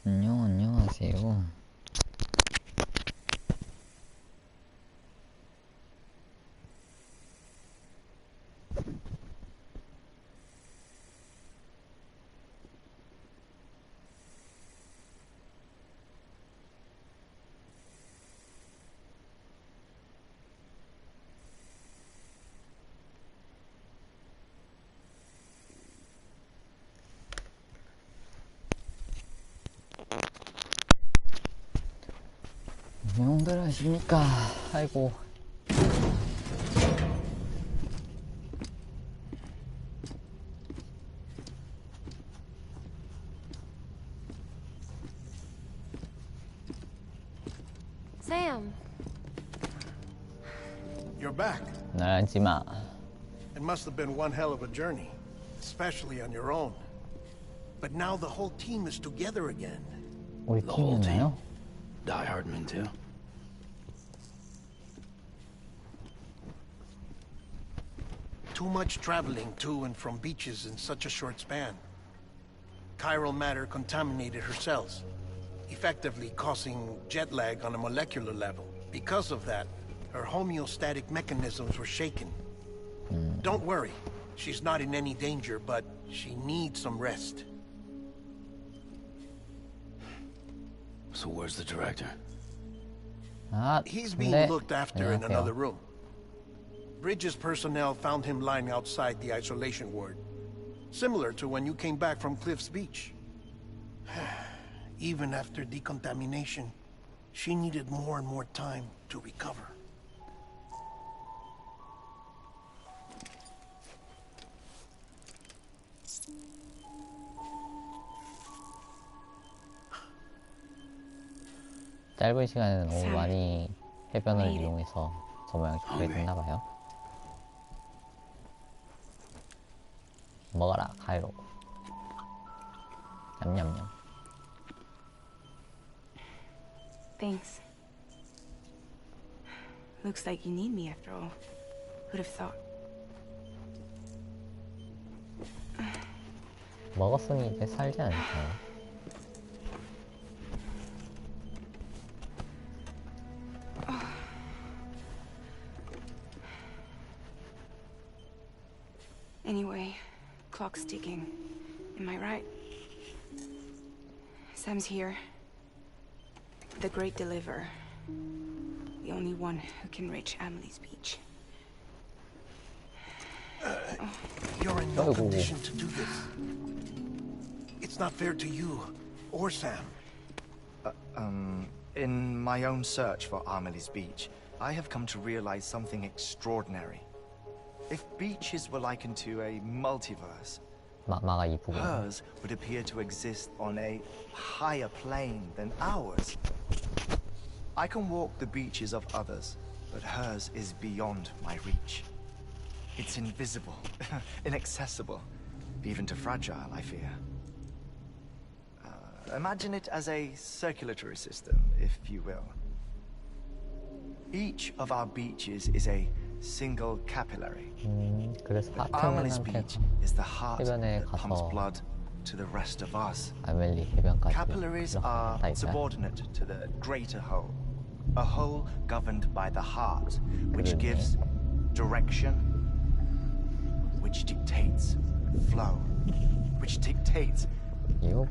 안녕하세요. 안녕들 하십니까? 아이고. Sam. You're back. 날지 마. It must have been one hell of a journey, especially on your own. But now the whole team is together again. 우리 팀이었나요? Die Hardman too. Too much traveling to and from beaches in such a short span. Chiral matter contaminated her cells, effectively causing jet lag on a molecular level. Because of that, her homeostatic mechanisms were shaken. Don't worry, she's not in any danger, but she needs some rest. So where's the director? He's being looked after in another room. Bridges personnel found him lying outside the isolation ward, similar to when you came back from Cliff's Beach. Even after decontamination, she needed more and more time to recover. 짧은 시간에 너무 많이 해변을 이용해서 저 모양 죽게 됐나봐요. 먹어라, 카이로. 냠냠냠. Thanks. Looks like you need me after all. Who'd have thought? 먹었으니 이제 살지 않을까요? Anyway, clock's ticking. Am I right? Sam's here. The great deliverer. The only one who can reach Amelie's Beach. You're in no condition to do this. It's not fair to you or Sam. In my own search for Amelie's Beach, I have come to realize something extraordinary. If beaches were likened to a multiverse, hers would appear to exist on a higher plane than ours. I can walk the beaches of others, but hers is beyond my reach. It's invisible, inaccessible, even to fragile, I fear. Imagine it as a circulatory system, if you will. Each of our beaches is a single capillary. 그래서 Amelie's Beach is the heart 해변에 that pumps 가서 blood to the rest of us. 아멜리 해변까지 Capillaries are subordinate to the greater whole, a whole governed by the heart, which gives direction, which dictates flow, which dictates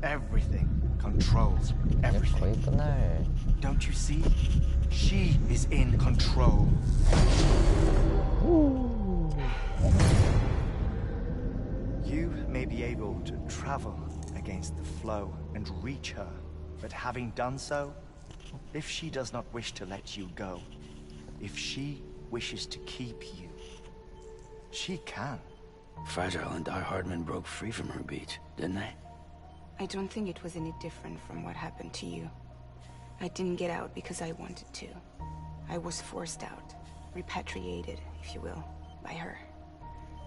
everything, controls everything. Don't you see? She is in control. You may be able to travel against the flow and reach her, but having done so, if she does not wish to let you go, if she wishes to keep you, she can. Fragile and Die Hardman broke free from her beach, didn't they? I don't think it was any different from what happened to you. I didn't get out because I wanted to. I was forced out, repatriated, if you will, by her.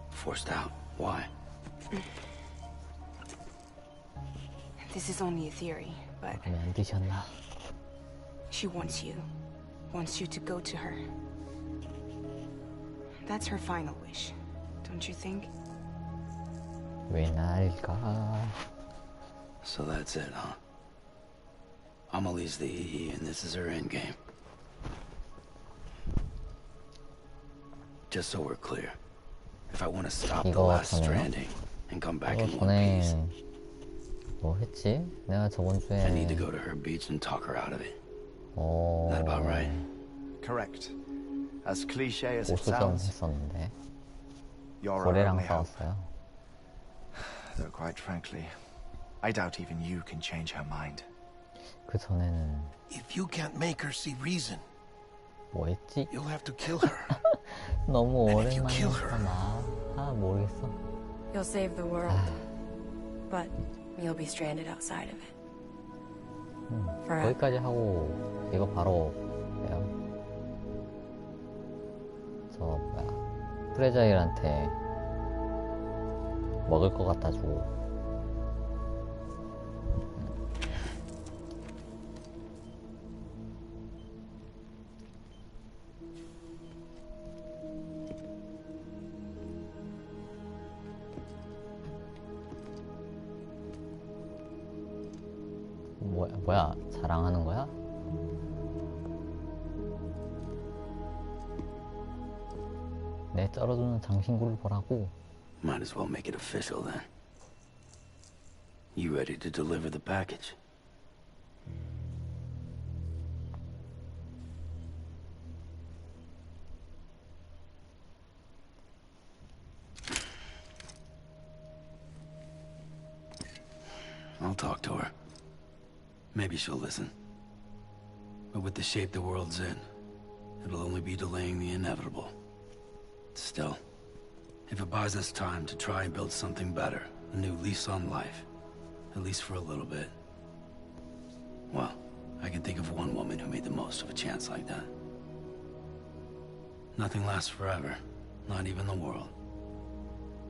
Forced out? Why? This is only a theory, but she wants you to go to her. That's her final wish. Don't don't you think? 왜 날까? So that's it, huh? Amelie's the EE, and this is her endgame. Just so we're clear, if I want to stop the 이거 last 전에요? stranding and come back 이거 in one piece, 전에 뭐 했지? 내가 저번 주에 I need to go to her beach and talk her out of it. 어... That about right? Correct. As cliche as it 오수경 sounds, 했었는데 you're our 고래랑 only hope. 싸웠어요. Though quite frankly, I doubt even you can change her mind. 그 전에는 If you can't make her see reason, 뭐 했지? you'll have to kill her. 너무 And if you 오랜만에 kill her- 했구나. 모르겠어. You'll save the world, but you'll be stranded outside of it. Forever. 거기까지 하고 이거 바로 해요. 저 뭐야 프레자일한테 먹을 거 갖다 주고 뭐야 자랑하는 거야? 내 쩔어주는 장신구를 보라고. Might as well make it official then. You ready to deliver the package? I'll talk to her. Maybe she'll listen. But with the shape the world's in, it'll only be delaying the inevitable. Still, if it buys us time to try and build something better, a new lease on life, at least for a little bit, well, I can think of one woman who made the most of a chance like that. Nothing lasts forever, not even the world.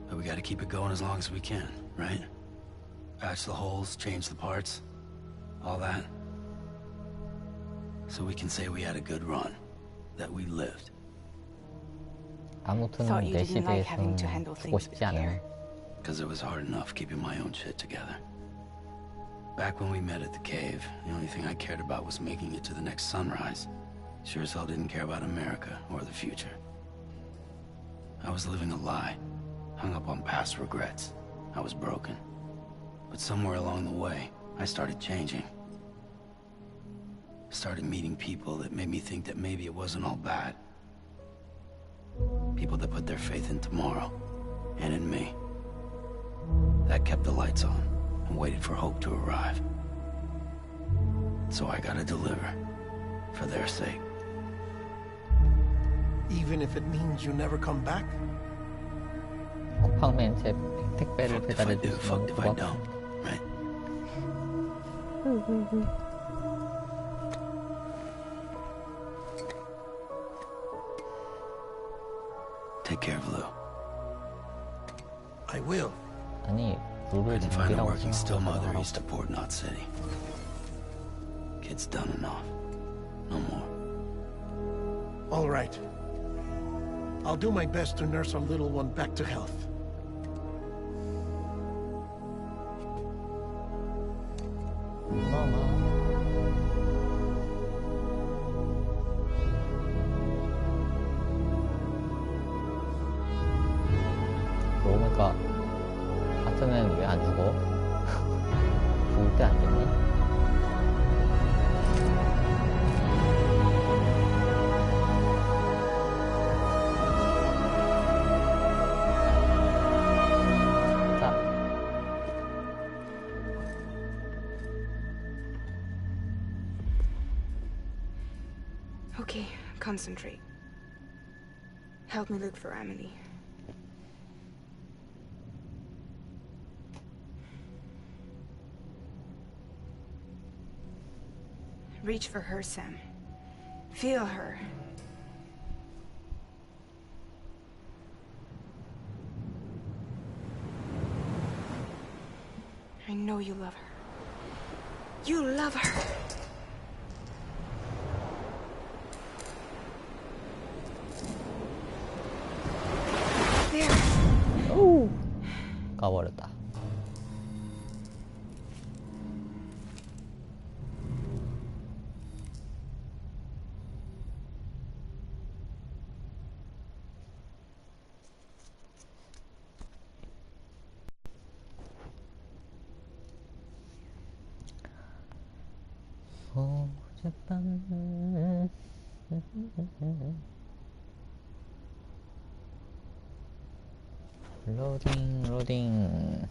But we gotta keep it going as long as we can, right? Patch the holes, change the parts, all that. So we can say we had a good run, that we lived. 아무튼 Thought you 내 didn't like having 시대에서는 to handle 죽고 things with 싶지 않아요. care. Because it was hard enough keeping my own shit together. Back when we met at the cave, the only thing I cared about was making it to the next sunrise. Sure as hell didn't care about America or the future. I was living a lie, hung up on past regrets. I was broken. But somewhere along the way, I started changing. Started meeting people that made me think that maybe it wasn't all bad. People that put their faith in tomorrow, and in me. That kept the lights on, and waited for hope to arrive. So I gotta deliver, for their sake. Even if it means you never come back? 쿠팡맨 제 택배를 Fucked if I 배달해 do, fucked if I 주시면 don't, right? Take care of Lou. I will. 아니 룰을 Couldn't find a 정비라고 working still mother 생각하더라고. east of Port Knot City. Kid's done enough. No more. All right. I'll do my best to nurse our little one back to health. 그러고 보니까 하트는 왜 안 죽어? 죽을 때 안 됐니? 자. Okay, concentrate. Help me look for Amelie. Reach for her, Sam. Feel her. I know you love her. You love her. There. 가버렸다. 어젯밤 로딩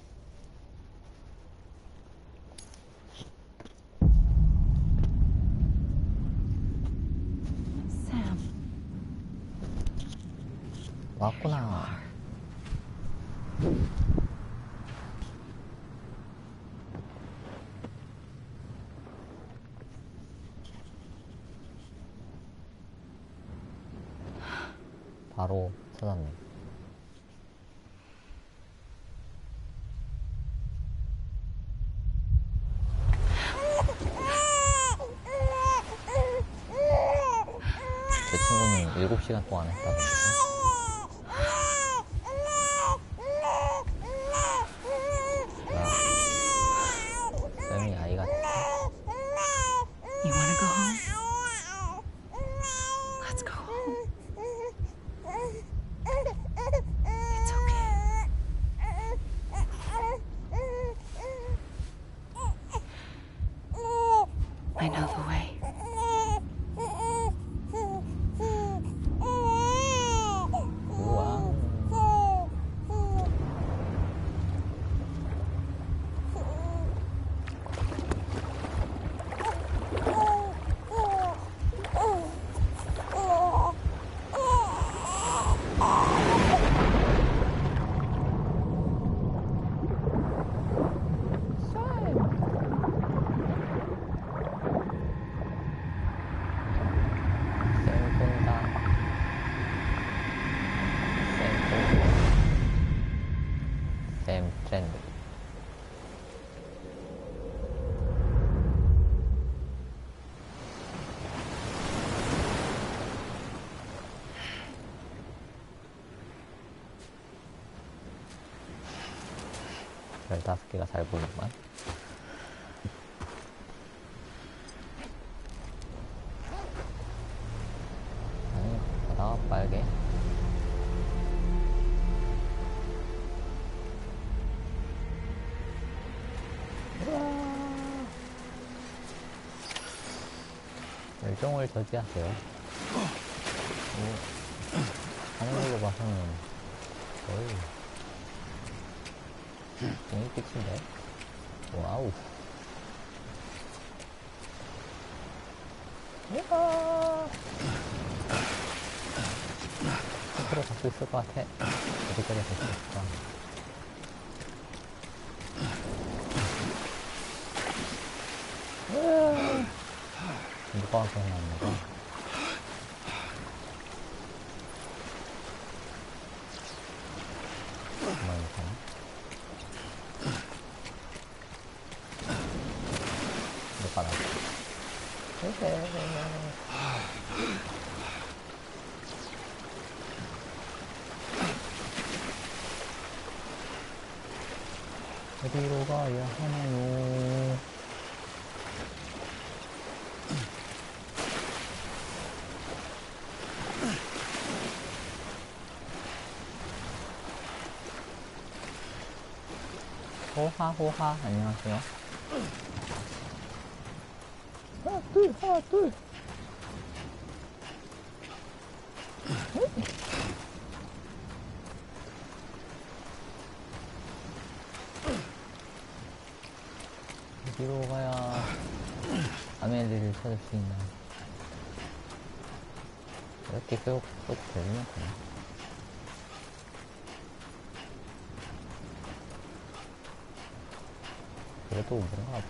Sam. 왔구나. 바로 찾았네. 제 친구는 7시간 동안 했다던데. 쌤이 아이가 됐어. You wanna go home? Let's go home. It's okay. I know the way. 우와. 쌤 트렌드. 별 5개가 잘 보이구만. 아니, 바다가 빨개. 열정을 저지하세요. 하는 걸로 봐서는 거의 빙이 끝인데. 와우. 우와. 스스로 갈 수 있을 것 같아. 어디까지 갈 수 있을까? 누가 와서 나왔나 봐. 정말 이상해. 누가 나왔어? 어디로 가야 하나요? 호하 안녕하세요. 하나 둘 어디로 가야 아멜리를 찾을 수 있나? 이렇게 쏙 들리면 되나? 그래도 뭔가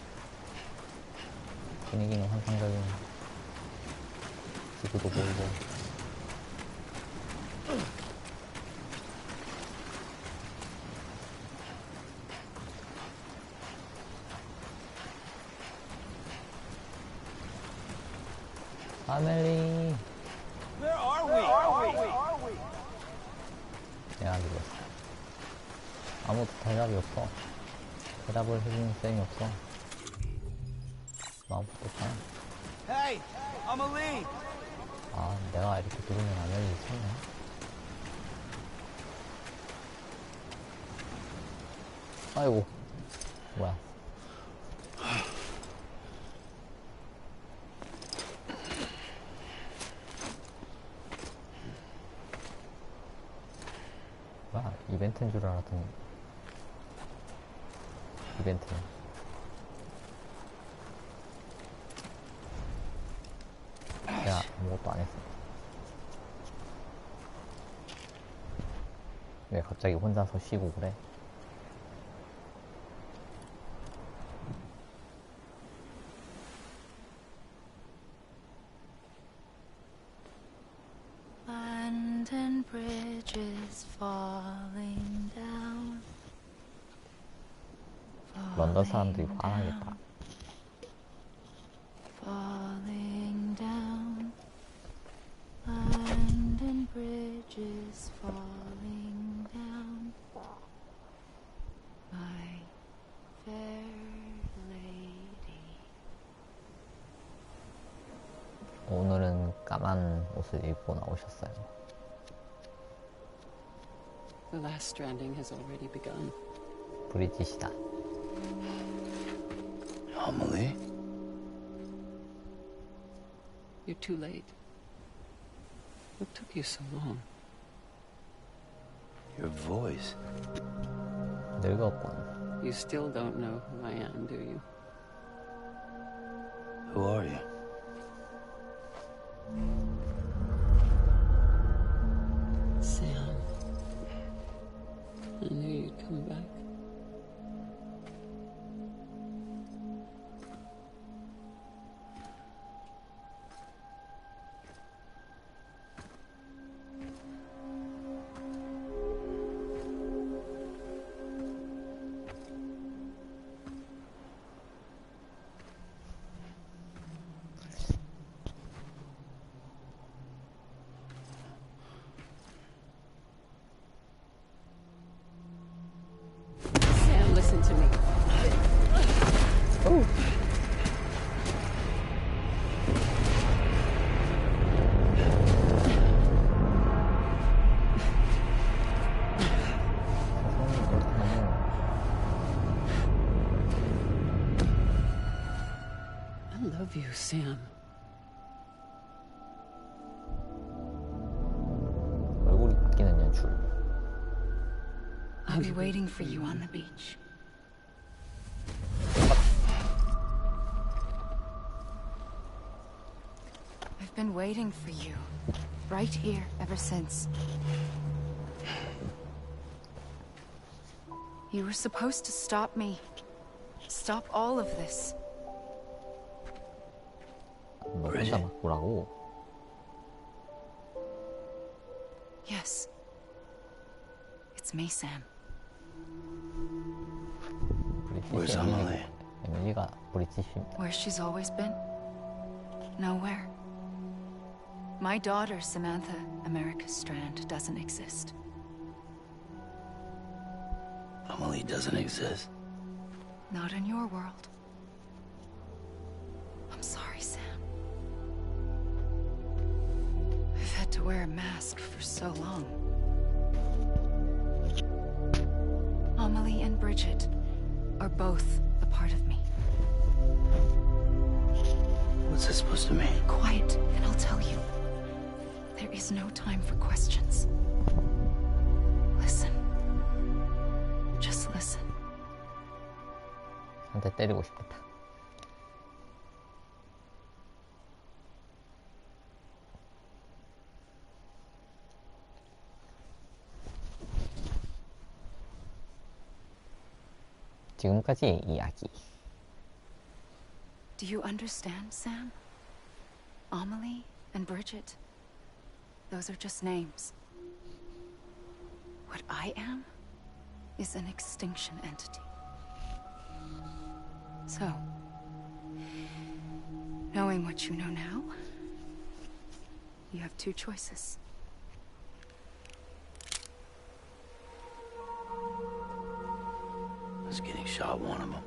분위기는 환상적인 지구도 보이고. 아멜리. Where are we? 내가 죽었어. 아무도 대답이 없어. 대답을 해주는 쌤이 없어. 마음부터 가. Hey, Amelie! 아, 내가 이렇게 누르면 안 열리지 않나? 아이고, 뭐야. 뭐야, 이벤트인 줄 알았더니 이벤트네. 내가 아무것도 안 했어. 왜 갑자기 혼자서 쉬고 그래? London Bridge is falling down. 런던 사람들이 화나겠다. Falling down. London Bridge is falling down. My fair lady. 오늘은 까만 옷을 입고 나오셨어요. The last stranding has already begun. 브리티시다. Amelie? You're too late. What took you so long? Your voice. 늙었군. You still don't know who I am, do you? Who are you? Sam. I knew you'd come back. Sam, listen to me. I love you, Sam. 얼굴이 바뀌는 연출. I'll be waiting for you on the beach. I've been waiting for you, right here, ever since. You were supposed to stop me. Stop all of this. 너 혼자 바꾸라고. Yes. It's me, Sam. Where's Amelie? 에밀리가 브리티시. Where she's always been? Nowhere. My daughter, Samantha America Strand, doesn't exist. Amelie doesn't exist. Not in your world. I'm sorry, Sam. I've had to wear a mask for so long. Amelie and Bridget are both a part of me. What's this supposed to mean? Quiet, and I'll tell you. There is no time for questions. Listen. Just listen. 한테 때리고 싶겠다. 지금까지의 이야기. Do you understand, Sam? Amelie and Bridget, those are just names. What I am is an extinction entity. So, knowing what you know now, you have two choices. Does getting shot one of them?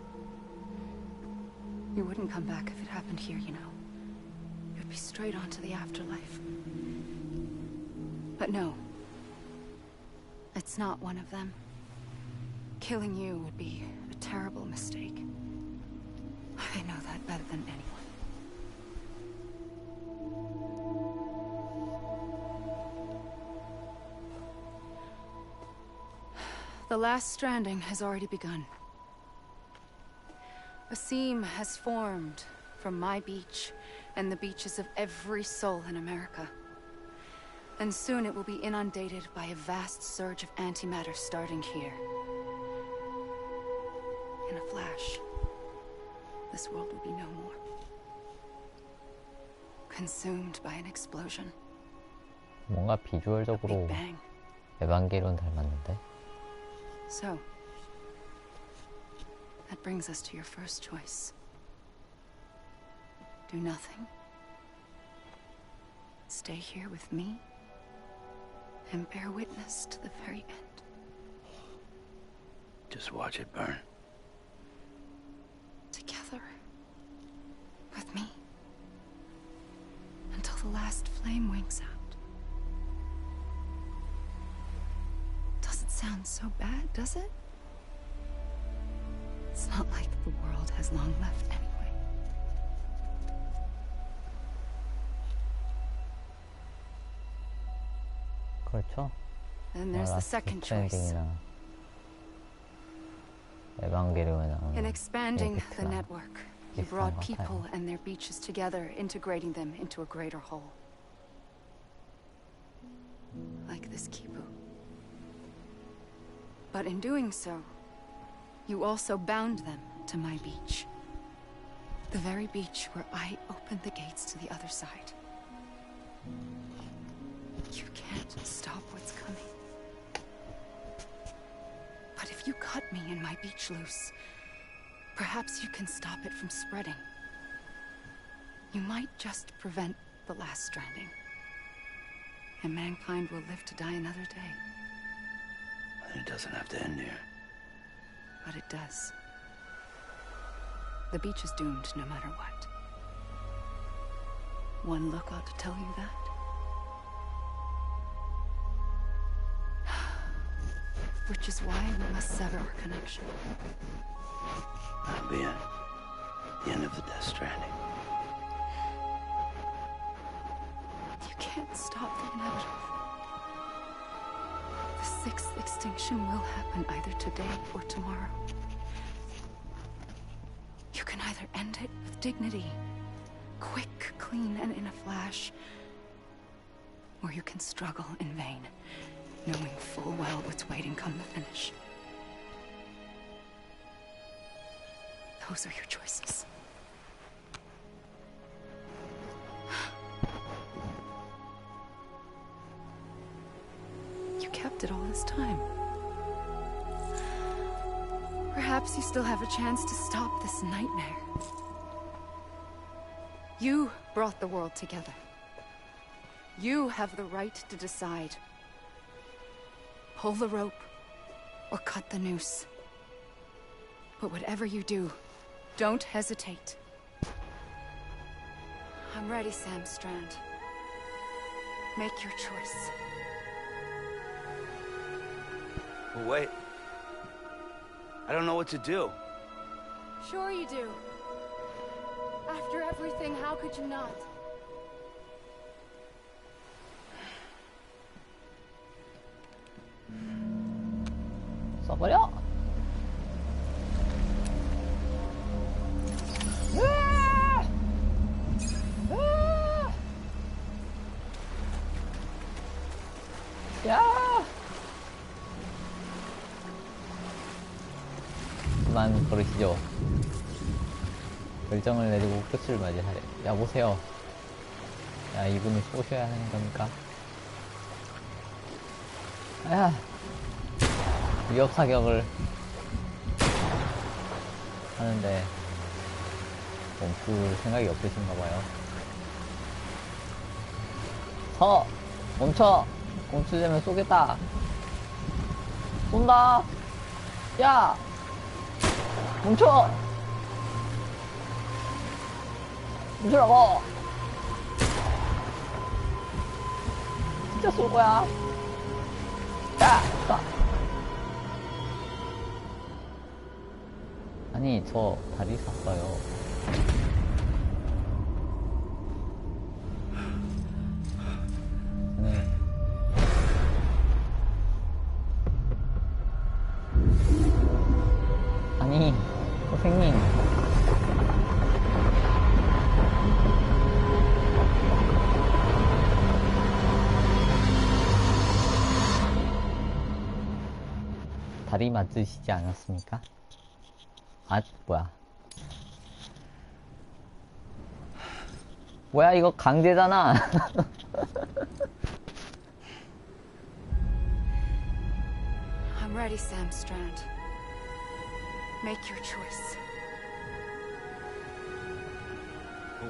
You wouldn't come back if it happened here, you know. You'd be straight on to the afterlife. But no. It's not one of them. Killing you would be a terrible mistake. I know that better than anyone. The last stranding has already begun. A seam has formed from my beach and the beaches of every soul in America. And soon it will be inundated by a vast surge of antimatter starting here. In a flash, this world will be no more. Consumed by an explosion. 뭔가 A big 비주얼적으로 bang. 에반게리온 닮았는데. So, that brings us to your first choice. Do nothing. Stay here with me and bear witness to the very end. Just watch it burn. Together. With me. Until the last flame winks out. Doesn't sound so bad, does it? It's not like the world has long left anyway. 그렇죠. Then there's the second choice. 스트렌딩이나 에반게리온이나 In expanding the 빅히트랑 network, you 비슷한 brought 것 people 같아요. and their beaches together, integrating them into a greater whole. Like this kibbutz. But in doing so, you also bound them to my beach. The very beach where I opened the gates to the other side. You can't stop what's coming. But if you cut me and my beach loose, perhaps you can stop it from spreading. You might just prevent the last stranding. And mankind will live to die another day. It doesn't have to end here. But it does. The beach is doomed no matter what. One look ought to tell you that. Which is why we must sever our connection. That'll be it. The end of the Death Stranding. You can't stop the inevitable. The sixth extinction will happen either today or tomorrow. You can either end it with dignity, quick, clean, and in a flash, or you can struggle in vain, knowing full well what's waiting come the finish. Those are your choices. You kept it all this time. Perhaps you still have a chance to stop this nightmare. You brought the world together. You have the right to decide. Pull the rope or cut the noose. But whatever you do, don't hesitate. I'm ready, Sam Strand. Make your choice. But wait. I don't know what to do. Sure you do. After everything, how could you not? 써버려! 야! 그만 그러시죠. 결정을 내리고 끝을 맞이하래. 야, 보세요. 야, 이분을 쏘셔야 하는 겁니까? 야! 위협 사격을 하는데 멈출 생각이 없으신가 봐요. 서! 멈춰! 멈추려면 쏘겠다! 쏜다! 야! 멈춰! 멈추라고! 진짜 쏠 거야. 야! 쏴! 아니, 저 다리 샀어요. 아니, 선생님. 다리 맞으시지 않았습니까? 아, 뭐야. 뭐야, 이거 강제잖아. I'm ready, Sam Strand. Make your choice.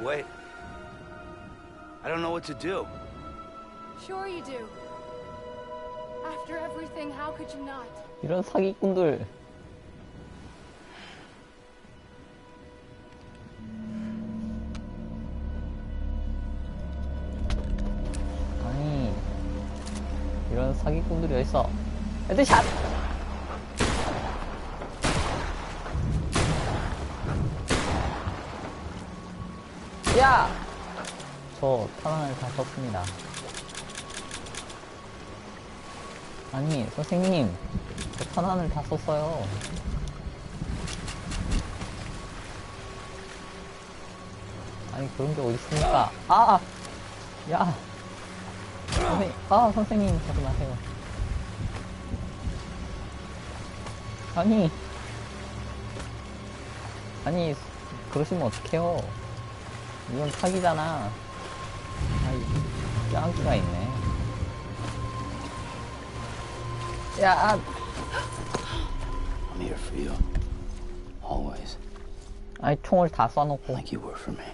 Wait. I don't know what to do. Sure you do. After everything, how could you not? 이런 사기꾼들. 아니, 이런 사기꾼들이 어딨어? 헤드샷! 야! 저 탄환을 다 썼습니다. 아니, 선생님, 저 탄환을 다 썼어요. 아니, 그런 게 어딨습니까? 아! 야! 선생님, 하지 마세요. 아니, 그러시면 어떡해요. 이건 사기잖아. 아이, 짱기가 있네. 야! I'm here for you. Always. 아니, 총을 다 쏴놓고. Like you were for me.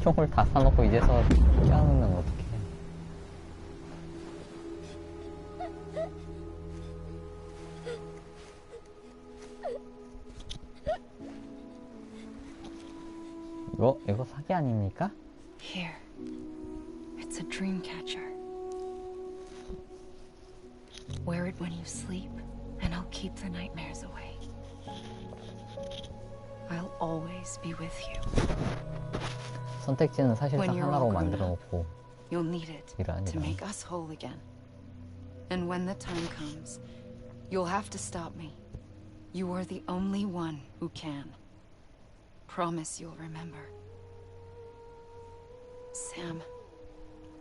총을 다 쏴놓고 이제서 깨어놓는 어떡해. 이거 사기 아닙니까? Here. It's a dream catcher. Wear it when you sleep, and I'll keep the nightmares away. I'll always be with you. 선택지는 사실상 When you're 하나로 all grown 만들어 up, 놓고 you'll need it 이런 to make us whole again. And when the time comes, you'll have to stop me. You are the only one who can. Promise you'll remember. Sam,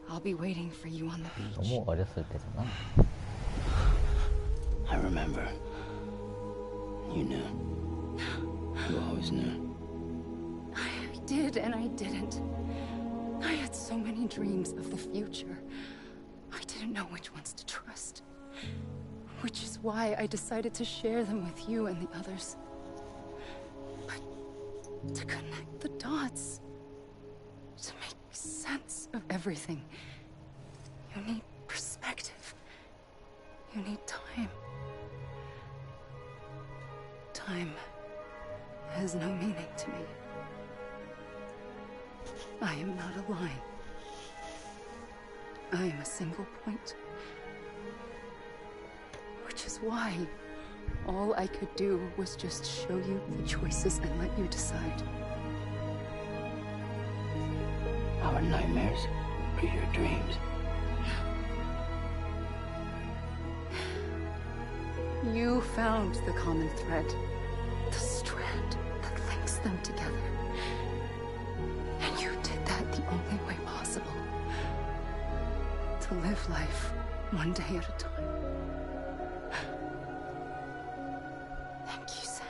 I'll be waiting for you on the beach. 너무 어렸을 때잖아. I remember. You knew. You always knew. I did and I didn't. I had so many dreams of the future. I didn't know which ones to trust. Which is why I decided to share them with you and the others. But to connect the dots, to make sense of everything, you need perspective. You need time. Time has no meaning to me. I am not a line. I am a single point. Which is why all I could do was just show you the choices and let you decide. Our nightmares are your dreams. You found the common thread, the strand that links them together. And you did that the only way possible. To live life one day at a time. Thank you, Sam.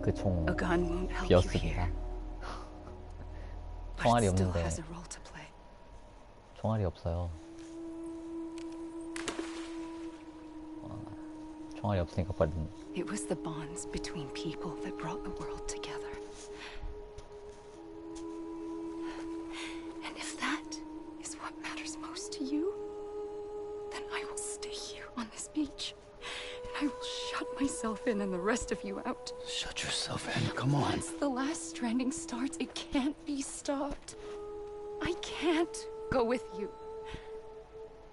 그 총 A gun won't help you here. 비었습니다. But 총알이 it still 없는데 has a role to play. 총알이 없어요. 총알이 없으니까 빨리. It was the bonds between people that brought the world together. shut myself in and the rest of you out. Shut yourself in. Come on. Once the last stranding starts, it can't be stopped. I can't go with you.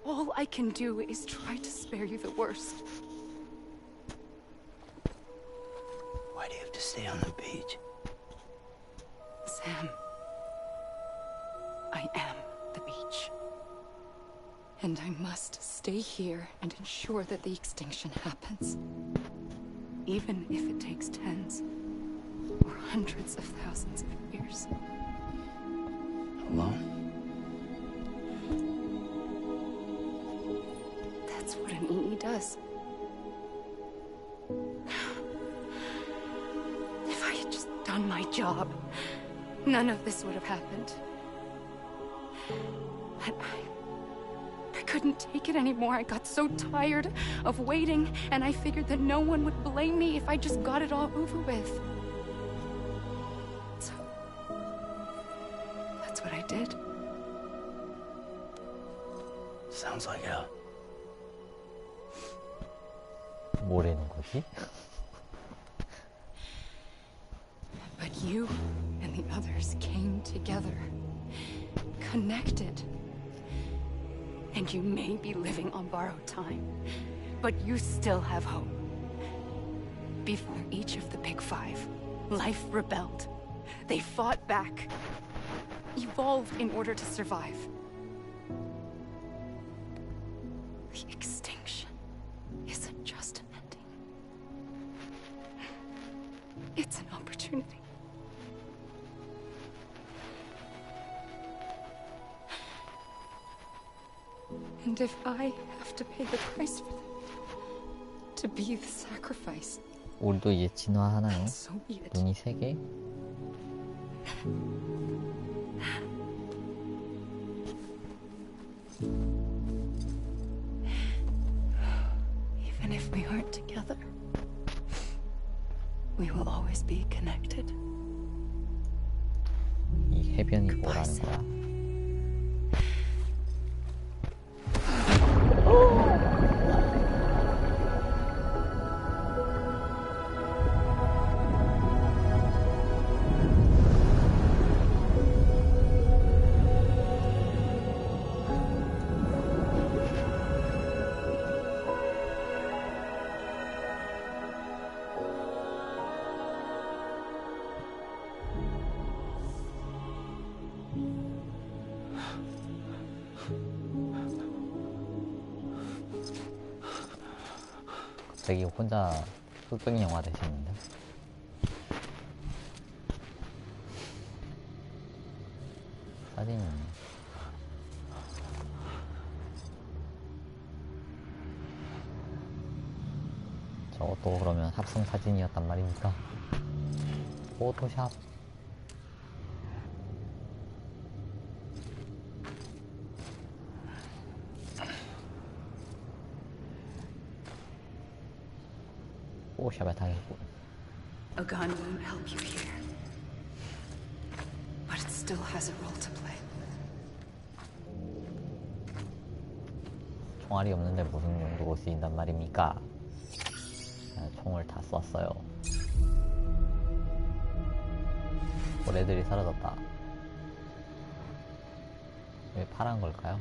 All I can do is try to spare you the worst. Why do you have to stay on the beach? Sam, I am the beach. And I must stay here and ensure that the extinction happens. Even if it takes tens or hundreds of thousands of years. Alone? That's what an EE does. If I had just done my job, none of this would have happened. But I couldn't take it anymore. I got so tired of waiting, and I figured that no one would blame me if I just got it all over with. So, that's what I did. Sounds like hell. 뭐라는 거지? But you and the others came together, connected. And you may be living on borrowed time, but you still have hope. Before each of the Big Five, life rebelled. They fought back, evolved in order to survive. The extinction isn't just an ending. It's an opportunity. And if I have to pay the price for that, to be the sacrifice, 우리도 이제 진화하나요? so be it. 눈이 3개? Even if we aren't together, we will always be connected. 이 해변이 뭐라는 거야? 갑자기 혼자 흑백 영화 되셨는데? 사진이 있네. 저것도 그러면 합성 사진이었단 말입니까? 포토샵. 포토샵에 당했고. A gun won't help you here, but it still has a role to play. 총알이 없는데 무슨 용도로 쓰인단 말입니까? 총을 다 쐈어요. 고래들이 사라졌다. 왜 파란 걸까요?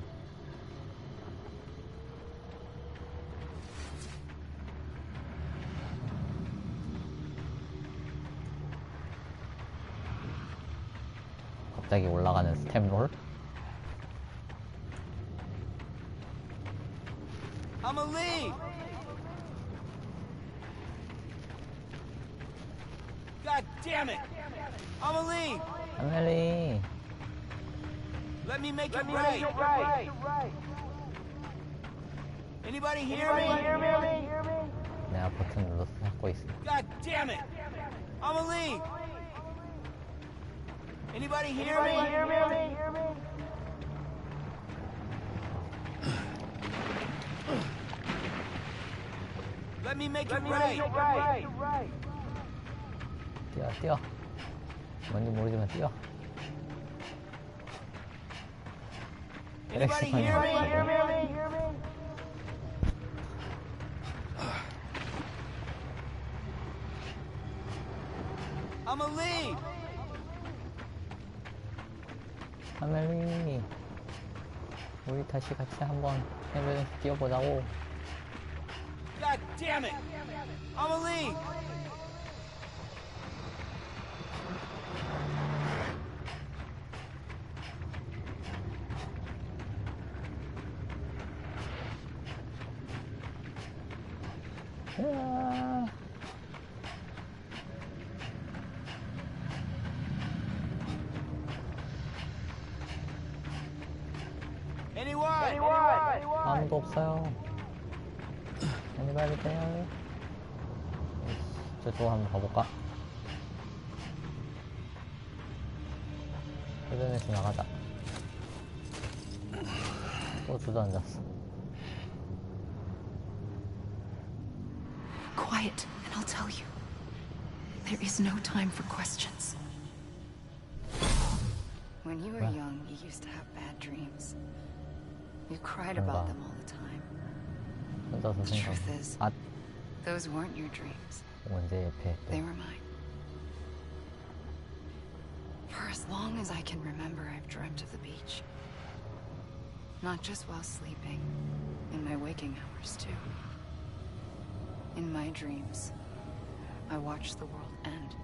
갑자기 올라가는 스텝롤? Amelie! God damn it! Amelie! 아멜리! Let me make it right! Anybody hear me? 내가 버튼 눌러서 찾고 있어. God damn it! Amelie! Anybody hear me? Let me make it right! 뛰어, 뛰어. 뭔지 모르지만 뛰어. Anybody hear me? I'ma leave. 아멜리, 우리 다시 같이 한번 해변에서 뛰어보자고. God damn it. I'ma leave. 으아. Anyone? 아무도 없어요. Anybody there? 저쪽으로 한번 가볼까? 해변에서 나가자. 또 주저앉았어. Quiet, and I'll tell you. There is no time for questions. When you were young, you used to have bad dreams. You cried about them all the time. The truth is, those weren't your dreams. They were mine. For as long as I can remember, I've dreamt of the beach. Not just while sleeping, in my waking hours too. In my dreams, I watched the world end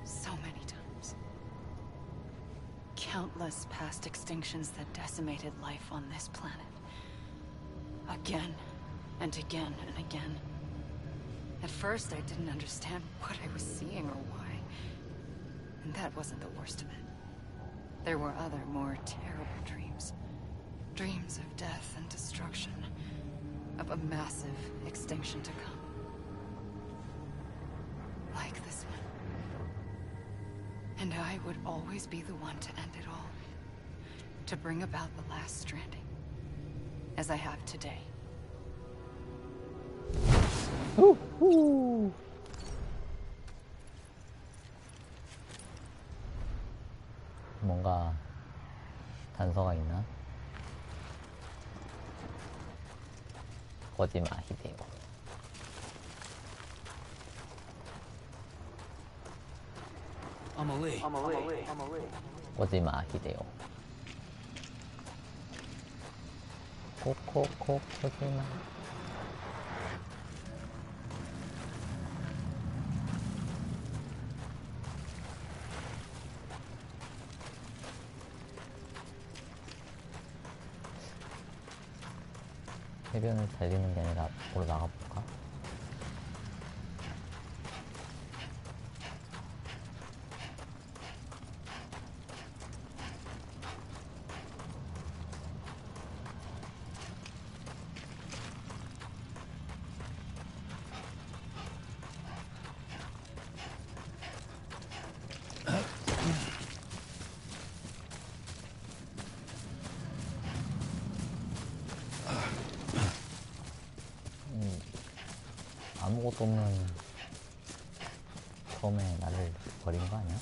so many times. Countless past extinctions that decimated life on this planet. Again and again and again. At first, I didn't understand what I was seeing or why. And that wasn't the worst of it. There were other, more terrible dreams. Dreams of death and destruction. Of a massive extinction to come. Like this one. And I would always be the one to end it all. To bring about the last stranding. As I have today. 뭔가 단서가 있나? 거짓말 히데요. I'ma leave. 거짓말 히데요. 코코코 거짓말. 해변을 달리는 게 아니라 앞으로 나가볼까? 아무것도 없는 처음에 나를 버린 거 아니야?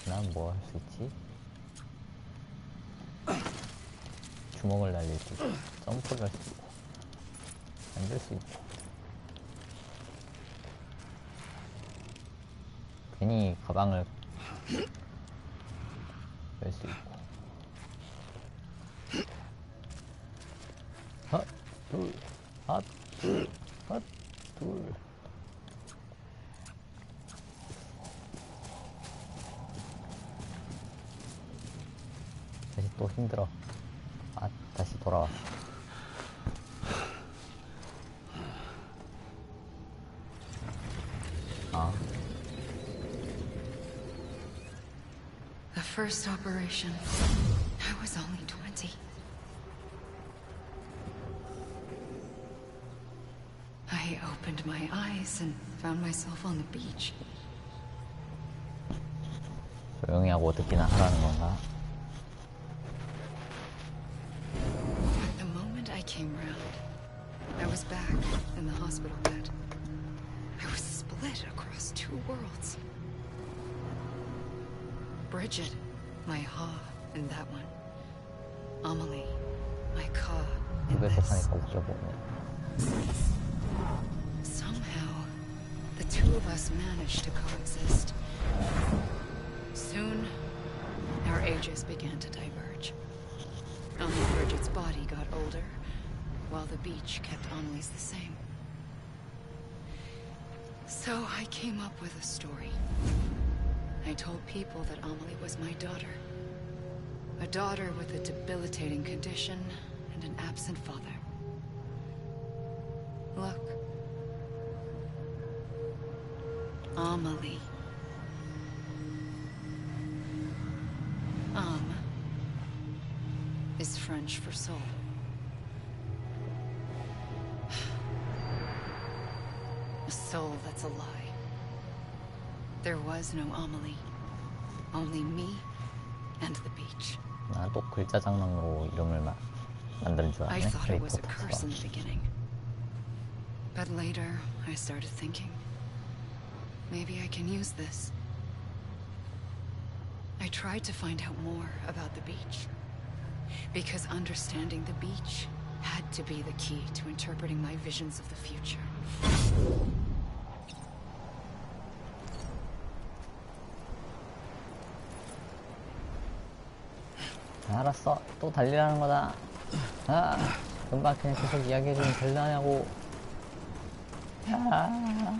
난 뭐 할 수 있지? 주먹을 날릴 수 있고, 점프를 할 수 있고, 앉을 수 있고. 괜히 가방을 열 수 있고. 하나, 둘, 하나, 둘, 하나, 둘. 다시 또 힘들어. 아, 다시 돌아왔어. 아. The first operation, I was only 20. I opened my eyes and found myself on the beach. 조용히 하고 어떻게나 하라는 건가? But the moment I came round, I was back in the hospital bed. I was split across two worlds. Bridget, my Ha in that one. Amelie, my Ka in 집에서 this. 사니까 웃겨보네. Somehow, the two of us managed to coexist Soon, our ages began to diverge. Only Bridget's body got older, while the beach kept Amelie's the same. So I came up with a story. I told people that Amelie was my daughter. A daughter with a debilitating condition and an absent father. Look. Amelie. Is French for soul. A soul that's a lie. There was no Amelie. Only me and the beach. 나 또 글자 장난으로 이름을 만드는 줄 I 알았네. thought it was a curse in the beginning. But later, I started thinking, maybe I can use this. I tried to find out more about the beach. Because understanding the beach had to be the key to interpreting my visions of the future. 알았어. 또 달리라는 거다. 아, 금방 그냥 계속 이야기해주면 될라냐고. 아.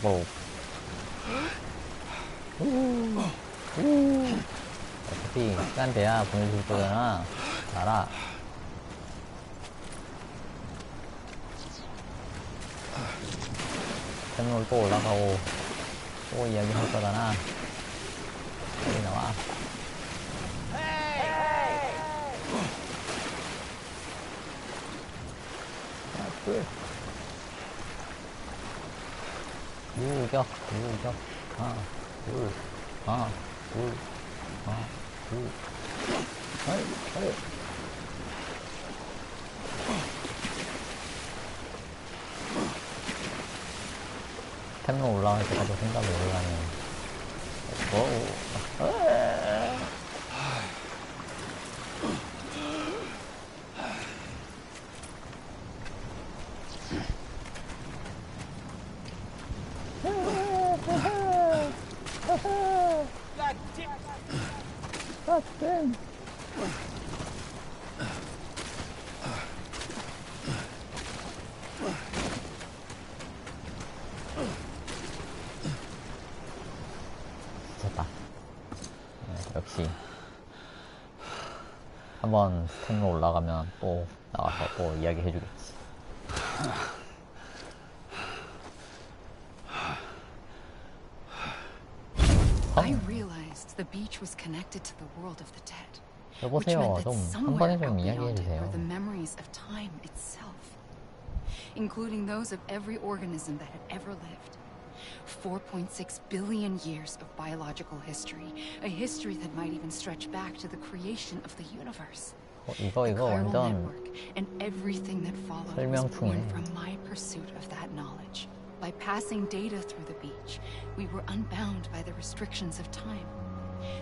뭐. 어차피 시간 돼야 보내줄 거잖아. 알아. 템롤 또 올라가고 또 이야기 할 거잖아. 빨리 나와. 유격. 하나, 둘, 하나, 둘, 하나, 둘. 빨리. 템로 올라갈 때까지 생각을 올라가는. 됐다. 역시 한번 스텝로 올라가면 또 나와서 또 이야기 해주겠지. I realized the beach was connected to the world of the dead. 여보세요. 좀 한 번에 좀 이야기해 주세요. Were the memories of time itself, including those of every organism that had ever lived. 4.6 billion years of biological history, a history that might even stretch back to the creation of the universe. 이거 완전 and everything that followed was born from my pursuit of that knowledge. By passing data through the beach, we were unbound by the restrictions of time.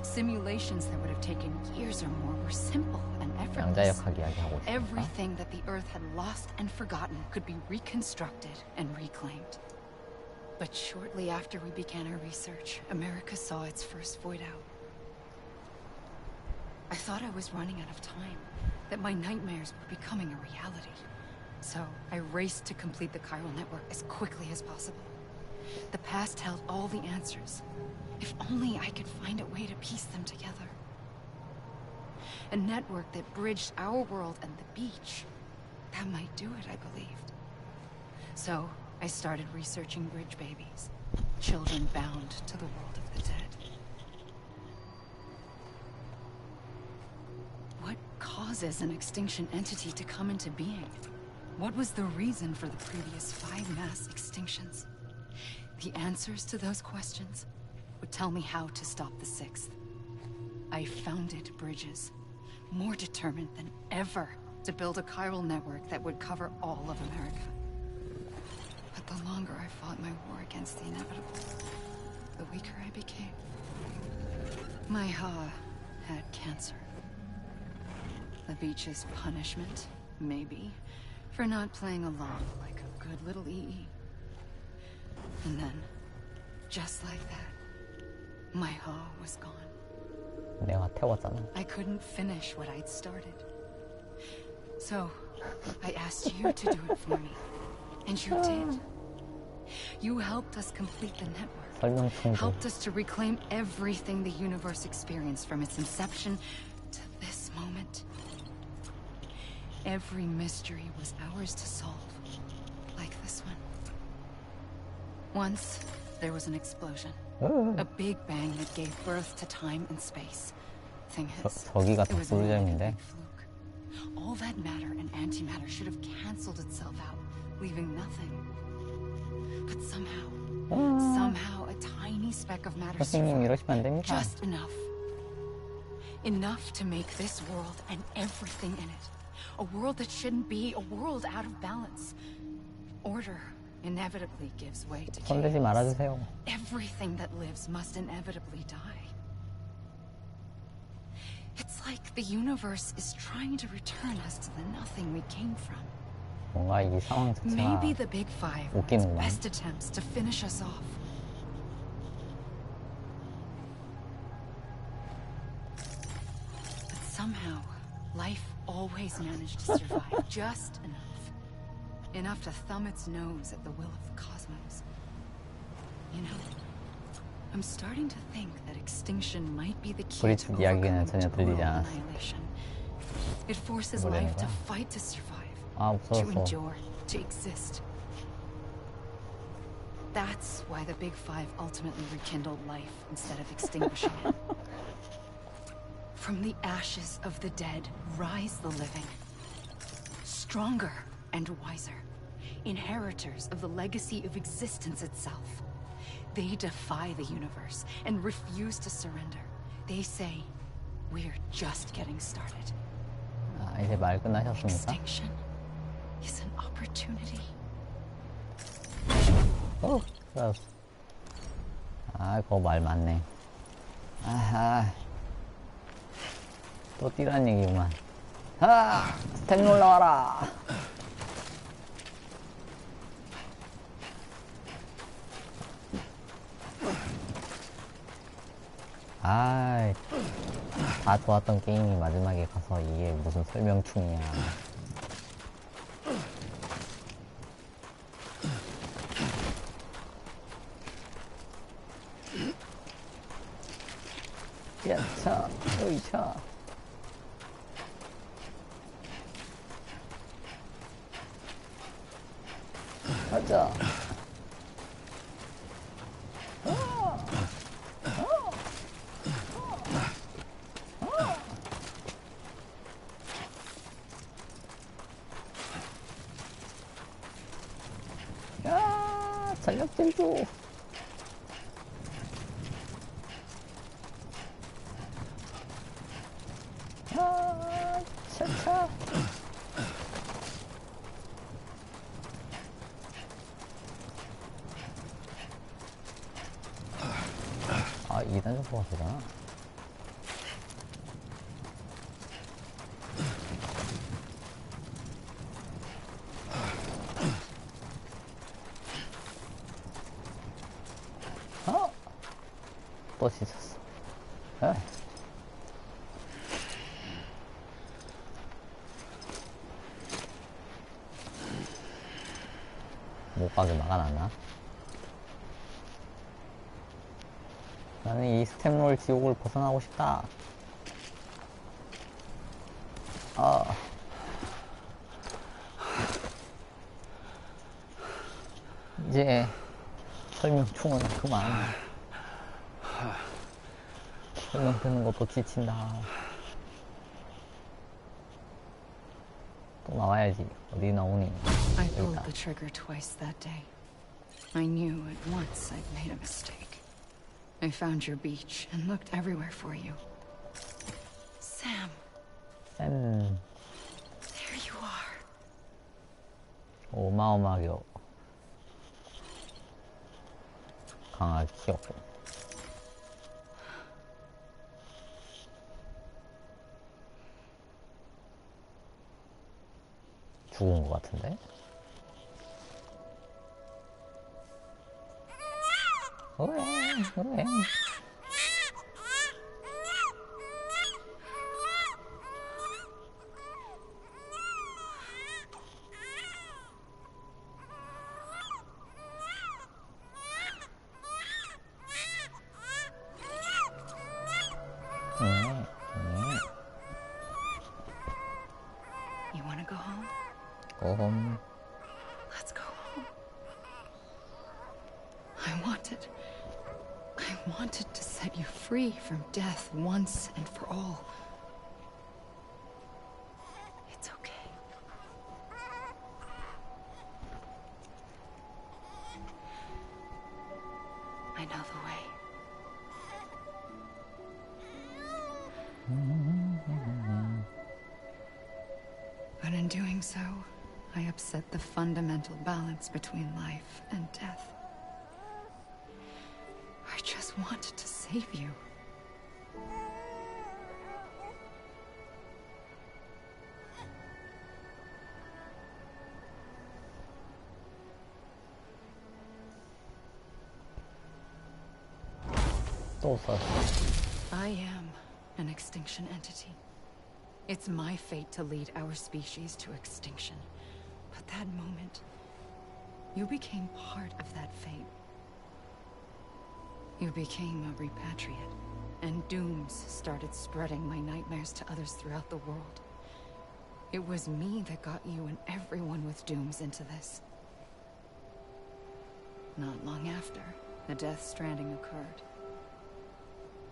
Simulations that would have taken years or more were simple and effortless. Everything that the Earth had lost and forgotten could be reconstructed and reclaimed. But shortly after we began our research, America saw its first void out. I thought I was running out of time, that my nightmares were becoming a reality. So I raced to complete the chiral network as quickly as possible. The past held all the answers. If only I could find a way to piece them together. A network that bridged our world and the beach. That might do it, I believed. So I started researching bridge babies, children bound to the world of the dead. What causes an extinction entity to come into being? What was the reason for the previous 5 mass extinctions? The answers to those questions would tell me how to stop the 6th. I founded bridges, more determined than ever to build a chiral network that would cover all of America. But the longer I fought my war against the inevitable, the weaker I became. My Ha had cancer. The beach's punishment, maybe, for not playing along like a good little EE. And then, just like that, my Ha was gone. 내가 태웠잖아. I couldn't finish what I'd started. So, I asked you to do it for me. And you did. You helped us complete the network. Helped us to reclaim everything the universe experienced from its inception to this moment. Every mystery was ours to solve. Like this one. Once, there was an explosion. A big bang that gave birth to time and space. Thing is, 저기가 it 더 was more like a 꿀잼인데. big fluke. All that matter and antimatter should have canceled itself out, leaving nothing. But somehow, a tiny speck of matter 선생님 survived. 이러시면 안 됩니다. Just enough. Enough to make this world and everything in it. A world that shouldn't be, a world out of balance. Order inevitably gives way to 손대지 chaos. 말아주세요. Everything that lives must inevitably die. It's like the universe is trying to return us to the nothing we came from. 뭔가 이 상황 자체가 Maybe the Big Five were its 웃기는구만. best attempts to finish us off. But somehow, life always managed to survive just enough. Enough to thumb its nose at the will of the cosmos. You know, I'm starting to think that extinction might be the key to 브리짓 이야기는 전혀 overcoming total 들리지 않았어. annihilation. It forces 뭐라는 life to 거야? fight to survive, 아, to 없어졌어. endure, to exist. That's why the Big Five ultimately rekindled life instead of extinguishing it. From the ashes of the dead rise the living. Stronger and wiser. Inheritors of the legacy of existence itself. They defy the universe and refuse to surrender. They say, we're just getting started. 아, 이제 말 끝나셨습니까? Extinction is an opportunity. 알았어. 아, 그거 말 많네. 아하. 또 뛰란 얘기구만. 아! 스텝 올라와라! 아이, 다 좋았던 게임이 마지막에 가서 이게 무슨 설명충이야. 야차, 으이차. 가자. 야, 전력질 줘. 아, 차차. 아, 2단 점프가 되잖아. 또 씻었어. 에이. 못 가게 막아놨나? 나는 이 스텝롤 지옥을 벗어나고 싶다. 이제 설명충은 그만. 설명 듣는 것도 지친다. 또 나와야지. 어디 나오니? I pulled the trigger twice that day. I knew at once I'd made a mistake. I found your beach and looked everywhere for you. Sam. 쌤, There you are. 어마어마하게 강하게 키웠고. 죽은 것 같은데? 오행. You want to go home? Go home. Let's go home. I wanted to set you free from death once and for all. It's okay. I know the way. But in doing so, I upset the fundamental balance between life and death. I just wanted to save you. 또 썼어. I am an extinction entity. It's my fate to lead our species to extinction. But that moment, you became part of that fate. You became a repatriate, and dooms started spreading my nightmares to others throughout the world. It was me that got you and everyone with dooms into this. Not long after, the Death Stranding occurred.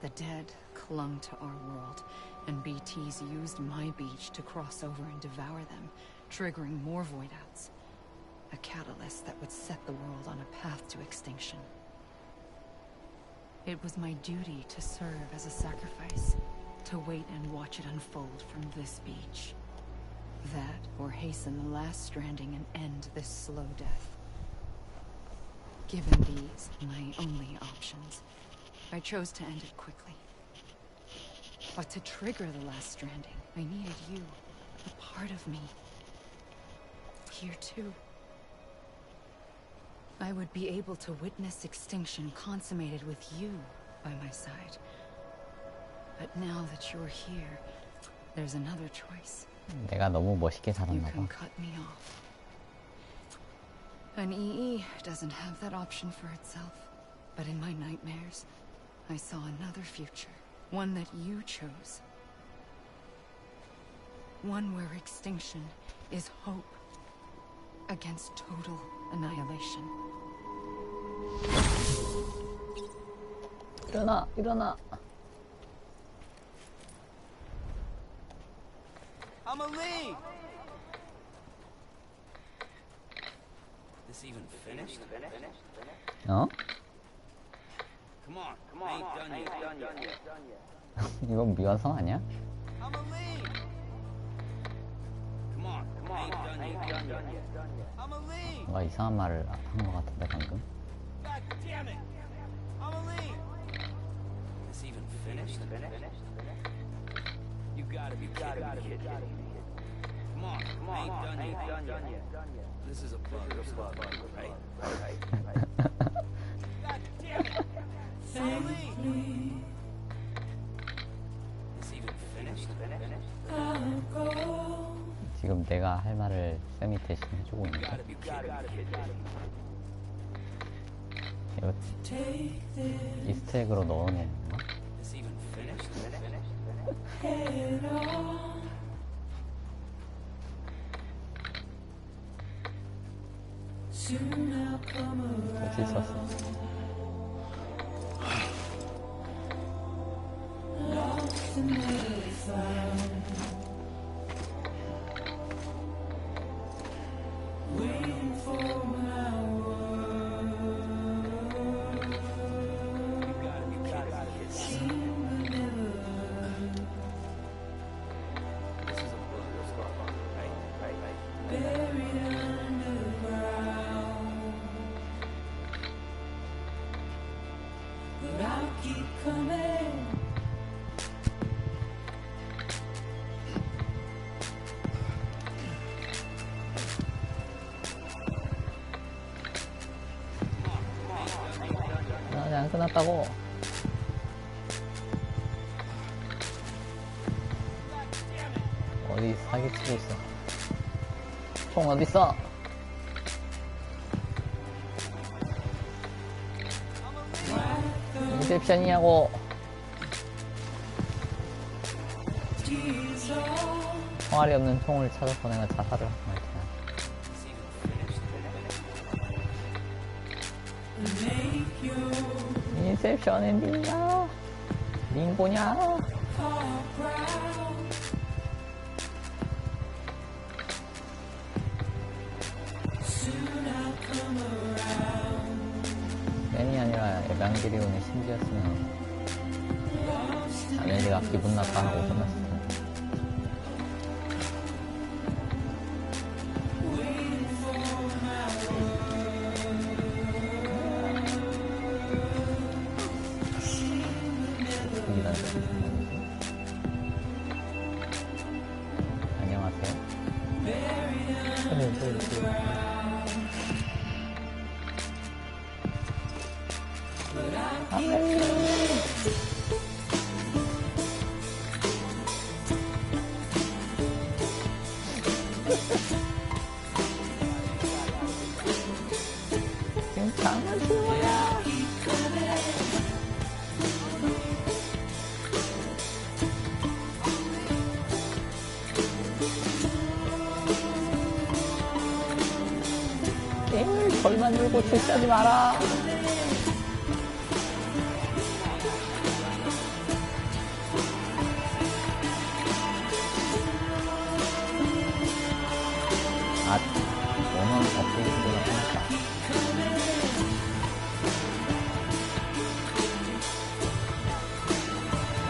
The dead clung to our world, and BTs used my beach to cross over and devour them, triggering more void-outs. A catalyst that would set the world on a path to extinction. It was my duty to serve as a sacrifice, to wait and watch it unfold from this beach. That, or hasten the last stranding and end this slow death. Given these, my only options, I chose to end it quickly. But to trigger the last stranding, I needed you, a part of me. Here too. I would be able to witness extinction consummated with you by my side. But now that you're here, there's another choice. 내가 너무 멋있게 You 살았나 can 봐. cut me off. An EE doesn't have that option for itself. But in my nightmares, I saw another future. One that you chose. One where extinction is hope against total annihilation. 일어나. I'ma leave. This even finished? 어? Come on, I ain't done yet. 이건 미완성 아니야? I'ma leave. Come on, I ain't done yet. I'ma leave. 뭔가 이상한 말을 한 것 같은데 방금. God damn it. I'ma leave. This even finished? You gotta be kidding me. Come on, I ain't done yet. This is a bug, right? God damn it. I'ma leave. This even finished? 지금 내가 할 말을 쌤이 대신 해주고 있는데. Gotta be kidding me. 이거 이스트에그로 넣어놓은 건가? This even finished? 어디 있었어? 아직 안 끝났다고. 어디 사기치고 있어. 총 어딨어? 인셉션이냐고. 총알이 없는 총을 찾아서 내가 자살을 할 테야. 인셉션 엔딩이야. 링보냐? 맨이 아니라 에반게리온의 신지였으면 아멜리가 기분 나빠하고 끝났을 텐데. 안녕하세요. 지금 장난치는 게임을 덜 만들고 출시하지 마라. 아, 원원 업데이트가 하니까.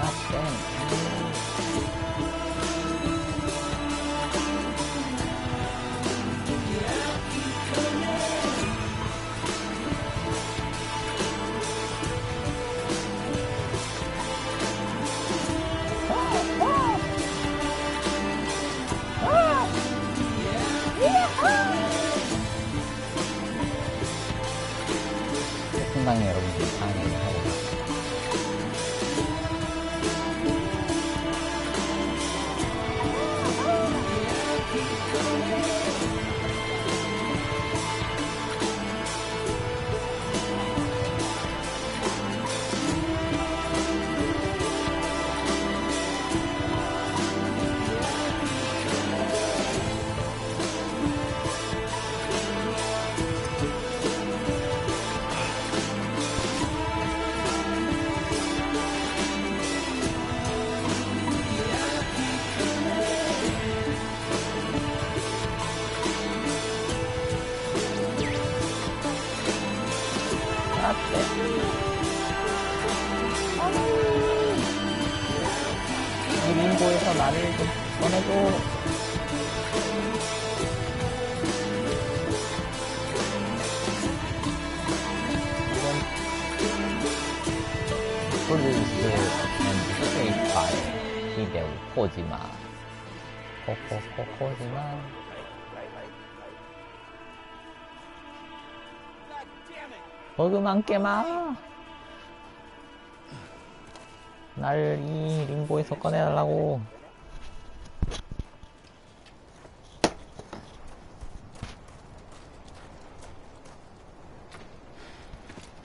아, 쌤. 상당히 여러분들이 사랑을 하고 있습니다. 이 림보에서 나를 좀 꺼내줘. Produced and played by 히데오 코지마. 코지마. 버그만 깨마. 날 이 림보에서 꺼내달라고.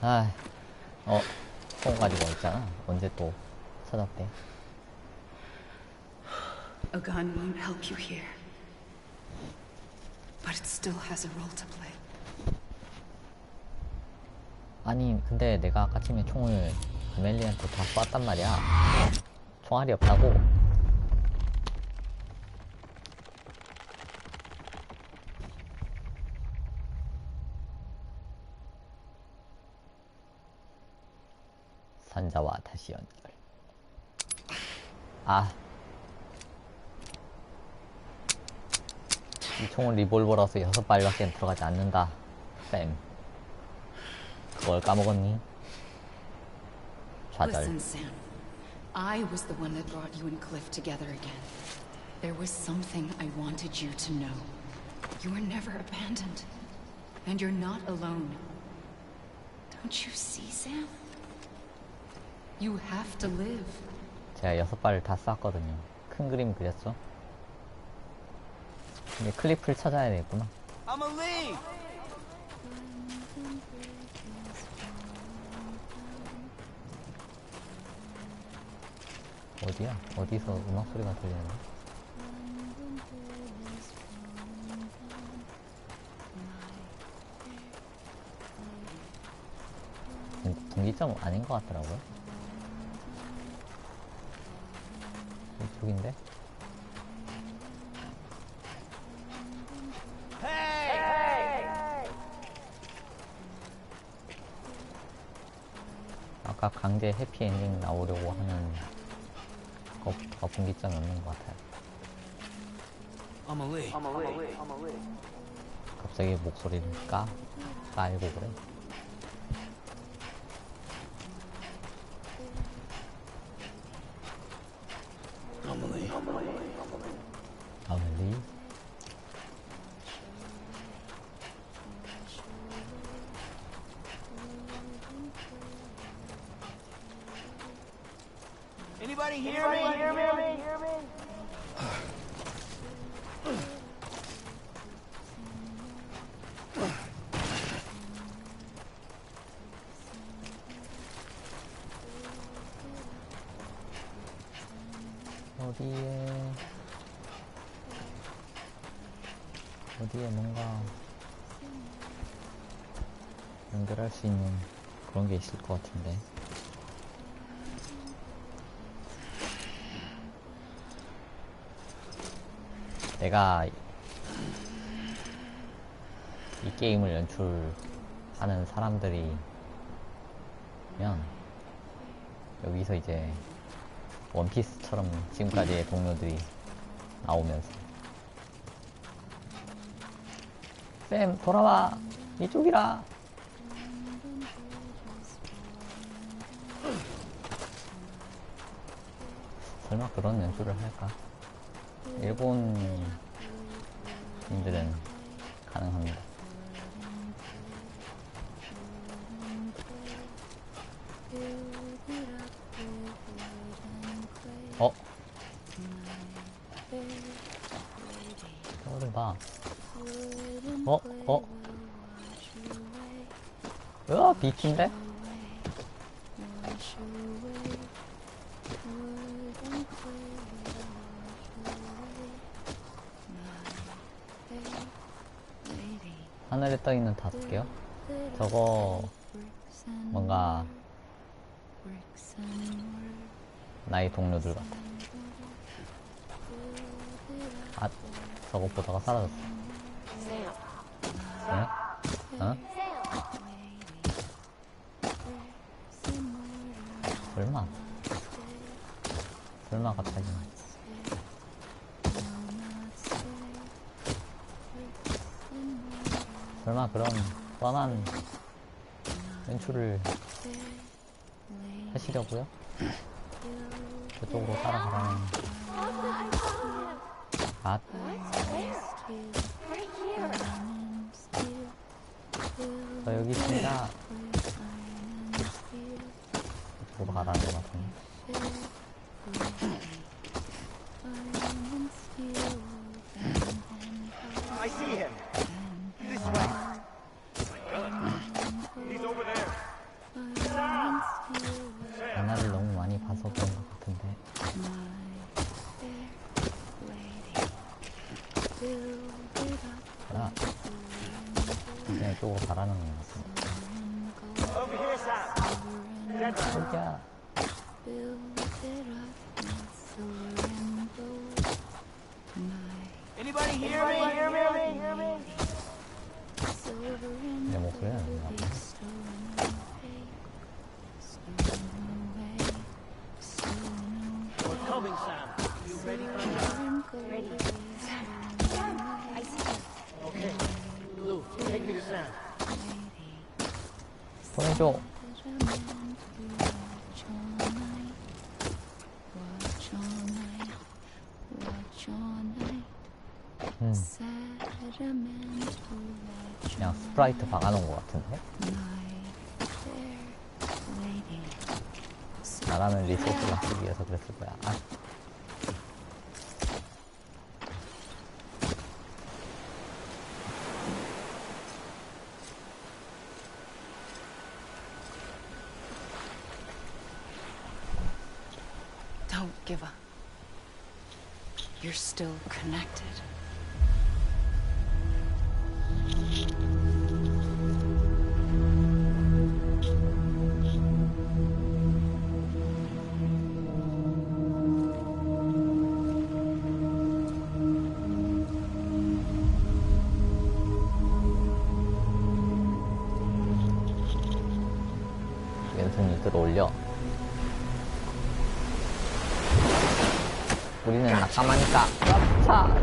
아, 총 가지고 있잖아. 언제 또 찾았대. A gun won't help you here, but it still has a role to play. 아니, 근데 내가 아까 아침에 총을 멜리한테 다 쐈단 말이야. 총알이 없다고. 산자와 다시 연결. 아, 이 총은 리볼버라서 6발밖에 들어가지 않는다. 쌤, 그걸 까먹었니? 좌절. Listen, Sam. I was the one that brought you and Cliff together again. There was something I wanted you to know. You were never abandoned. And you're not alone. Don't you see, Sam? You have to live. 제가 6발을 다 쐈거든요. 큰 그림 그렸죠? 이제 클리프를 찾아야 되겠구나. I'ma leave. 어디야? 어디서 음악 소리가 들리는데? 분기점 아닌 것 같더라고요. 이쪽인데? 아까 강제 해피엔딩 나오려고 하는 것부터가 분기점이 없는 것 같아요. 갑자기 목소리를 깔고 그래. 아멜리. Anybody hear me? 어디에 뭔가 연결할 수 있는 그런 게 있을 것 같은데. 내가 이 게임을 연출하는 사람들이면 여기서 이제 원피스처럼 지금까지의 동료들이 나오면서 쌤 돌아와 이쪽이라. 설마 그런 연출을 할까? 일본인들은 가능합니다. 저를 봐. 으아, 비트인데? 하늘에 떠있는 5개요? 저거 뭔가 나의 동료들 같아. 아, 저거 보다가 사라졌어. 응? 어? 설마 갑자기. 설마 그런 뻔한 연출을 하시려고요? 그쪽으로 따라가라는. 아, 저 여기 있습니다. 그쪽으로 가라는 것 같은데. I see him. This way. He's over there. 만화를 너무 많이 봐서 그런 것 같은데. 아, 그냥 이쪽으로 가라는 것 같은데. Over here, Sam. 저기야. Anybody hear me? 내 목소리는 안 나와. We're coming, Sam. You ready for that? Ready. Sam, I see you. Okay. Blue, take me to Sam. 보내줘. 그냥 스프라이트 박아놓은 것 같은데? 나라면 리소스를 쓰기 위해서 그랬을 거야. 아. Don't give up. You're still connected. 왼손이 들어올려. 우리는 낙감하니까 차.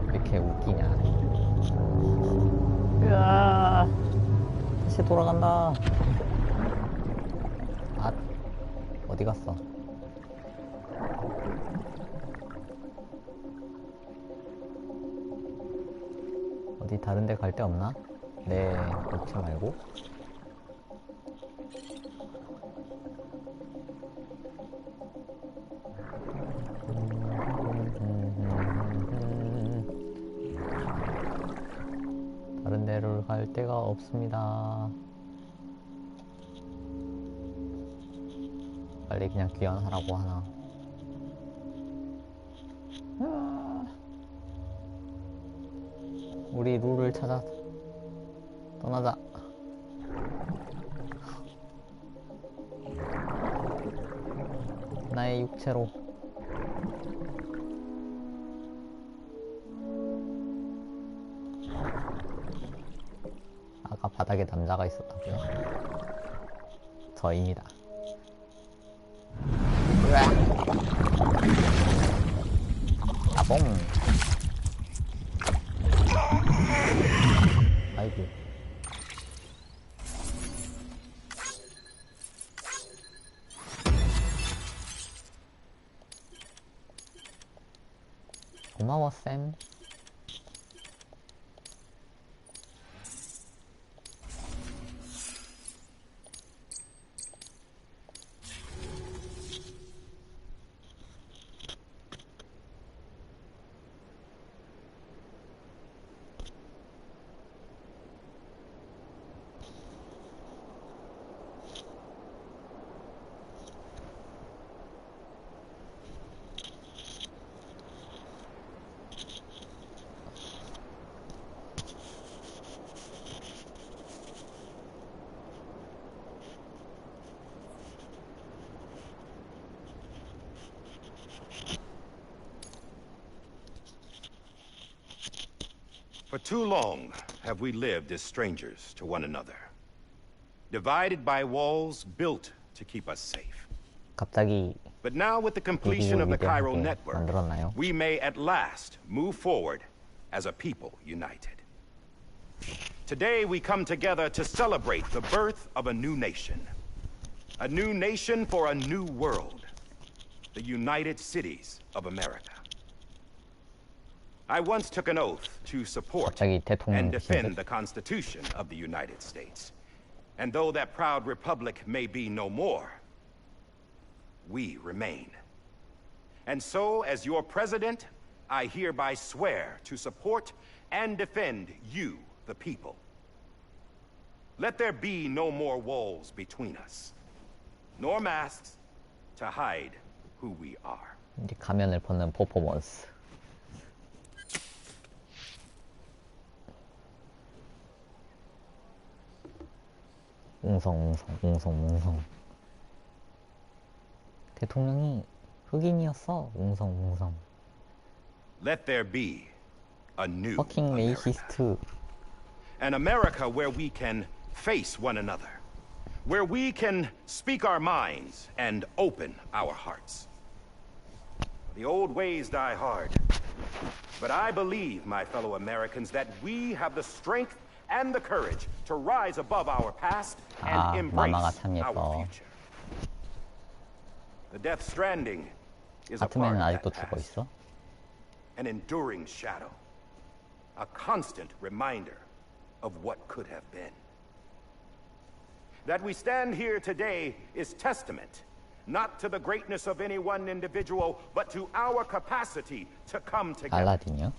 왜 이렇게 웃기냐. 으아, 다시 돌아간다. 아, 어디 갔어? 어디 다른 데 갈 데 없나? 네, 놓지 말고. 다른 데를 갈 데가 없습니다. 빨리 그냥 귀환하라고 하나. 우리 룰을 찾아 떠나자. 나의 육체로. 아까 바닥에 남자가 있었다고요? 저입니다. 따봉. 아이고. 고마워 쌤. For too long have we lived as strangers to one another, divided by walls built to keep us safe. 갑자기 But now with the completion of the Chiral 위대하게 network, 만들었나요? we may at last move forward as a people united. Today we come together to celebrate the birth of a new nation. A new nation for a new world. The United Cities of America. I once took an oath to support 갑자기 대통령 and defend the Constitution of the United States. And though that proud republic may be no more, we remain. And so, as your president, I hereby swear to support and defend you, the people. Let there be no more walls between us, nor masks to hide who we are. 이제 가면을 벗는 퍼포먼스. 웅성. 대통령이 흑인이었어. 웅성. Let there be a new fucking America. racist. An America where we can face one another. Where we can speak our minds and open our hearts. The old ways die hard. But I believe, my fellow Americans, that we have the strength and the courage to rise above our past and embrace 마마가 참 our 예뻐. future. The Death Stranding is a part 아트맨은 of 아직도 that 죽어 past. 있어? An enduring shadow. A constant reminder of what could have been. That we stand here today is testament not to the greatness of any one individual, but to our capacity to come together. 알라딘이요?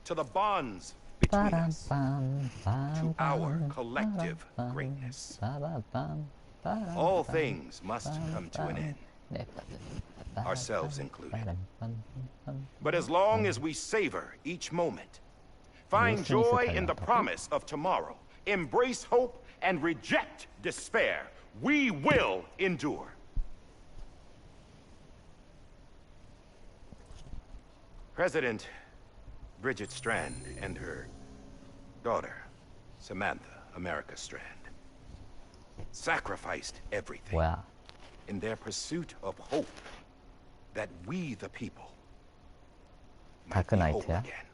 To the bonds between us. To our collective greatness. All things must come to an end. Ourselves included. But as long as we savor each moment, find joy in the promise of tomorrow, embrace hope, and reject despair, we will endure. President Bridget Strand and her daughter, Samantha America Strand, sacrificed everything 뭐야? in their pursuit of hope that we, the people, might be whole 다크나이트야? again.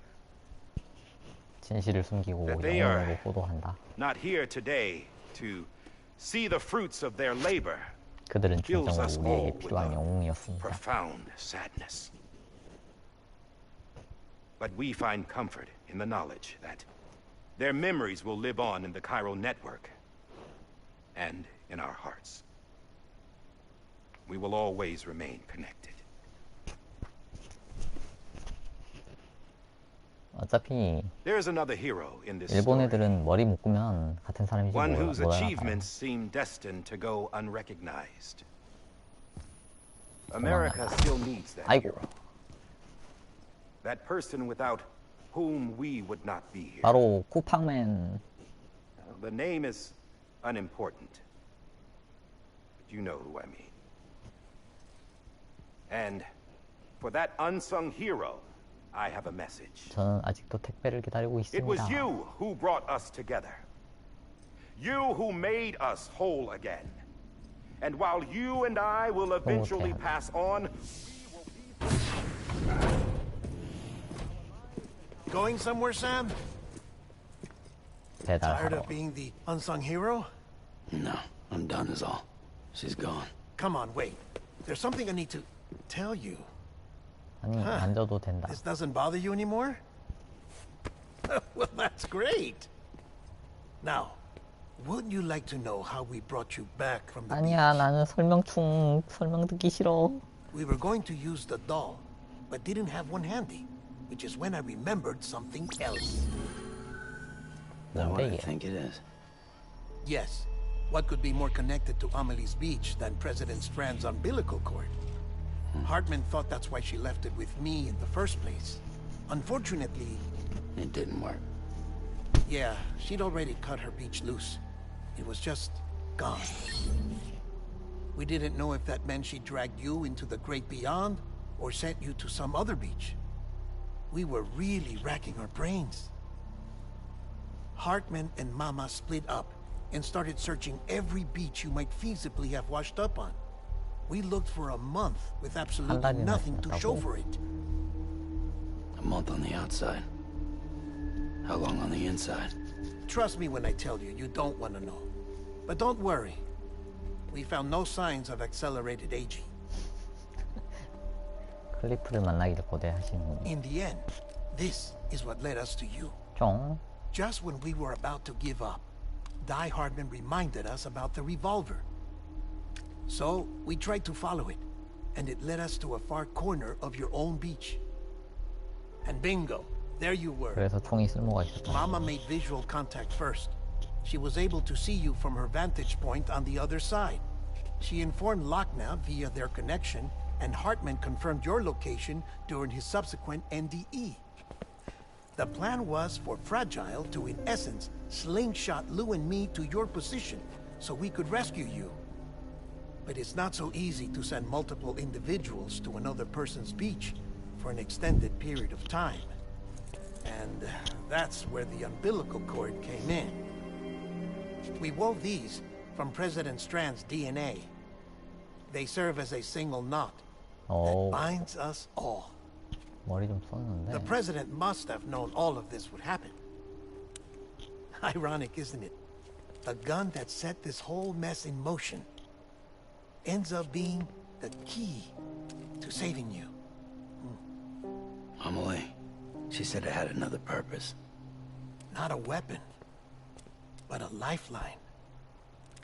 진실을 숨기고 That they are 영웅으로 호도한다. not here today to see the fruits of their labor 그들은 fills us 진정으로 all 우리에게 with 필요한 a 영웅이었습니다. profound sadness. But we find comfort in the knowledge that their memories will live on in the Chiral network and in our hearts. We will always remain connected. 어차피 There is another hero in this 일본 story. 애들은 머리 묶으면 같은 사람인지 One whose 몰라. achievements seem destined to go unrecognized. America still needs that 아이고. hero. That person without whom we would not be here. 바로 쿠팡맨. The name is unimportant. But you know who I mean. And for that unsung hero, I have a message. 저는 아직도 택배를 기다리고 It was 있습니다. you who brought us together. You who made us whole again. And while you and I will eventually pass on, Going somewhere, Sam? Tired 배달하러. of being the unsung hero? No, I'm done is all. She's gone. Come on, wait. There's something I need to tell you. 아니 만져도 된다. This doesn't bother you anymore? Well, that's great. Now, wouldn't you like to know how we brought you back from the 아니야 beach? 나는 설명 듣기 싫어. We were going to use the doll, but didn't have one handy, which is when I remembered something else. Now what 뭔데 I 이게? think it is. Yes, what could be more connected to Amelie's beach than President Strand's umbilical cord? Hartman thought that's why she left it with me in the first place. Unfortunately, It didn't work. yeah, she'd already cut her beach loose. It was just gone. We didn't know if that meant she dragged you into the great beyond or sent you to some other beach. We were really racking our brains. Hartman and Mama split up and started searching every beach you might feasibly have washed up on. We looked for a month with absolutely 달이나 nothing to show 지났다고? for it. A month on the outside. How long on the inside? Trust me when I tell you, you don't want to know. But don't worry. We found no signs of accelerated aging. 클리프를 만나기를 고대하시는군요. In the end, this is what led us to you. 쫑. Just when we were about to give up, Die Hardman reminded us about the revolver. So, we tried to follow it, and it led us to a far corner of your own beach. And bingo, there you were. 그래서 총이 쓸모가 있었다. Mama made visual contact first. She was able to see you from her vantage point on the other side. She informed Lochna via their connection, and Hartman confirmed your location during his subsequent NDE. The plan was for Fragile to, in essence, slingshot Lou and me to your position so we could rescue you. But it's not so easy to send multiple individuals to another person's beach for an extended period of time. And that's where the umbilical cord came in. We wove these from President Strand's DNA. They serve as a single knot that binds us all. 머리 좀 썼는데. The president must have known all of this would happen. Ironic, isn't it? The gun that set this whole mess in motion ends up being the key to saving you. Amelie, she said it had another purpose. Not a weapon, but a lifeline.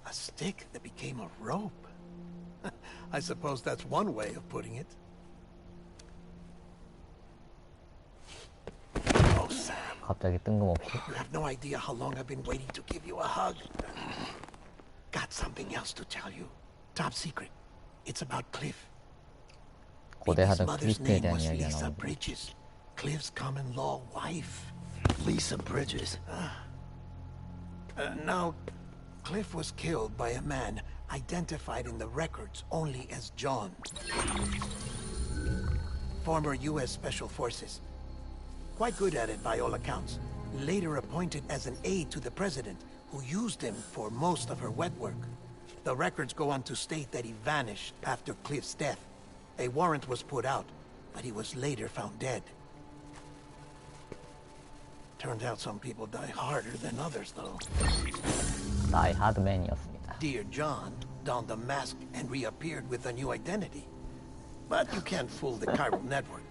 A stick that became a rope. I suppose that's one way of putting it. Oh, Sam. 갑자기 뜬금없이. You have no idea how long I've been waiting to give you a hug. Got something else to tell you. Top secret. It's about Cliff. 고대 His 하던 mother's 클리프에 name 대한 was 이야기가 Lisa 나오고. Bridges, Cliff's common-law wife. Lisa Bridges. Now, Cliff was killed by a man identified in the records only as John. Former U.S. Special Forces. Quite good at it by all accounts. Later appointed as an aide to the president, who used him for most of her wet work. The records go on to state that he vanished after Cliff's death. A warrant was put out, but he was later found dead. Turns out some people die harder than others, though. Die Hardman이었습니다. Dear John donned a mask and reappeared with a new identity. But you can't fool the chiral network.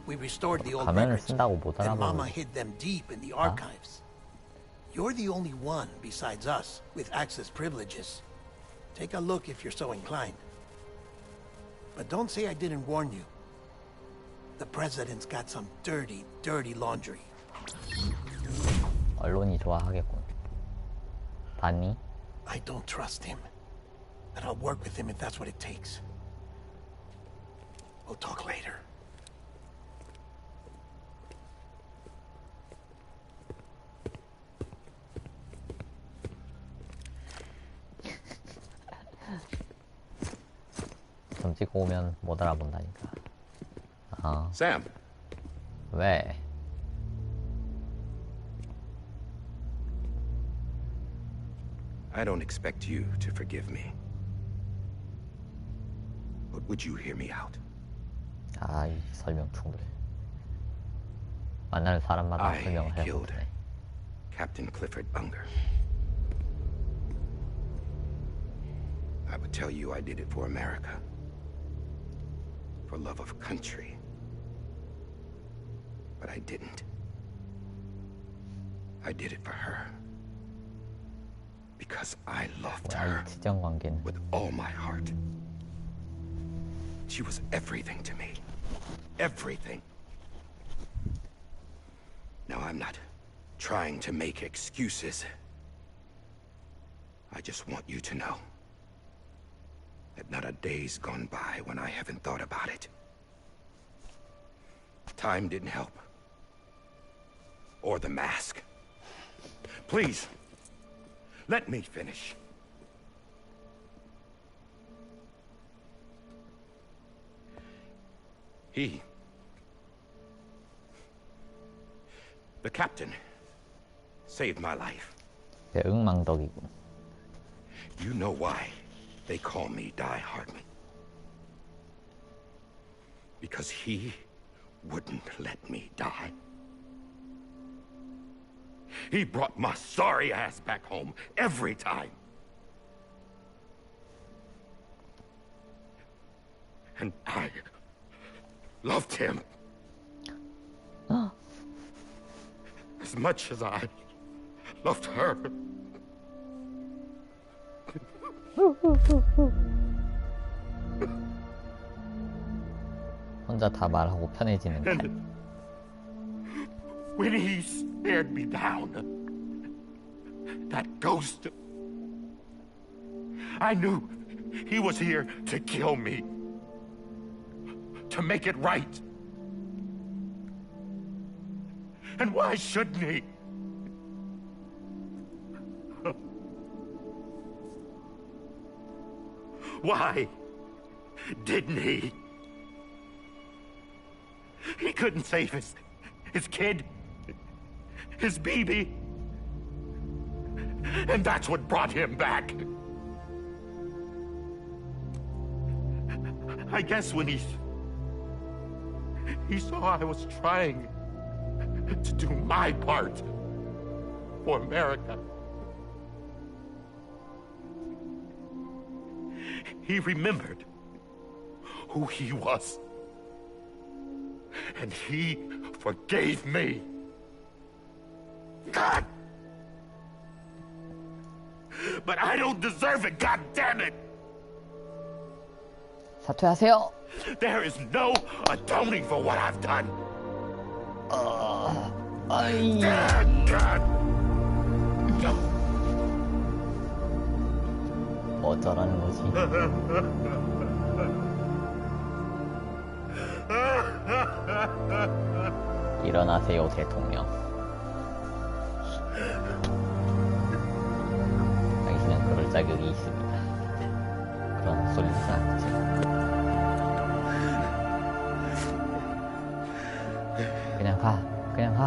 We restored the old 가면을 records, 쓴다고 못 and Mama 알아보고. hid them deep in the archives. You're the only one besides us with access privileges. Take a look if you're so inclined. But don't say I didn't warn you. The president's got some dirty, dirty laundry. 언론이 좋아하겠군. 봤니? I don't trust him. But I'll work with him if that's what it takes. We'll talk later. 점 찍고 오면 못 알아본다니까. 아. Sam. 왜? I don't expect you to forgive me. But would you hear me out? 아, 이 설명 충분해. 만나는 사람마다 I 설명을 해야 killed 되네. Captain Clifford Unger. I would tell you I did it for America. For love of country. But I didn't. I did it for her. Because I loved her 이 지정 관계는 with all my heart. She was everything to me. Everything. Now, I'm not trying to make excuses. I just want you to know that not a day's gone by when I haven't thought about it. Time didn't help. Or the mask. Please, let me finish. The captain saved my life. 엉망덕이군. You know why they call me Die Hardman? Because he wouldn't let me die. He brought my sorry ass back home every time. And I loved him. As much as I loved her. 혼자 다 말하고 편해지는 거. When he stared me down, that ghost, I knew he was here to kill me, to make it right. And why shouldn't he? Why didn't he? He couldn't save his kid, his baby. And that's what brought him back. I guess when he saw I was trying to do my part for America, he remembered who he was. And he forgave me. God! But I don't deserve it, God damn it! 사퇴하세요. There is no atoning for what I've done. 아이. 어쩌라는 거지? 일어나세요, 대통령. 당신은 그럴 자격이 있습니다. 그런 목소리는 않지. 그냥 가, 그냥 가.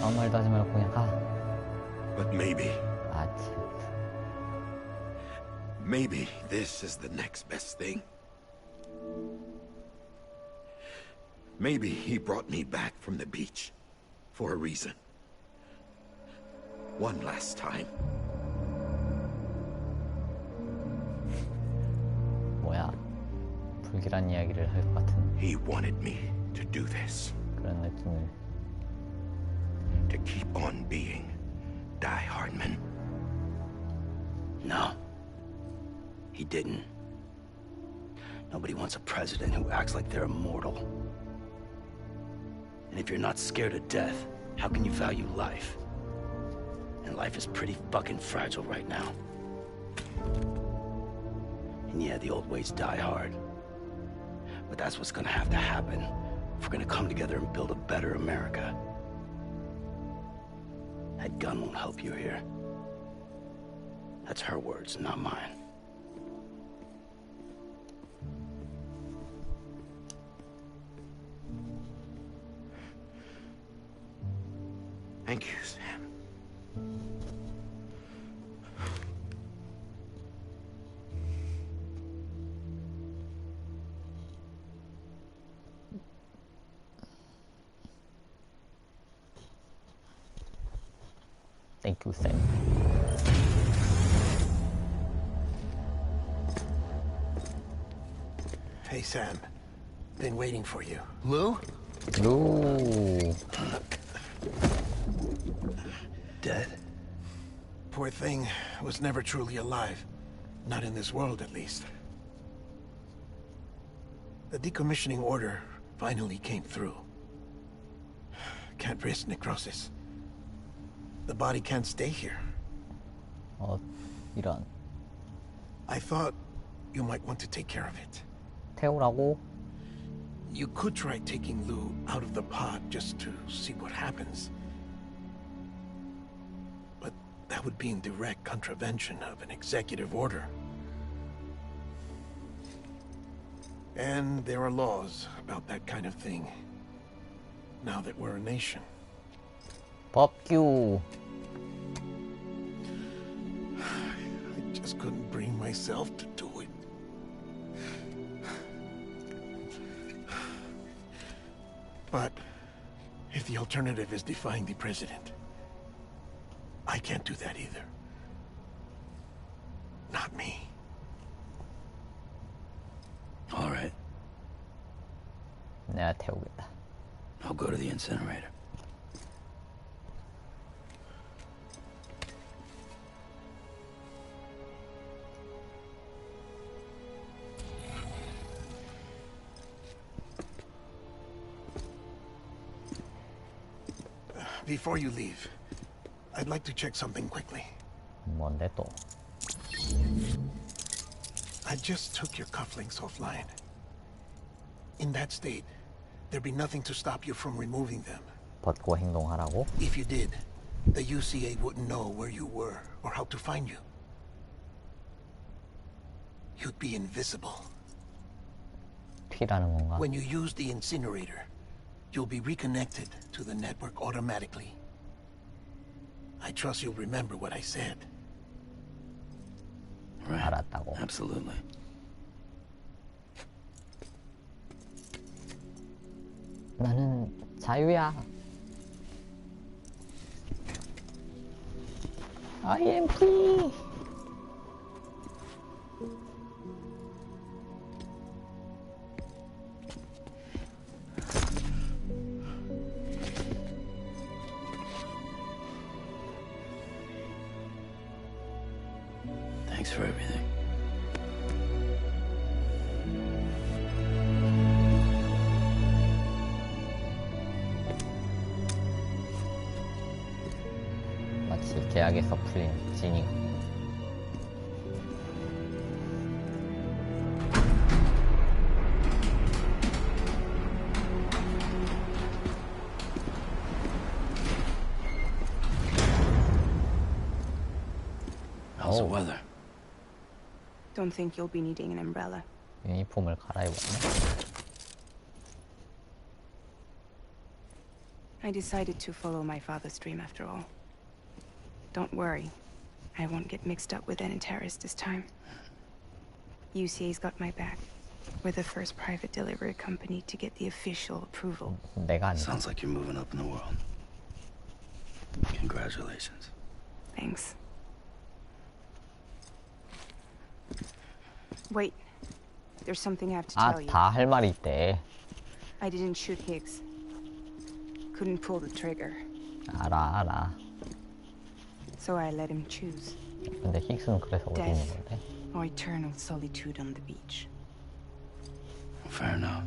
아무 말도 하지 말고 그냥 가. But maybe this is the next best thing. Maybe he brought me back from the beach for a reason. One last time. 뭐야? 불길한 이야기를 할 것 같은. He wanted me to do this. 그런 느낌을. To keep on being Die Hardman. No. He didn't. Nobody wants a president who acts like they're immortal. And if you're not scared of death, how can you value life? And life is pretty fucking fragile right now. And yeah, the old ways die hard. But that's what's gonna have to happen if we're gonna come together and build a better America. That gun won't help you here. That's her words, not mine. Thank you, Sam. Thank you, Sam. Hey, Sam. Been waiting for you. Lou? Lou. Dead? Poor thing was never truly alive. Not in this world, at least. The decommissioning order finally came through. Can't risk necrosis. The body can't stay here. 이런. I thought you might want to take care of it. 태우라고? You could try taking Lou out of the pod just to see what happens. But that would be in direct contravention of an executive order. And there are laws about that kind of thing. Now that we're a nation. 법규. I just couldn't bring myself to do it. But if the alternative is defying the president, I can't do that either. Not me. All right. 내가 태우겠다. I'll go to the incinerator. Before you leave, I'd like to check something quickly. 뭔데 또? I just took your cufflinks offline. In that state, there'd be nothing to stop you from removing them. 벗고 행동하라고? If you did, the UCA wouldn't know where you were or how to find you. You'd be invisible. T라는 건가? When you use the incinerator, you'll be reconnected to the network automatically. I trust you'll remember what I said. Right. 알았다고. Absolutely. 나는 자유야. I am free. Thanks for everything. 마치 계약에서 풀린 진이. How's the weather? Don't think you'll be needing an umbrella. 유니폼을 갈아입었네. I decided to follow my father's dream after all. Don't worry. I won't get mixed up with any terrorists this time. UCA's got my back. We're the first private delivery company to get the official approval. 내가 아니다. Sounds like you're moving up in the world. Congratulations. Thanks. Wait. There's something I have to tell you. 다 할 말이 있대. I didn't shoot Higgs. Couldn't pull the trigger. 알아. So I let him choose. 근데 힉스는 그래서 어디 있는 Death 건데? or eternal solitude on the beach. Fair enough.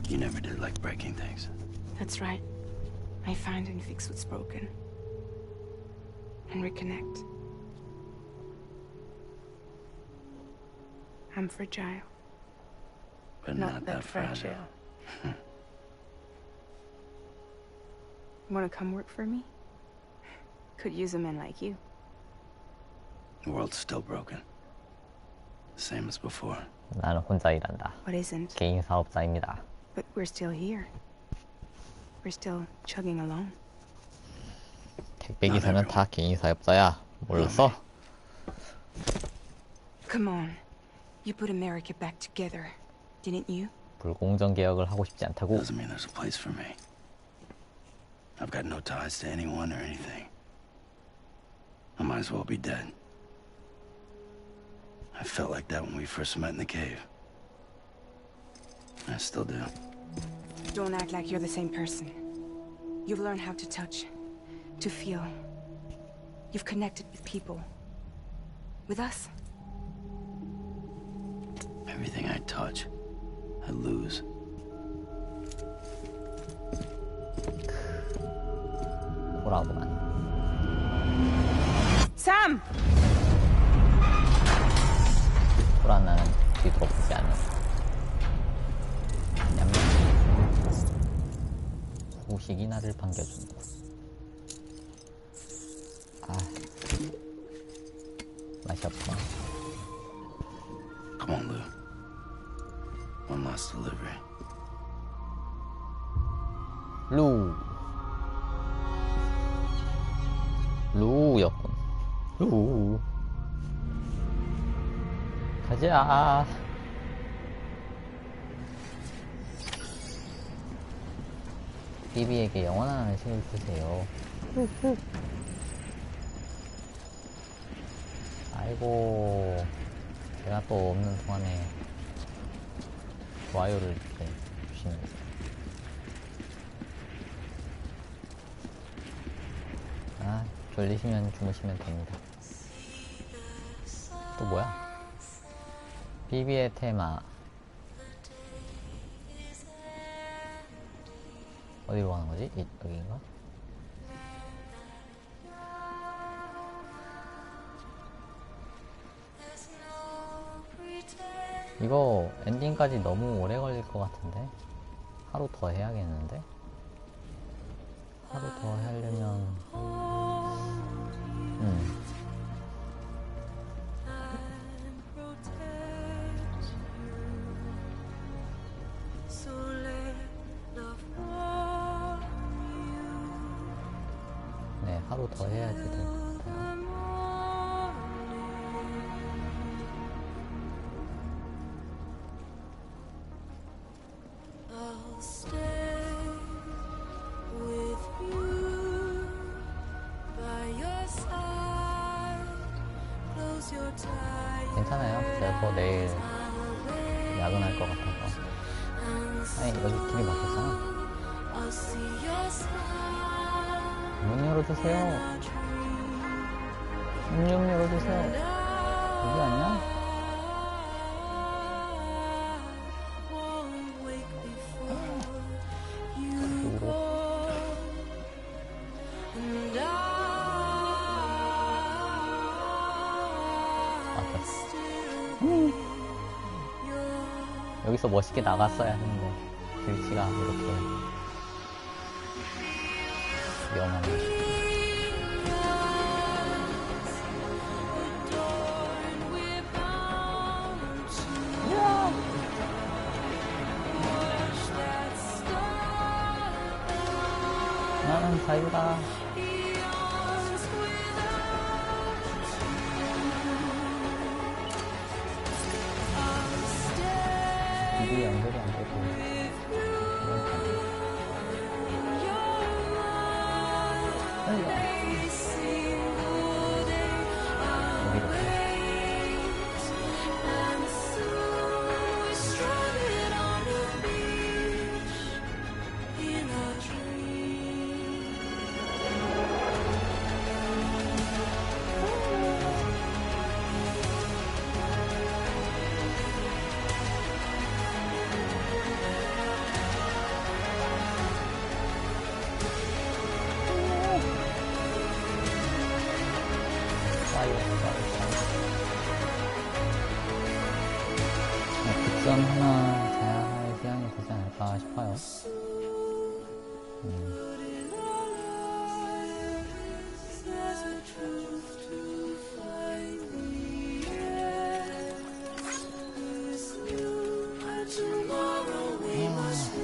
You never did like breaking things. That's right. I find and fix what's broken. And reconnect. I'm fragile. But not that fragile. Wanna come work for me? Could use a man like you. The world's still broken. Same as before. 나는 혼자 일한다. What isn't? 개인 사업자입니다. But we're still here. We're still chugging along. 택배 기사는 다 개인 사업자야. 몰랐어? Come on. You put America back together, didn't you? 불공정 개혁을 하고 싶지 않다고. Doesn't mean there's a place for me. I've got no ties to anyone or anything. I might as well be dead. I felt like that when we first met in the cave. I still do. Don't act like you're the same person. You've learned how to touch, to feel. You've connected with people. With us. Everything I touch, I lose. 호라구만. Sam! 호라나는 뒤돌아보지 않는. 얌얌. 후식이 나를 반겨준다. 맛이 없구나. Come on, Lou. One last delivery. 루였군. 루. 가자. 비비에게 영원한 안식을 주세요. 아이고, 제가 또 없는 동안에 좋아요를 이렇게 주시면서. 졸리시면 주무시면 됩니다. 또 뭐야? 비비의 테마. 어디로 가는 거지? 여기인가? 이거 엔딩까지 너무 오래 걸릴 것 같은데? 하루 더 해야겠는데? 하루 더 하려면 하루 더 해야지 될 것 같아요. 괜찮아요. 제가 또 내일 야근할 것 같아서. 아니, 여기 길이 막혔잖아. 문 열어주세요. 문 좀 열어주세요. 여기 아니야? 여기서 멋있게 나갔어야 했는데 길치가 이렇게 위험하네. 나는 자유다. 길이 연결이 안 되고. 득점 하나 제한할 시간이 되지 않을까 싶어요.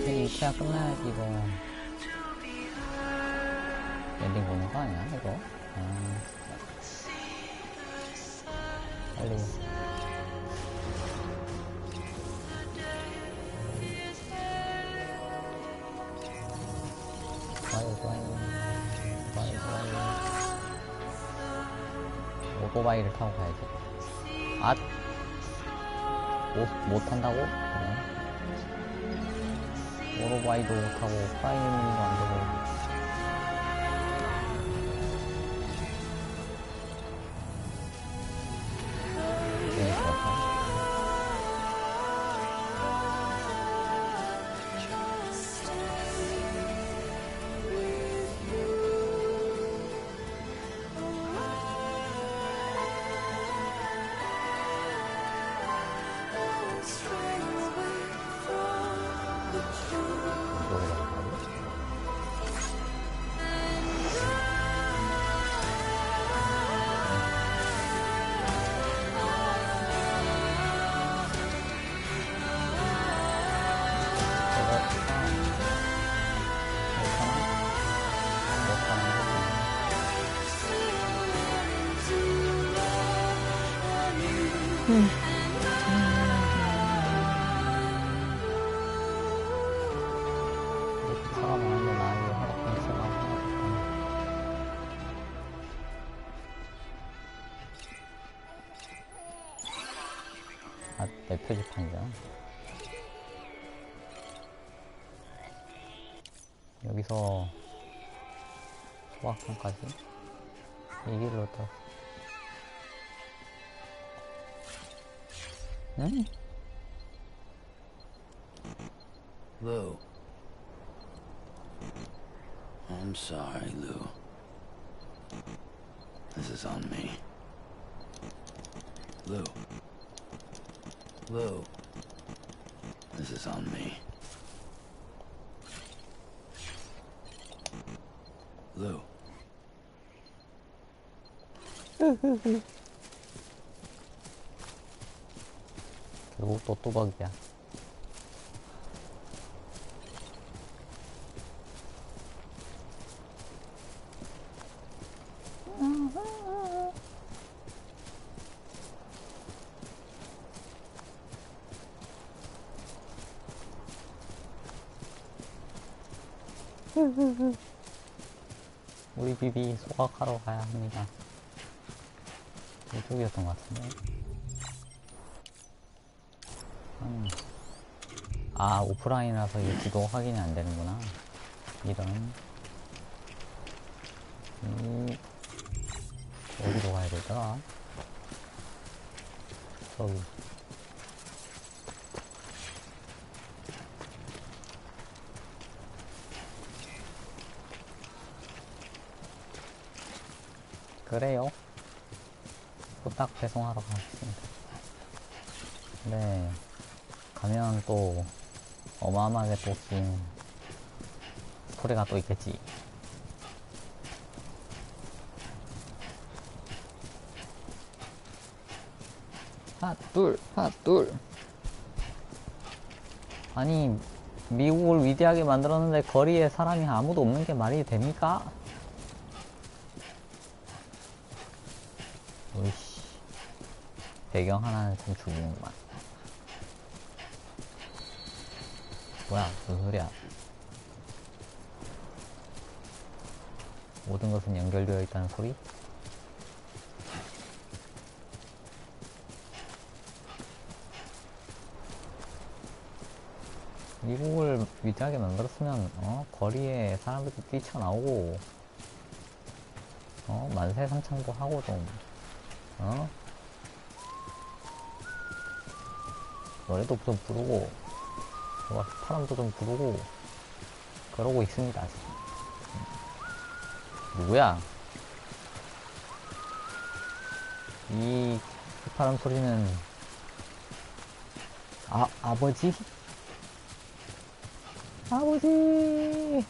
되게 이때야 끝나야지 이거. 엔딩 보는 거 아니야 이거? 빨리. 오토바이를 타고 가야지. 아! 못 탄다고? 그래. 오토바이도 못 타고, 파이밍도 안 되고. 차가 많은데 나에게 허락된 차가 하나 내 표지판이잖아. 여기서 소각판까지 이 길로 또. 응? Lou. I'm sorry, Lou. This is on me. Lou. Lou. This is on me. Lou. 결국 또 또박이야. 우리 비비 소각하러 가야 합니다. 이쪽이었던 것 같은데. 아, 오프라인이라서 이 지도 확인이 안 되는구나. 이런. 어디로 가야 되더라? 저기. 그래요. 후딱 배송하러 가겠습니다. 네. 가면 또 어마어마하게 또 긴 스토리가 또 있겠지. 하나 둘. 아니, 미국을 위대하게 만들었는데 거리에 사람이 아무도 없는 게 말이 됩니까? 오이씨. 배경 하나는 참 죽이는구만. 뭐야, 무슨 소리야. 모든 것은 연결되어 있다는 소리? 미국을 위대하게 만들었으면, 거리에 사람들이 뛰쳐나오고, 만세 삼창도 하고 좀, 노래도 좀 부르고, 사람도 좀 부르고, 그러고 있습니다, 아직. 누구야? 이 바람 소리는, 아버지? 아버지!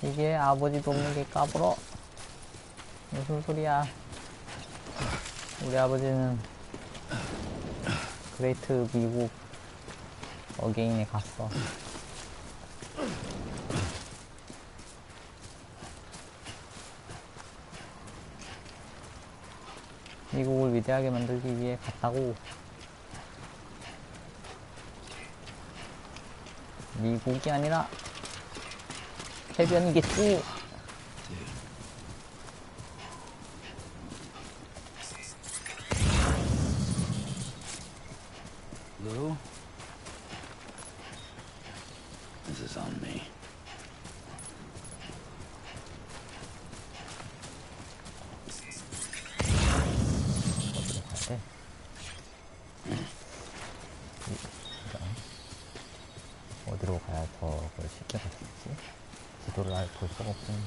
이게 아버지도 없는 게 까불어? 무슨 소리야? 우리 아버지는 그레이트 미국 어게인에 갔어. 미국을 위대하게 만들기 위해 갔다고. 미국이 아니라 해변이겠지. Lou? This is on me. 어디로 가야 저걸 쉽게 갈 수 있지? 지도를 아예 볼 수가 없군.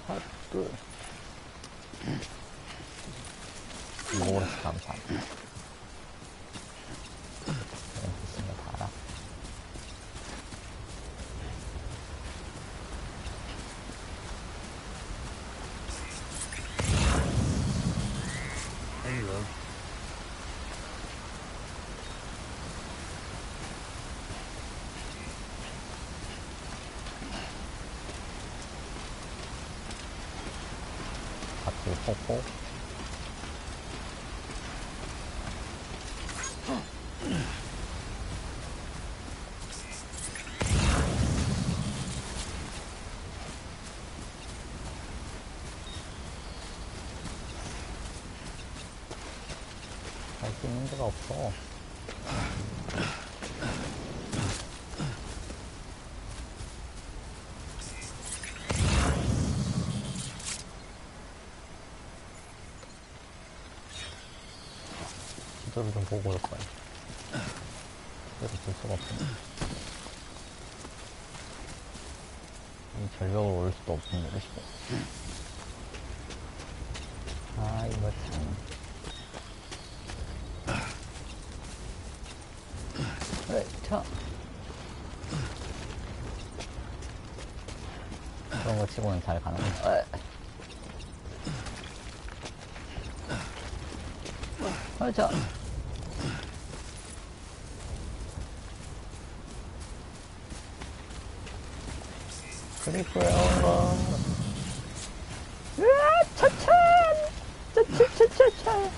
하나, 둘. 이거로 감사합니다. 있으면 다 알아. Hey, Lou. 갑자기 뽀뽀. 갈 수 있는 데가 없어. 지도를 좀 보고 올 거야. 그래서 볼 수가 없네. 이 절벽을 올 수도 없는 모르시고. 아, 이거 참. 그래, 자. 그런 거 치고는 잘 가는 거. 자. 그리고요. 으아, 차차! 차차차차차! 안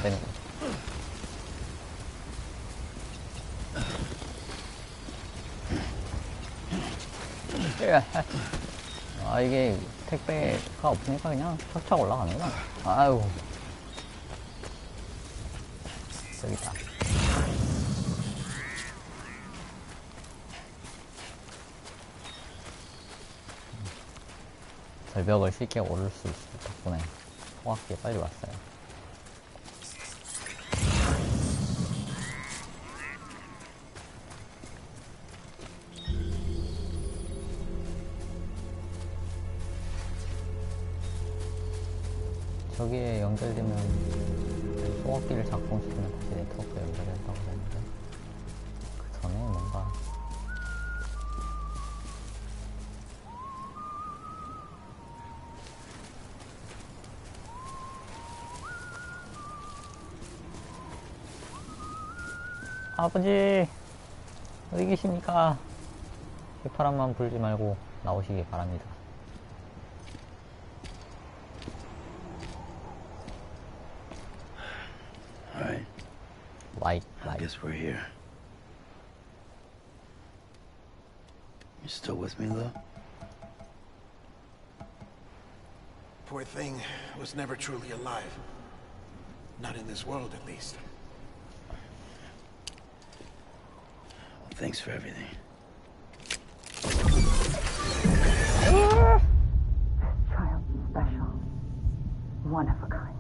되는 거. 아, 이게 택배가 없으니까 그냥 착착 올라가는구나. 아유. 여기 있다. 절벽을 쉽게 오를 수 있을 덕분에 호각기에 빨리 왔어요. 저기에 연결되면 소각기를 작동시키면 다시 네트워크에 연결된다고 했는데 그 전에 뭔가 아버지 어디 계십니까? 휘파람만 불지 말고 나오시기 바랍니다. I guess we're here. You still with me, though? Poor thing was never truly alive. Not in this world, at least. Well, thanks for everything. Child special. One of a kind.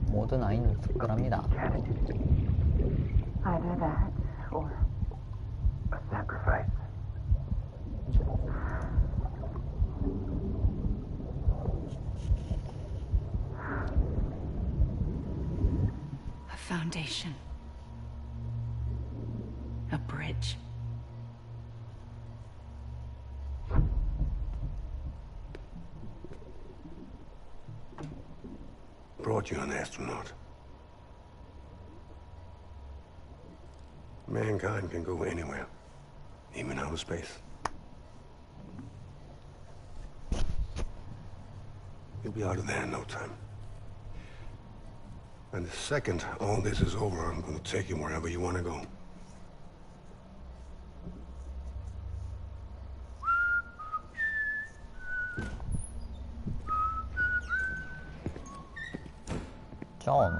모든 아이는 특별합니다. Either that or a sacrifice. A foundation. A bridge. Brought you an astronaut. Mankind can go anywhere, even outer space. You'll be out of there in no time. And the second all this is over, I'm gonna take you wherever you wanna go. John.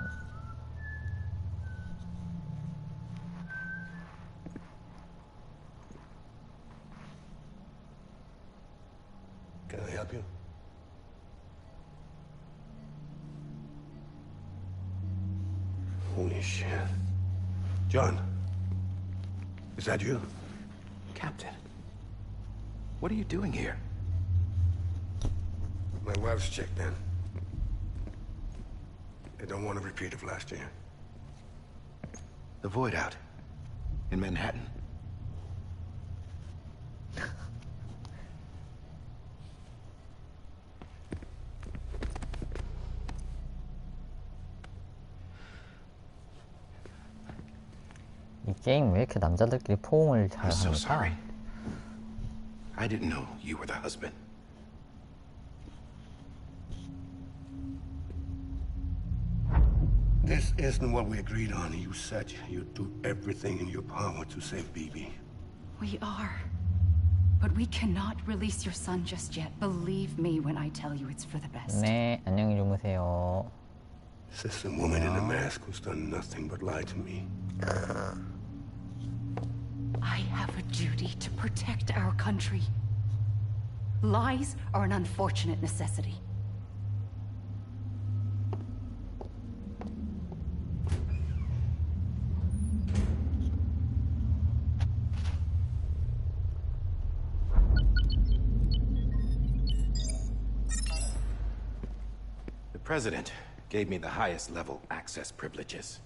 Can I help you? Holy shit. John, is that you? Captain, what are you doing here? My wife's checked in. They don't want a repeat of last year. The void out in Manhattan. 이 게임 왜 이렇게 남자들끼리 포옹을 잘 I'm so 합니까? sorry. I didn't know you were the husband. This isn't what we agreed on. You said you'd do everything in your power to save BB. We are. But we cannot release your son just yet. Believe me when I tell you it's for the best. 네, 안녕히 주무세요. This is a woman in a mask who's done nothing but lie to me. I have a duty to protect our country. Lies are an unfortunate necessity. The President gave me the highest level access privileges.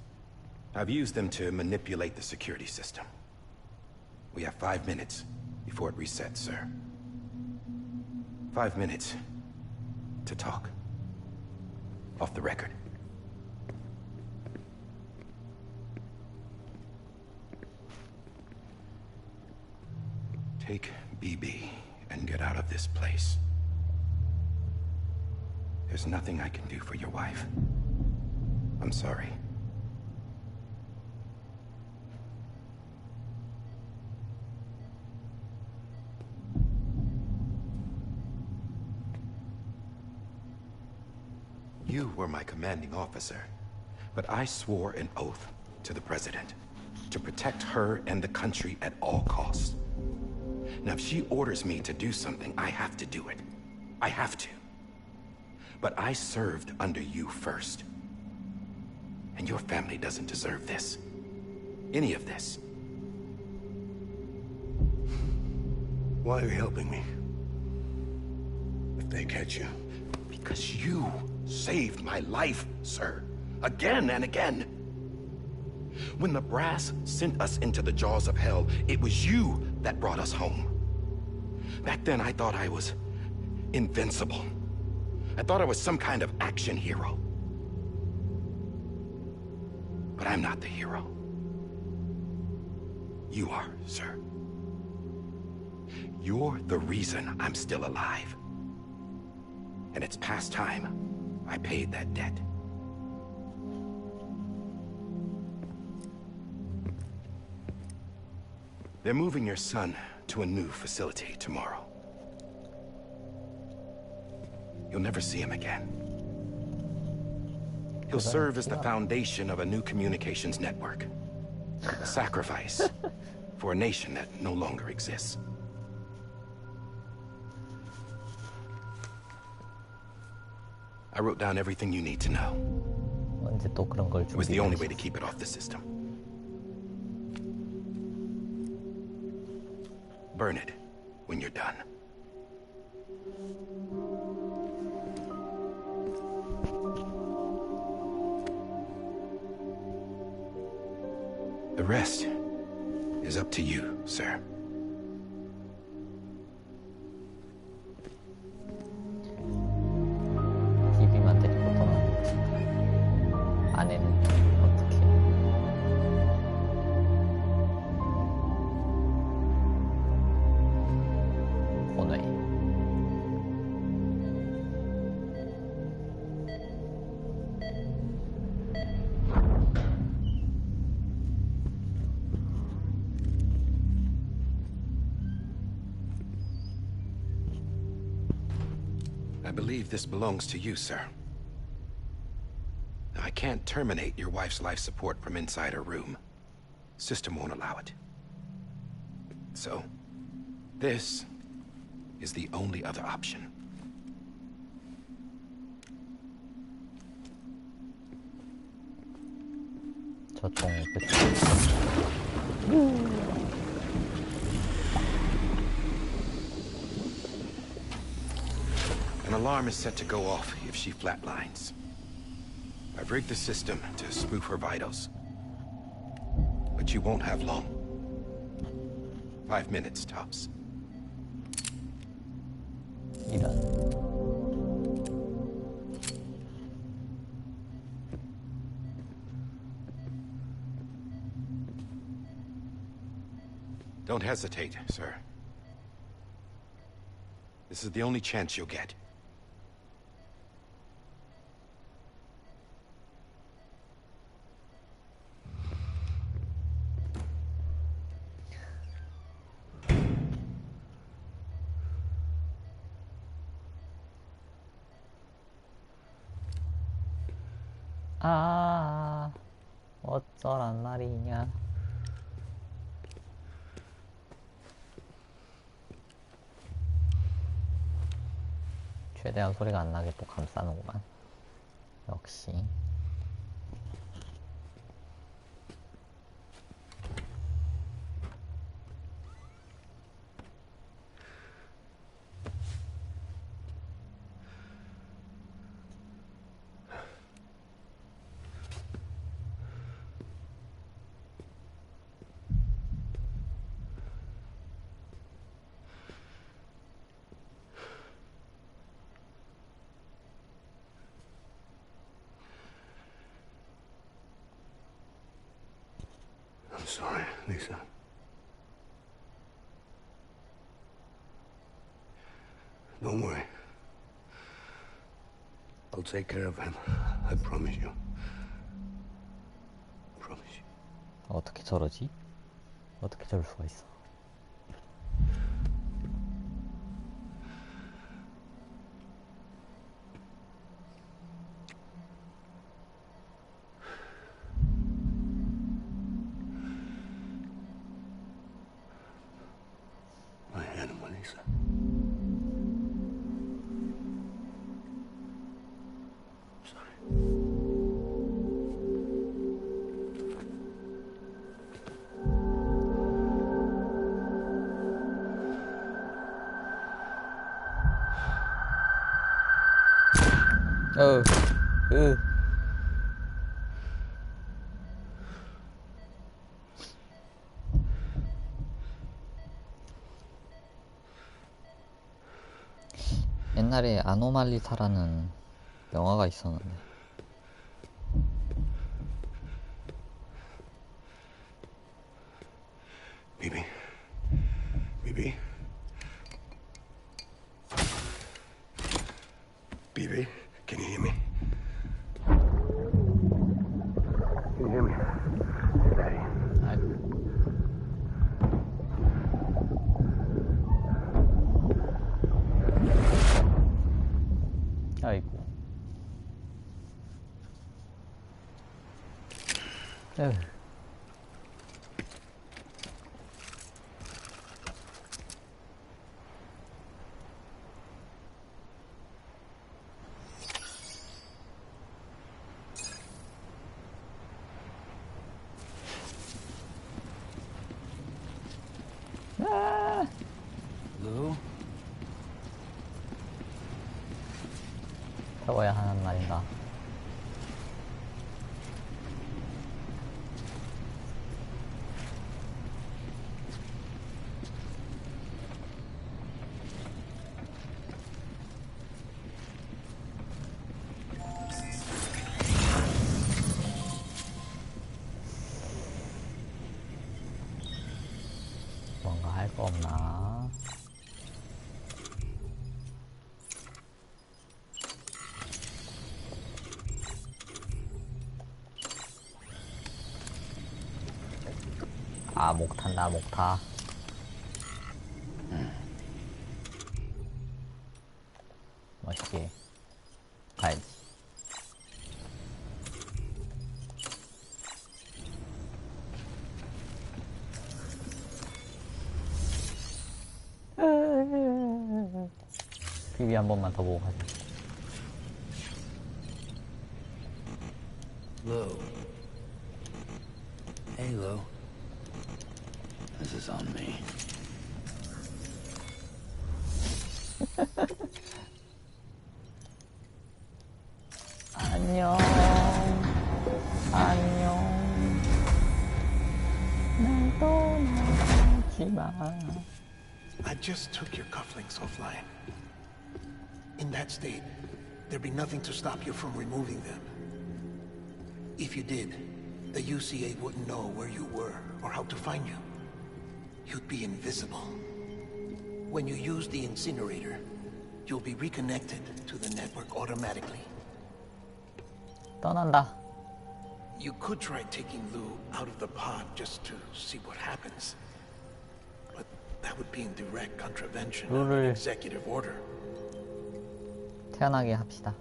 I've used them to manipulate the security system. We have 5 minutes before it resets, sir. 5 minutes to talk. Off the record. Take BB and get out of this place. There's nothing I can do for your wife. I'm sorry. You were my commanding officer, but I swore an oath to the President to protect her and the country at all costs. Now, if she orders me to do something, I have to do it. I have to. But I served under you first. And your family doesn't deserve this. Any of this. Why are you helping me? If they catch you. Because you saved my life, sir. Again and again. When the brass sent us into the jaws of hell, it was you that brought us home. Back then, I thought I was invincible. I thought I was some kind of action hero. But I'm not the hero. You are, sir. You're the reason I'm still alive. And it's past time I paid that debt. They're moving your son to a new facility tomorrow. You'll never see him again. He'll serve as the foundation of a new communications network. A sacrifice for a nation that no longer exists. I wrote down everything you need to know. 언제 또 그런 걸 It was the only way to 준비했지? keep it off the system. Burn it when you're done. The rest is up to you, sir. 비비만 데리고 떠나는 거지. 아내는 어떻게? 혼외. I believe this belongs to you, sir. Now, I can't terminate your wife's life support from inside her room. System won't allow it. So, this is the only other option. 저총 그치? An alarm is set to go off if she flatlines. I've rigged the system to spoof her vitals. But you won't have long. 5 minutes, tops. 이런. Don't hesitate, sir. This is the only chance you'll get. 아, 어쩌란 말이냐. 최대한 소리가 안 나게 또 감싸는구만. 역시. Lisa. Don't worry. I'll take care of him. I promise you. Promise you. 어떻게 저러지? 어떻게 저럴 수가 있어? My animal, Lisa. 옛날에 아노말리사라는 영화가 있었는데 Bibi. Bibi. Bibi, can you hear me? Can you hear me? Daddy. 아이고. Lou? 해봐야 하는 말인가? 뭔가 할 거 없나? 아, 목 탄다, 목 타. 멋있게 가야지. 비비 한 번만 더 보고 가자. Lou. Hey, Lou. This is on me. 안녕. 안녕. 날 떠나지 마. I just took your cufflinks offline. In that state, there'd be nothing to stop you from removing them. If you did, the UCA wouldn't know where you were or how to find you. You'd be invisible. When you use the incinerator, you'll be reconnected to the network automatically. 떠난다. You could try taking Lou out of the pod just to see what happens. But that would be in direct contravention of an executive order. 태어나게 합시다.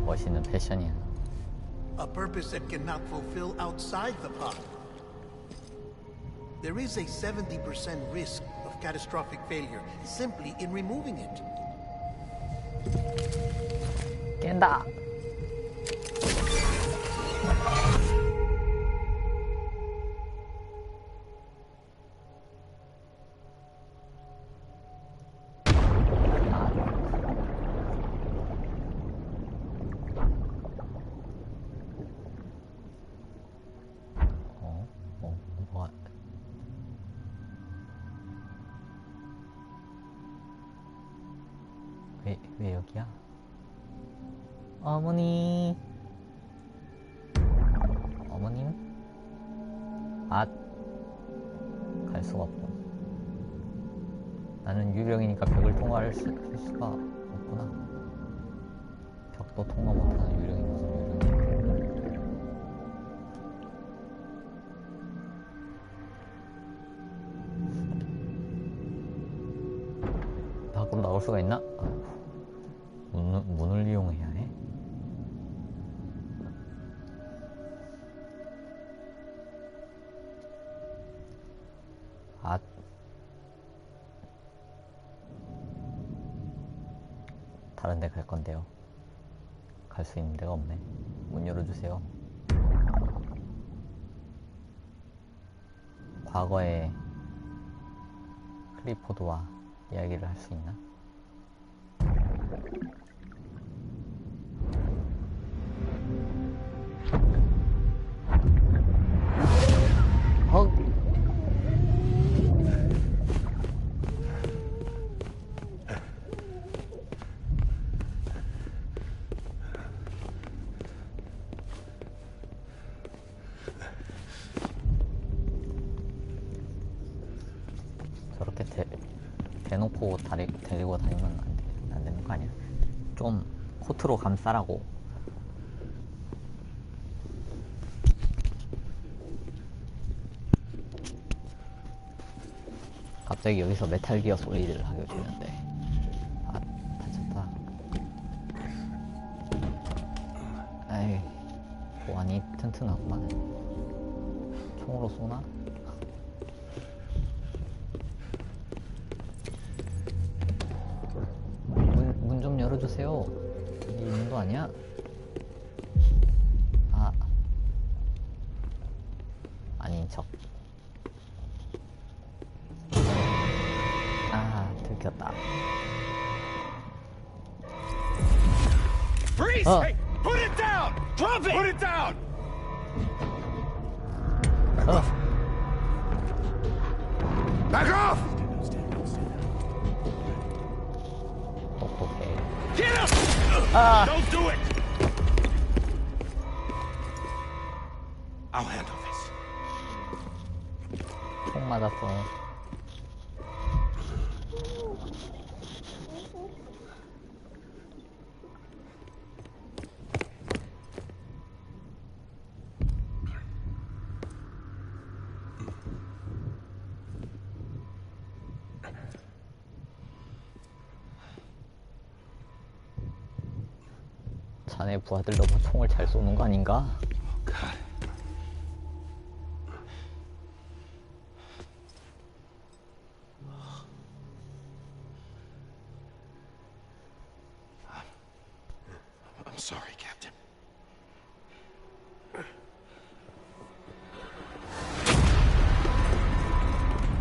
멋있는 패션이야. A purpose that cannot fulfill outside the pod. There is a 70% risk of catastrophic failure simply in removing it. 깬다. 뭐가? 왜 여기야? 어머니. 어머님? 아, 갈 수가 없고. 나는 유령이니까 벽을 통과할 수가 없구나. 벽도 통과 못하는 유령이 무슨 유령이야. 밖으로 나올 수가 있나? 문을 이용해야 해? 아, 다른 데 갈 건데요. 갈 수 있는 데가 없네. 문 열어주세요. 과거에 클리포드와 이야기를 할 수 있나? 헉! 저렇게 대놓고 데리고 다니면 안 되는 거 아니야? 좀 코트로 감싸라고. 갑자기 여기서 메탈 기어 소리를 하게 되는데. 아, 다쳤다. 에이, 보안이 튼튼하구만. 총으로 쏘나? 문 좀 열어주세요. 이 문도 아니야? 아, 아닌 척. 아, 들켰다. Freeze! Hey, put it down! Drop it! Put it down! Back off! 오케이. Get him! Don't do it! I'll handle this. 총 맞았어. 자네 부하들 너무 총을 잘 쏘는 거 아닌가? God. I'm sorry, Captain.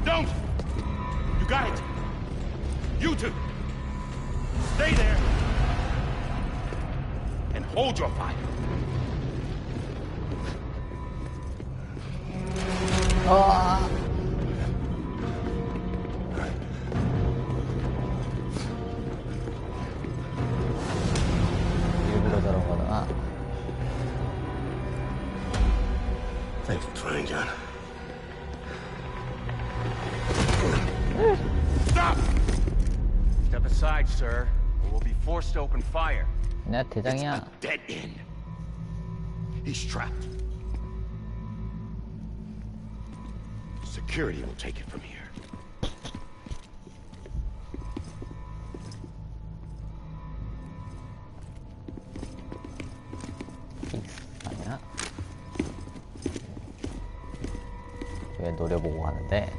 Don't! You got it! You two! Stay there! And hold your fire! 아. 일부러 저런 거구나. Thanks for trying, John. Stop! Step aside, sir, or we'll be forced to open fire. 내가 대장이야. Dead end. He's trapped. Security will take it from here. 아니야? 왜 노려보고 하는데?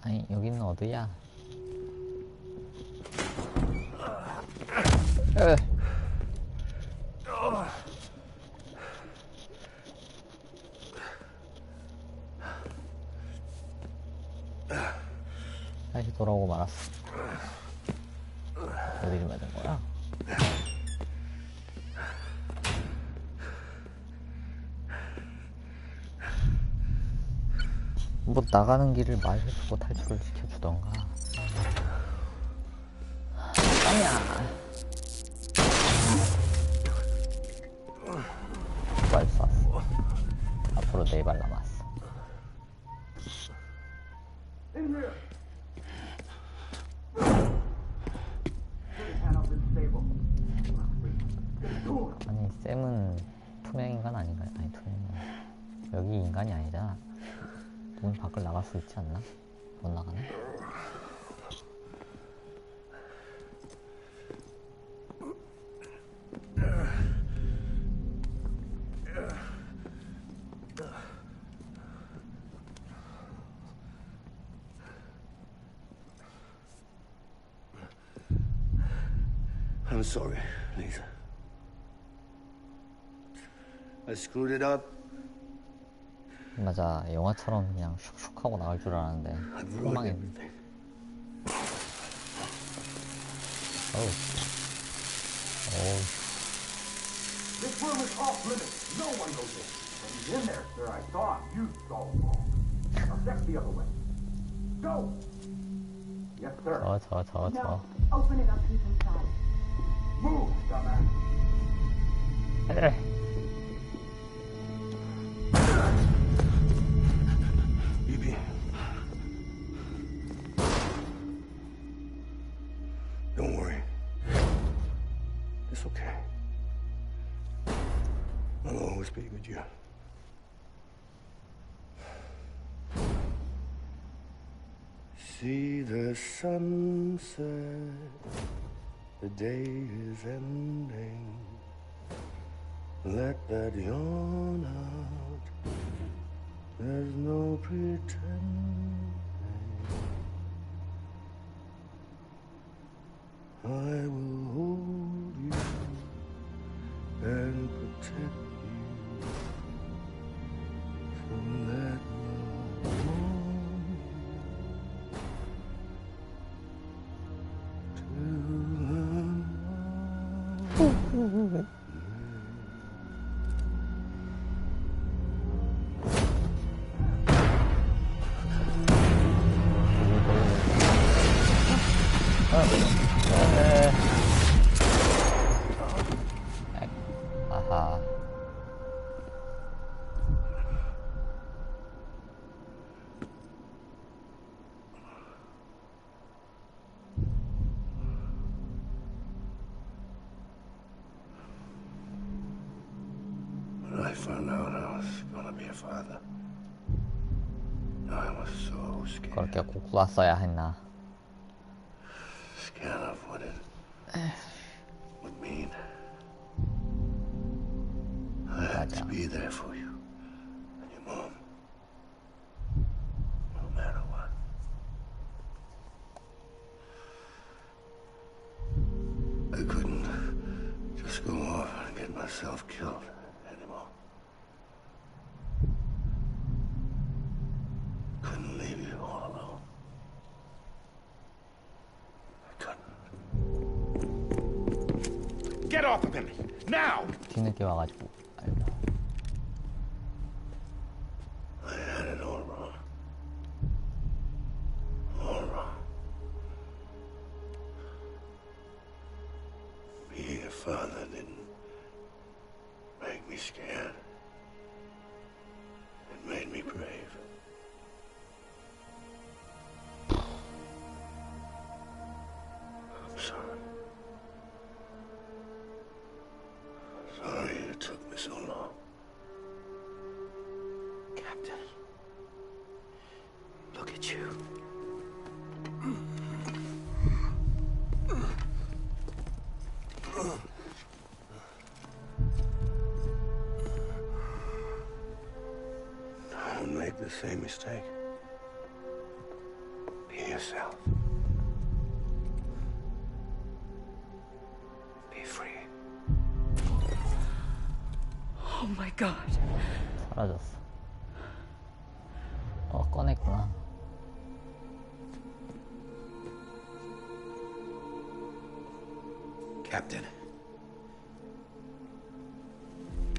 아니 여기는 어디야? 다시 돌아오고 말았어. 어디를 맞은 거야? 뭐 나가는 길을 말해주고 탈출을 시켜주던가. 아니야. 발 쐈어. 앞으로 4발 남았어. 아니 쌤은 투명인간 아닌가요? 아니 투명인간. 여기 인간이 아니잖아. 문 밖을 나갈 수 있지 않나? 못 나가네? I'm sorry, Lisa. I screwed it up. 맞아, 영화처럼 그냥 슉슉 하고 나갈 줄 알았는데 폭망했는데. 어우. This room is off limits. No one goes in. But he's in there, sir. I saw him. You saw him all. Now check the other way. Go! Yes, sir. 저. Open it up, he's inside. Move, dumbass. Evie. Don't worry. It's okay. I'll always be with you. See the sunset. The day is ending. Let that yawn out. There's no pretending. I will hold you and protect you from that love. 아하. When I found out I was gonna be a father, I was so scared. 그렇게 꼭 왔어야 했나? Scared of what it would mean. I had to be there for you and your mom, no matter what. I couldn't just go off and get myself killed anymore. Couldn't leave you all alone. Get off of him! Now! 뒤늦게 와가지고 알고. I had it all wrong. All wrong. Being a father didn't make me scared. It made me brave. I'm sorry. Sorry it took me so long. Captain, look at you. Don't make the same mistake. Be yourself. Be free. Oh my God. 사라졌어. 꺼냈구나. Captain,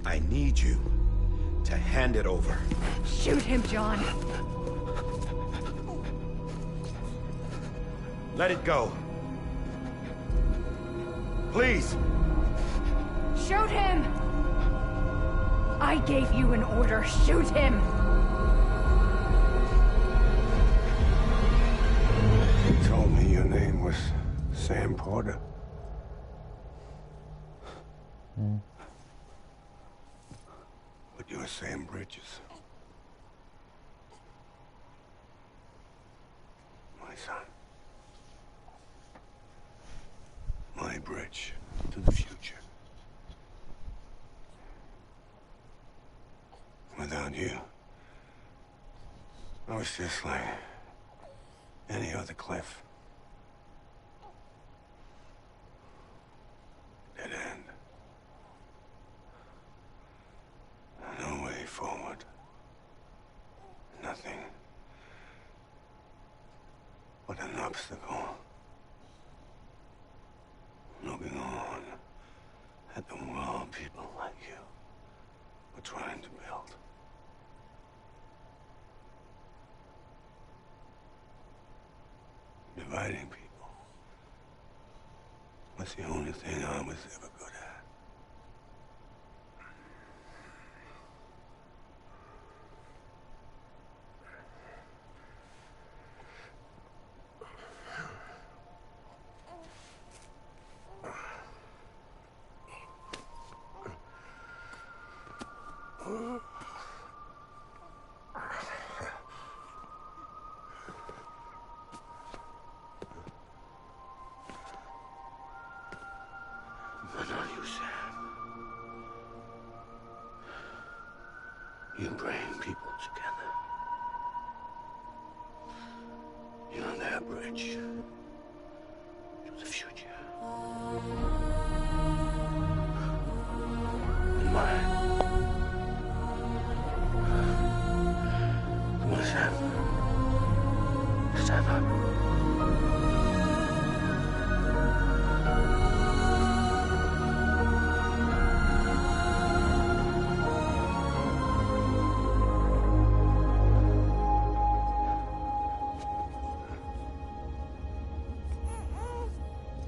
I need you to hand it over. Shoot him, John. Let it go. Please. Shoot him! I gave you an order. Shoot him! You told me your name was Sam Porter. But you're Sam Bridges. My son. My bridge to the future. Without you, I was just like any other Cliff. Dead end. No way forward. Nothing but an obstacle. Looking on at the world people like you were trying to build. Dividing people was the only thing I was ever good at. But not you, Sam. You bring people together. You're their bridge to the future. And mine. Come on, Sam. Stand up.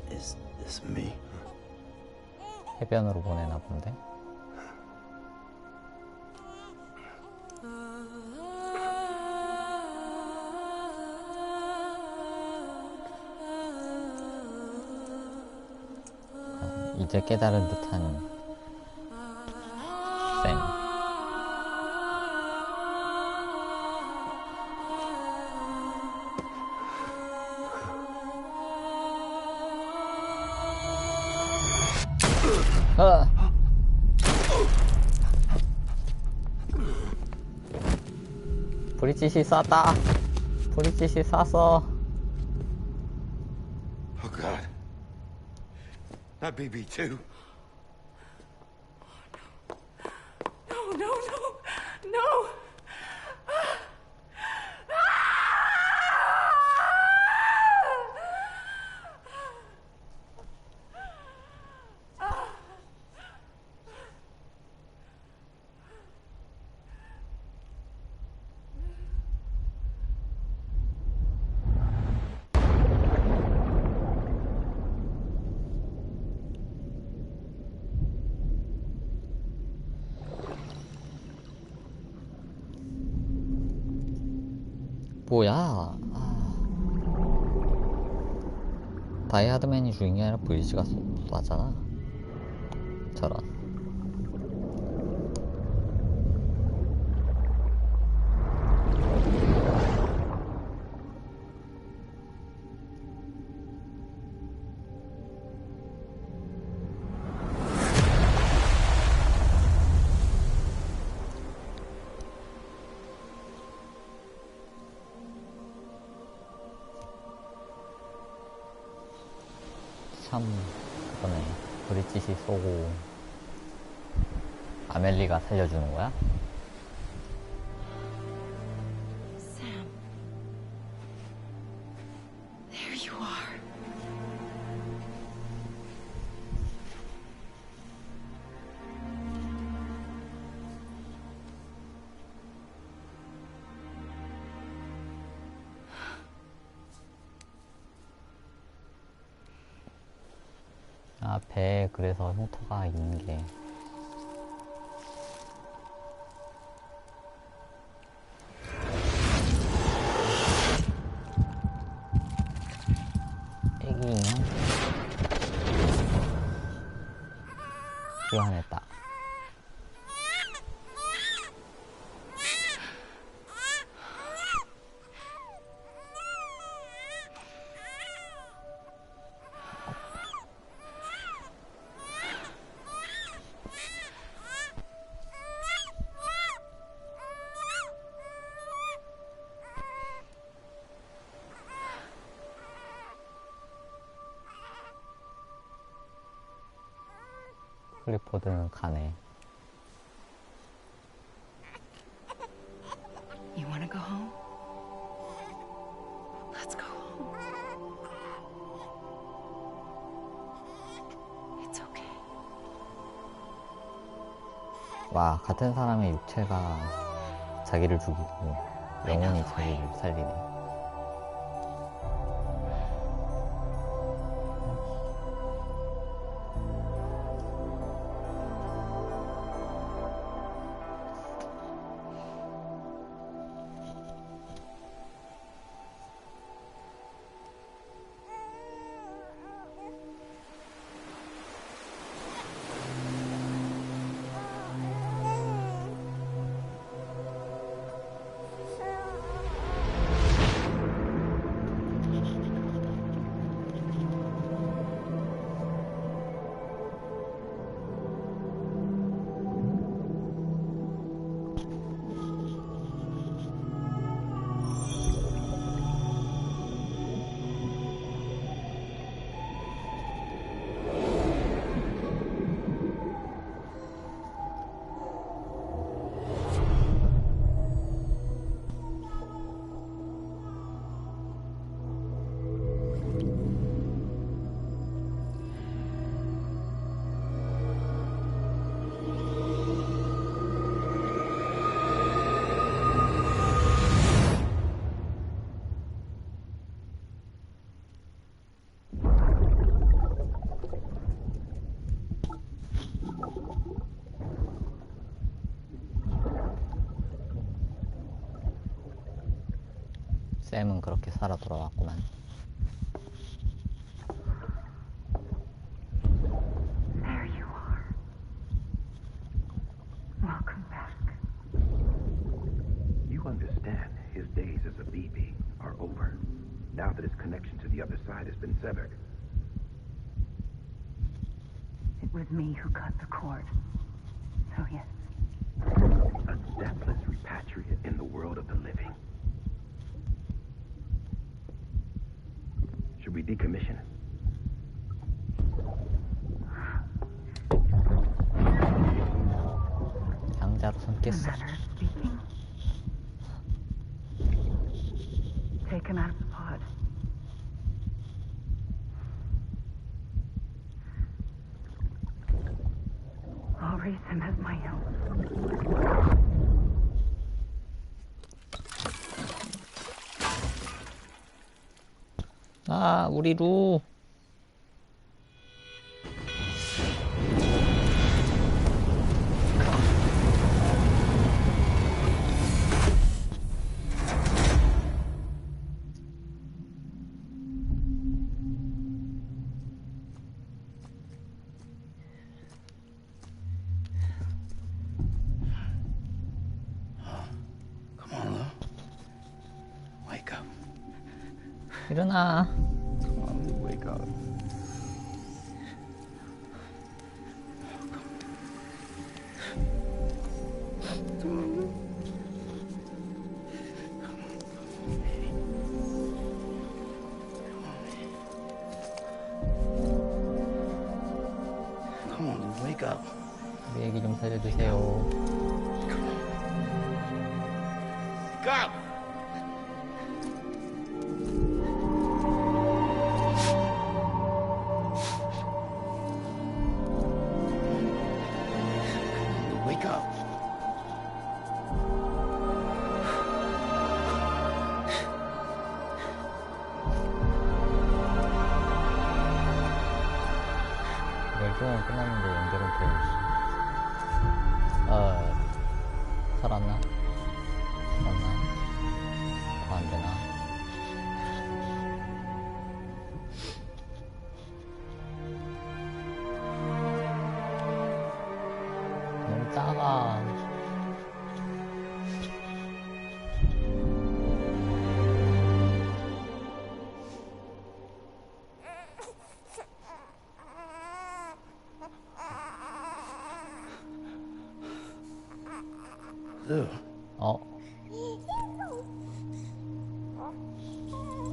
Is this me? 해변으로 보내나 본데. 이제 깨달은 듯한 쌤. 브리짓이 쐈다. 브리짓이 쐈어. Oh, God. Not BB-2. No, no, no, no! 뭐야? 다이하드맨이 죽인 게 아니라 브리지가 쐈잖아. 저런. 참 그거네. 브리짓이 쏘고 아멜리가 살려주는 거야? Sam. There you are. 아, 배에 그래서 흉터가 있는 게. 애기 인형? 교환했다. 클리포드는 가네. You wanna go home? Let's go home. It's okay. 와, 같은 사람의 육체가 자기를 죽이고 영혼이 자기를 살리네. 샘은 그렇게 살아 돌아왔구만. There you are. Welcome back. You understand his days as a BB are over, now that his connection to the other side has been severed. It was me who cut the cord. So yes. A deathless repatriate in the world of the living. Should we decommission it? 장자로 손 깼어. Manner of speaking. Take him out of the pod. I'll raise him as my own. 아, 우리 루. 일어나. Come on, wake up. Wake up. 우리 애기 좀 살려주세요. Wake up. Wake up. 열중은 끝났는데 연결은 또 살았나? 살았나? 더 안되나? 너무 작아.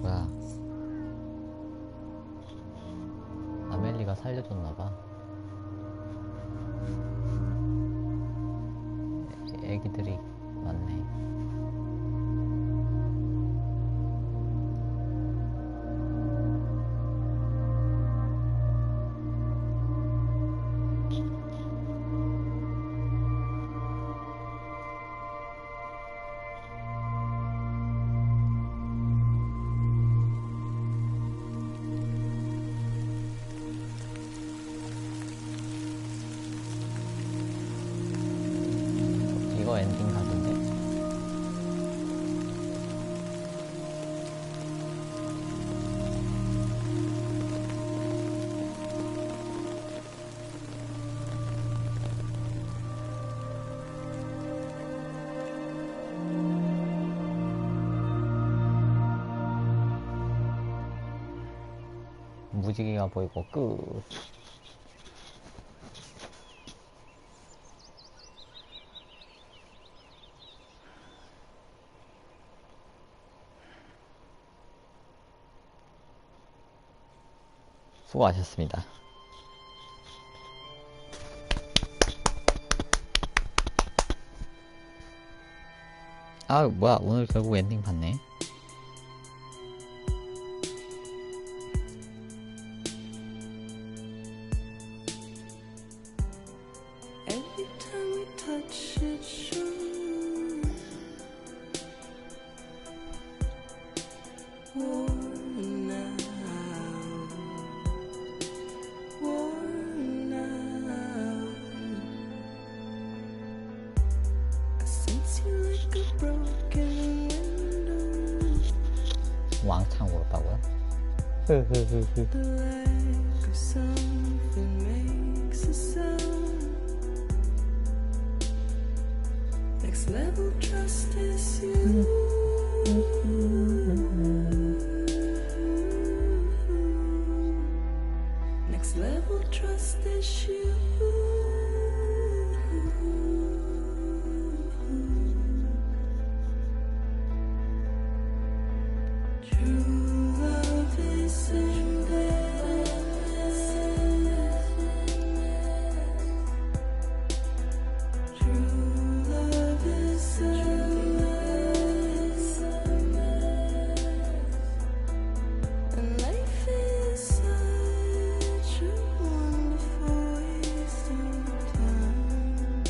뭐야? 아멜리가 살려줬나봐. 애기들이 많네. 이거 엔딩 가던데? 무지개가 보이고 끝. 수고하셨습니다. 아, 뭐야, 오늘 결국 엔딩 봤네. 왕창 울었다고요? Next level trust is you. Next level trust is you. True love is in there. True love is a mess. And life is such a wonderful waste of time.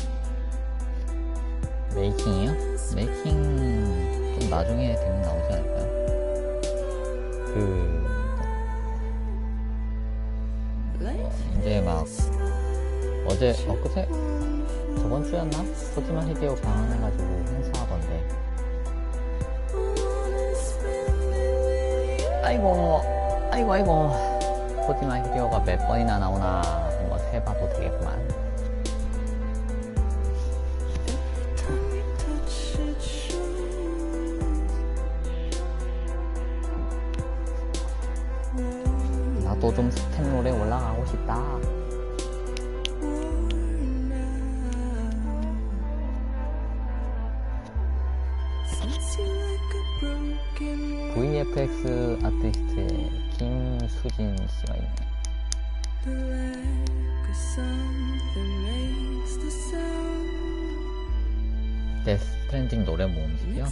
메이킹이요? 메이킹 좀 나중에 되면 나오지 않을까요? 이제 막 어제 엊그제 저번 주였나? 소지마 히데오 방한해가지고 행사하던데. 아이고 소지마 히데오가 몇 번이나 나오나 한번 세봐도 되겠구만. 나도 좀 스탠롤에 올라가고 싶다. VFX 아티스트의 김수진 씨가 있네. 데스 스트랜딩 노래 모음집이요?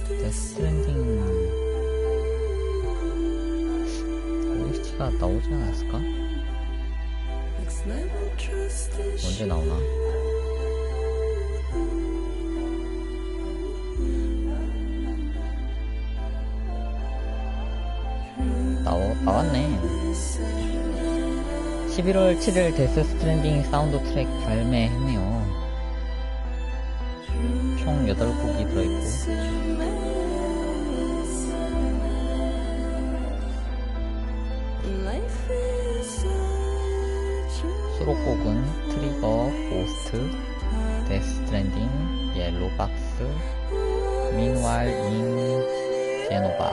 데스 스트랜딩 OST가 나오지 않았을까? 언제 나오나? 나왔네. 11월 7일 데스 스트랜딩 사운드 트랙 발매했네요. 총 8곡이 들어있고 수록곡은 트리거, 고스트, 데스 스트랜딩, 옐로우 박스, Meanwhile in Genova,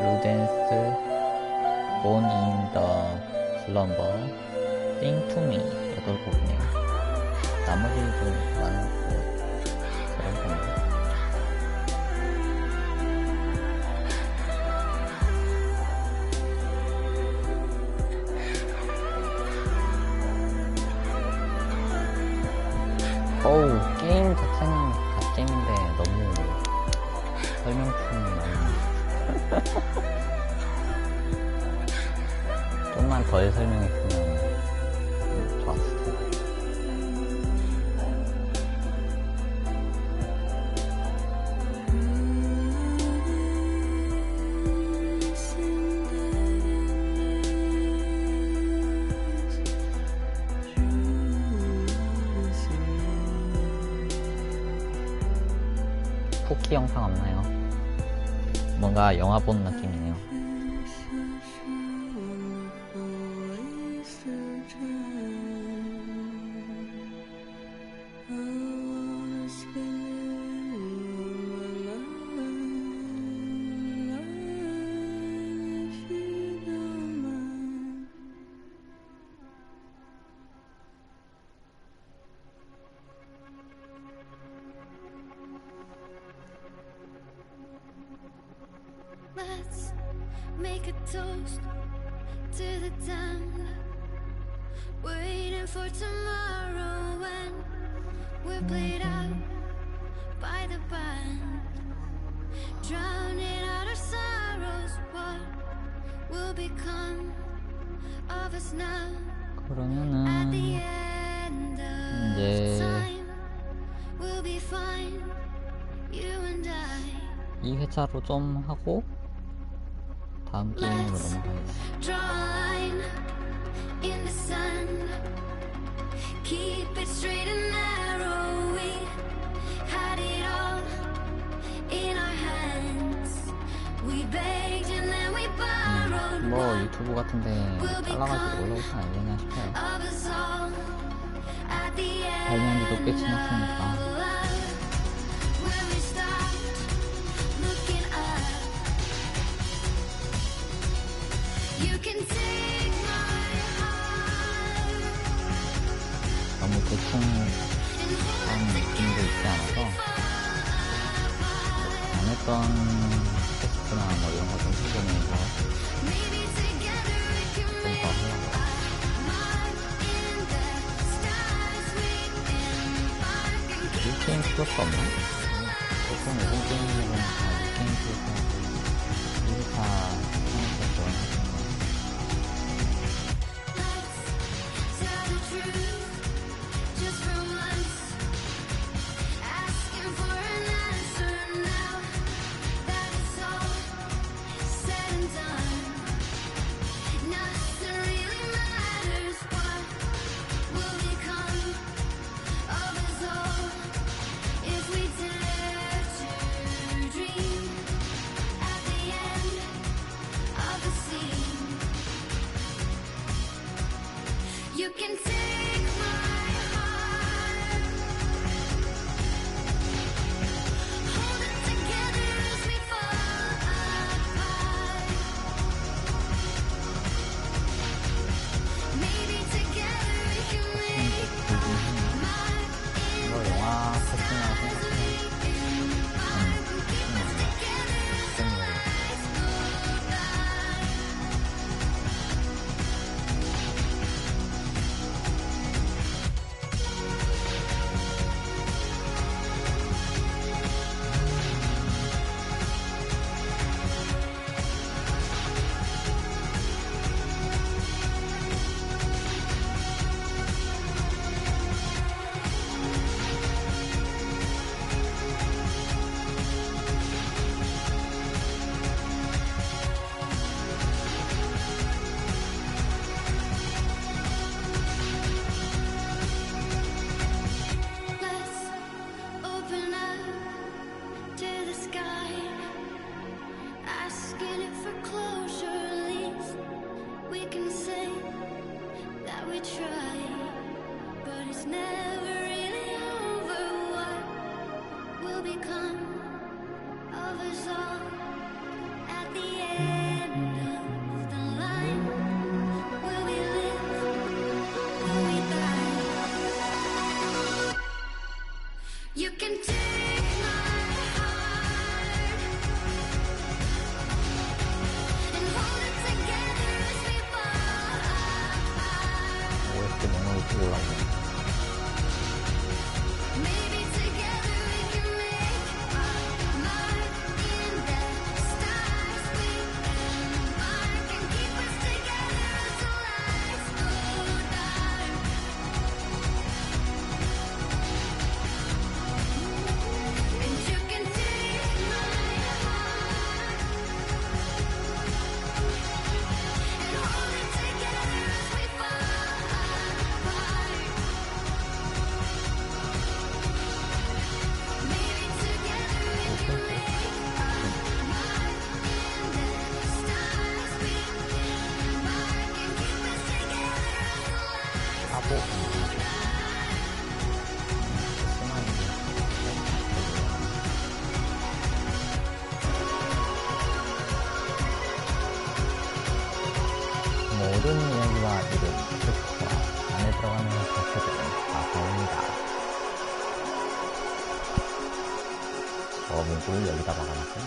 루덴스, Born in the Slumber, Sing to Me 8곡이네요. 나머지도 많은 그런 건데. 어우, 게임 자체는 갓게임인데 너무 설명품이 많이 좀만 덜 설명했으면 좋았을 텐데. 쿠키 영상 없나요? 뭔가 영화 본 느낌이네요. Let's make a toast to the time waiting for tomorrow when we're played out by the band, drowning out our sorrows. What will become of us now? At the end of time, we'll be fine, you and I. 이 회차로 좀 하고 다음 게임으로 넘어가겠습니다. Draw a line in the sand. Keep it straight and narrow. We had it all in our hands. We begged and then we borrowed. 뭐 유튜브 같은데 잘라가지고 올라오지 않으려나 싶어요. 발매한 지도 꽤 지났으니까. 너무 대충 한 느낌도 있지 않아서 안 했던 테스트나 뭐 이런 거 좀 해보면서 좀 더 하려고. 이 게임 플러스 없나? 보통 요즘 게임들은 다 게임 플러스 1타 하면서 지원하시는 거. Dream asking it for closure, at least we can say that we tried, but it's never really over. What will become of us all at the end of the line? Will we live? Will we die? You can take my heart and hold it together as we fall apart. OST 목록이 쭉 올라오네. Maybe together we can make our mark in the stars. We embark and keep us together as the lights go dark. And you can take my heart and hold it together as we fall apart. Maybe together we can make our mark in the stars. We embark and keep us together as the lights go dark. 모든 이야기와 이름, 스토리와 안에 들어가는 자체들은 다 다릅니다. 문구를 여기다 박아놨어요.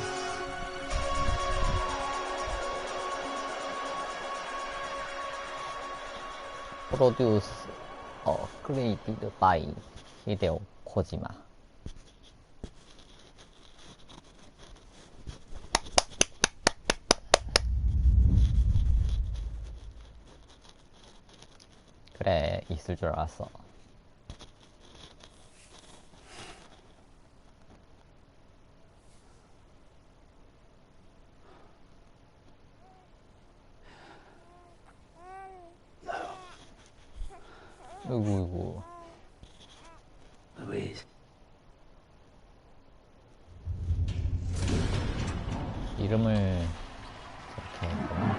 프로듀스 크리에이티드 바이 히데오 코지마. 그래, 있을 줄 알았어. 어이구. Louise. 이름을 저렇게 했구나.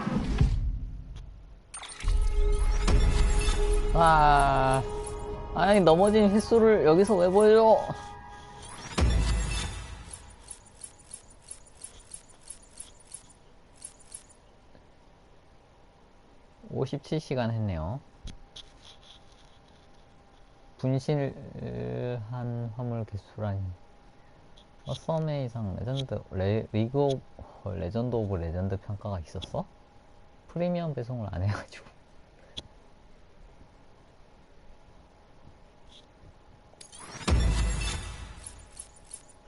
아니, 넘어진 횟수를 여기서 왜 보여줘? (57시간) 했네요. 분실한 화물 개수라니. 서메 이상 레전드 레전드 오브 레전드 평가가 있었어? 프리미엄 배송을 안 해가지고.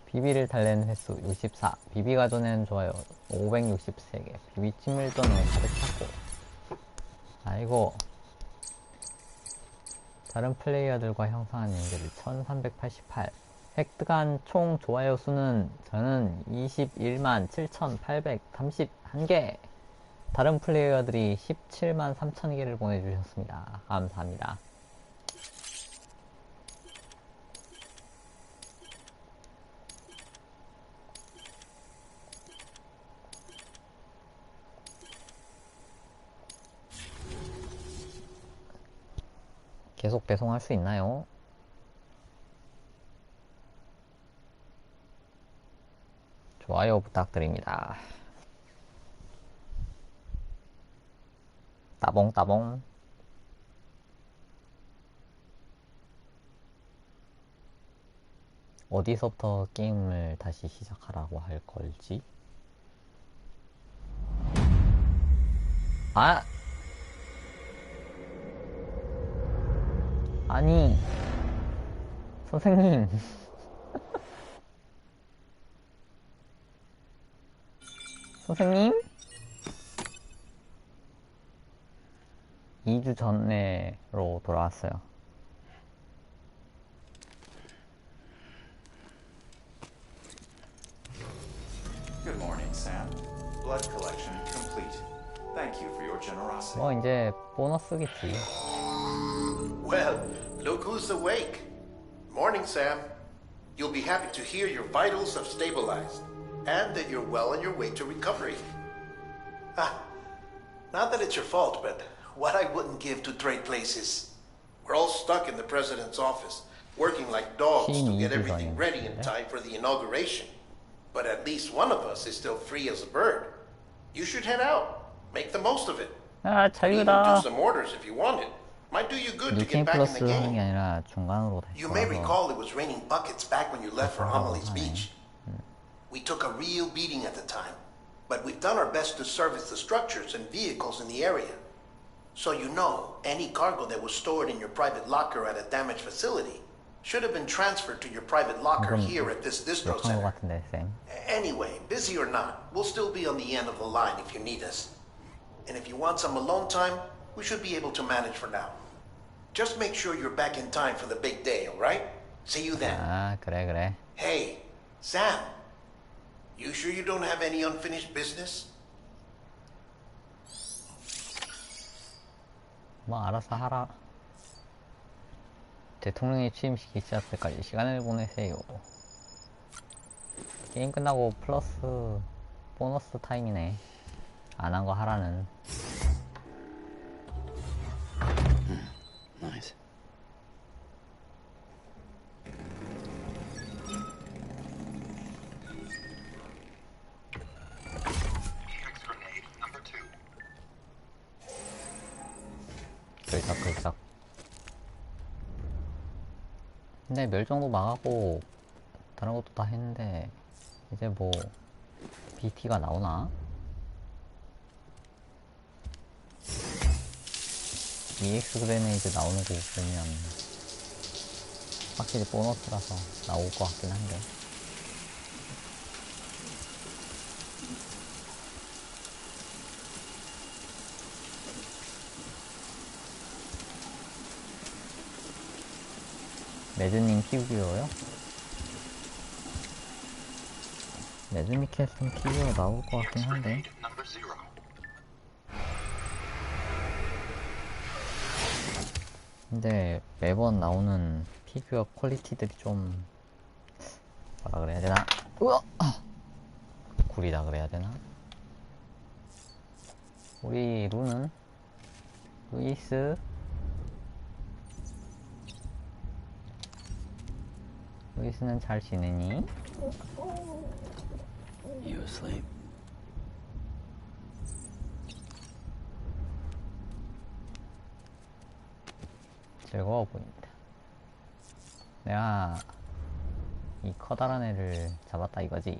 비비를 달래는 횟수 64, 비비 가져낸 좋아요 563개, 비비 친밀도는 가득 찼고. 아이고. 다른 플레이어들과 형성한 연결이 1388. 획득한 총 좋아요 수는 저는 21만 7831개. 다른 플레이어들이 17만 3000개를 보내주셨습니다. 감사합니다. 계속 배송할 수 있나요? 좋아요 부탁드립니다. 따봉따봉. 어디서부터 게임을 다시 시작하라고 할 걸지? 아니 선생님. 선생님? 2주 전에로 돌아왔어요. Good morning, Sam. Blood collection complete. Thank you for your generosity. 뭐 이제 보너스겠지. Well, look who's awake. Morning, Sam. You'll be happy to hear your vitals have stabilized and that you're well on your way to recovery. Not that it's your fault, but what I wouldn't give to trade places. We're all stuck in the president's office, working like dogs to get everything ready in time for the inauguration. But at least one of us is still free as a bird. You should head out. Make the most of it. 아, Even 자유다. do some orders if you want it. Might do you good to 루팅 get back in the 플러스 하는 game. 게 아니라 중간으로 다시 You may 돌아서 recall it was raining buckets back when you left for Amelie's 하네. Beach. We took a real beating at the time, but we've done our best to service the structures and vehicles in the area. So you know, any cargo that was stored in your private locker at a damaged facility should have been transferred to your private locker here at this distro 욕한 것 center. 같은데, 쌤. Anyway, busy or not, we'll still be on the end of the line if you need us. And if you want some alone time, we should be able to manage for now. Just make sure you're back in time for the big day, alright? See you then. 아, 그래. Hey, Sam. You sure you don't have any unfinished business? 뭐 알아서 하라. 대통령이 취임식이 시작 때까지 시간을 보내세요. 게임 끝나고 플러스 보너스 타임이네. 안 한 거 하라는. Nice. 글싹글싹. 근데 멸종도 망하고 다른 것도 다 했는데 이제 뭐 BT가 나오나? EX 그레네이드 나오는 거 보면 확실히 보너스라서 나올 것 같긴 한데. 매드님 피규어요? 매드님 캐스팅 피규어 나올 것 같긴 한데. 근데 매번 나오는 피규어 퀄리티들이 좀 뭐라 그래야 되나? 으아! 구리다 그래야 되나? 우리 루는? 루이스? 루이스는 잘 지내니? You asleep? 즐거워 보인다. 내가 이 커다란 애를 잡았다 이거지.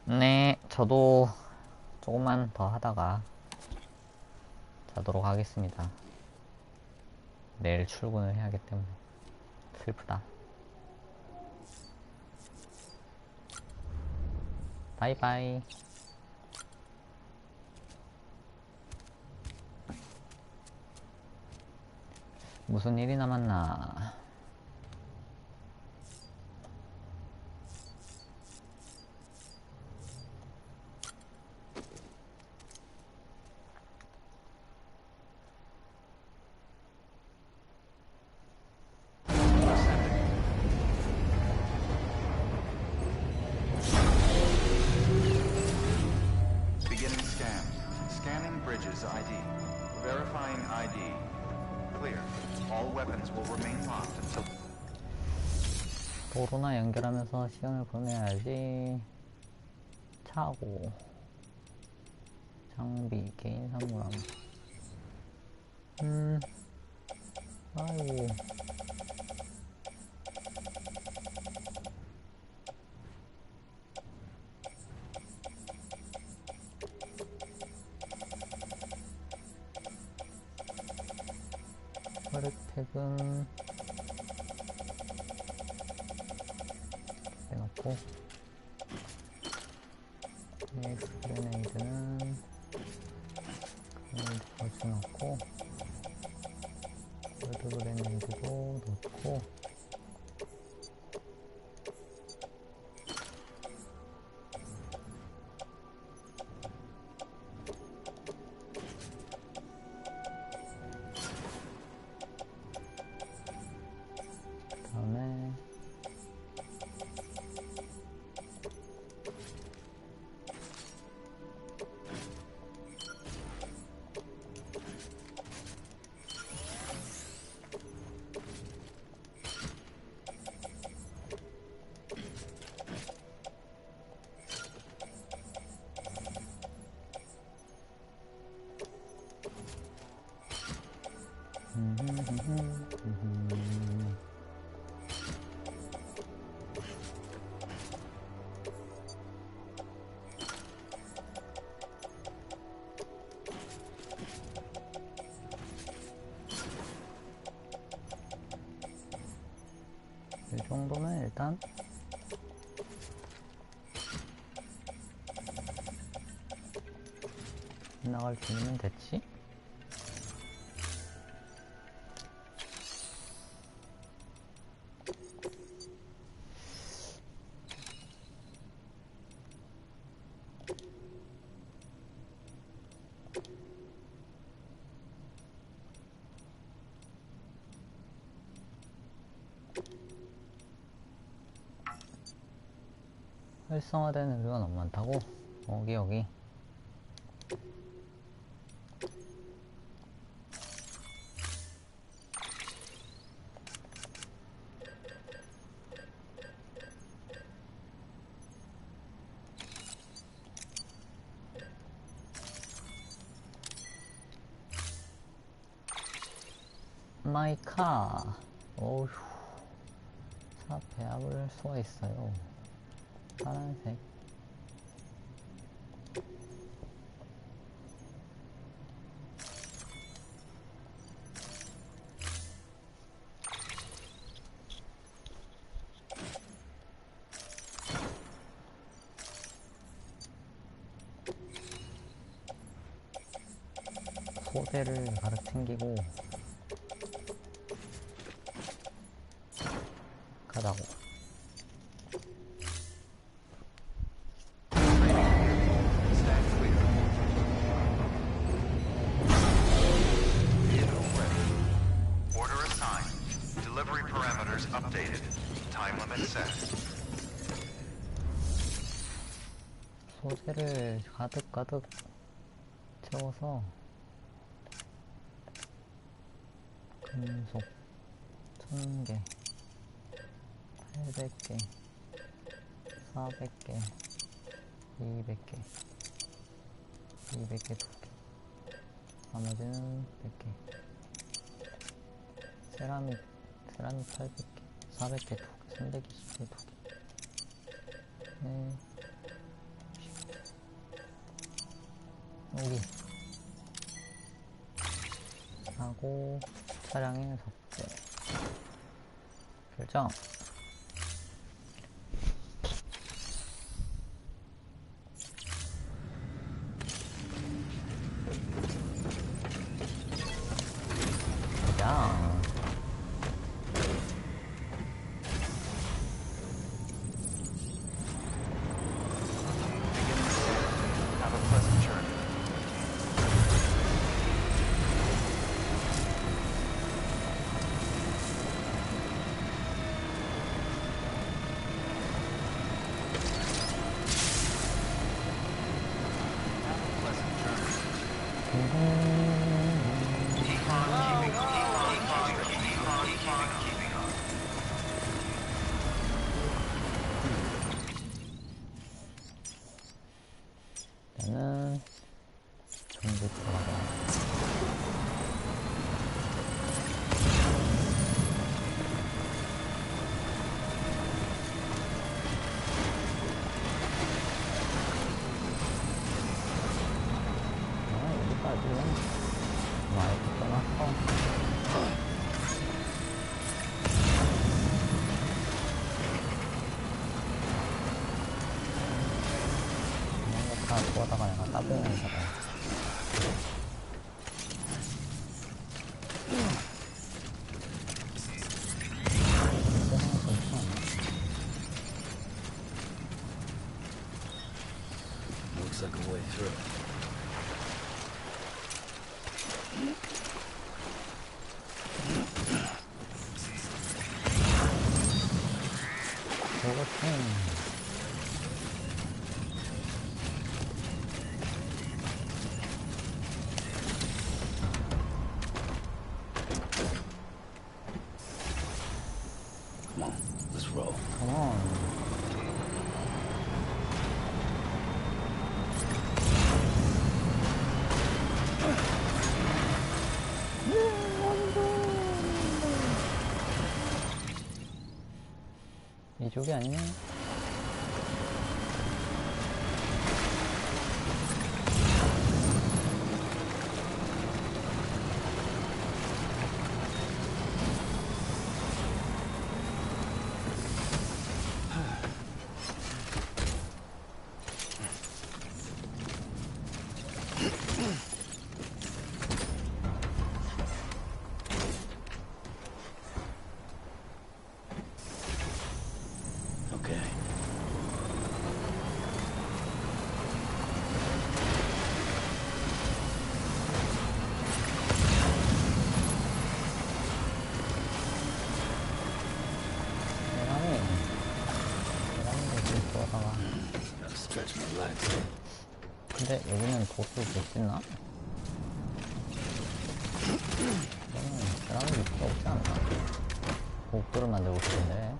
네, 저도 조금만 더 하다가 자도록 하겠습니다. 내일 출근을 해야 하기 때문에 슬프다. 바이바이. 무슨 일이 남았나? Beginning scan. Scanning bridges ID. Verifying ID. Clear. All weapons will remain locked until... 도로나 연결하면서 시간을 보내야지. 차고 장비 개인 선물함. 아이고. 혈액팩은 빼놓고, EX 그레네이드는 거지 넣고, 골드 그레네이드도 넣고, 일단 나갈 준비는 됐지? 활성화된 의료가 너무 많다고? 여기 마이카. 어휴, 차 배합을 할 수가 있어요. 파란색. 소재를 가득 챙기고 가자고. Order assigned. Delivery parameters updated. Time limit set. 소재를 가득 채워서 금속 1000개, 800개, 400개, 200개, 200개 2개, 나머지는 100개. 세라믹 800개, 400개 2개, 320개 2개. 네. 여기 하고 차량의 석재 결정. 가자. Have a pleasant journey. 나는 종부터 가자. 여기까지는 많이 떠났어. 다 구하다가 내가 따봉을 잡아. Looks like a way through. 그렇지. Come on, let's roll. Come on. 이쪽이 아니네. 가다가. 근데 여기는 보스 볼 수 있나? 이거는 사람이 필요 없지 않나? 복도를 만들고 싶은데.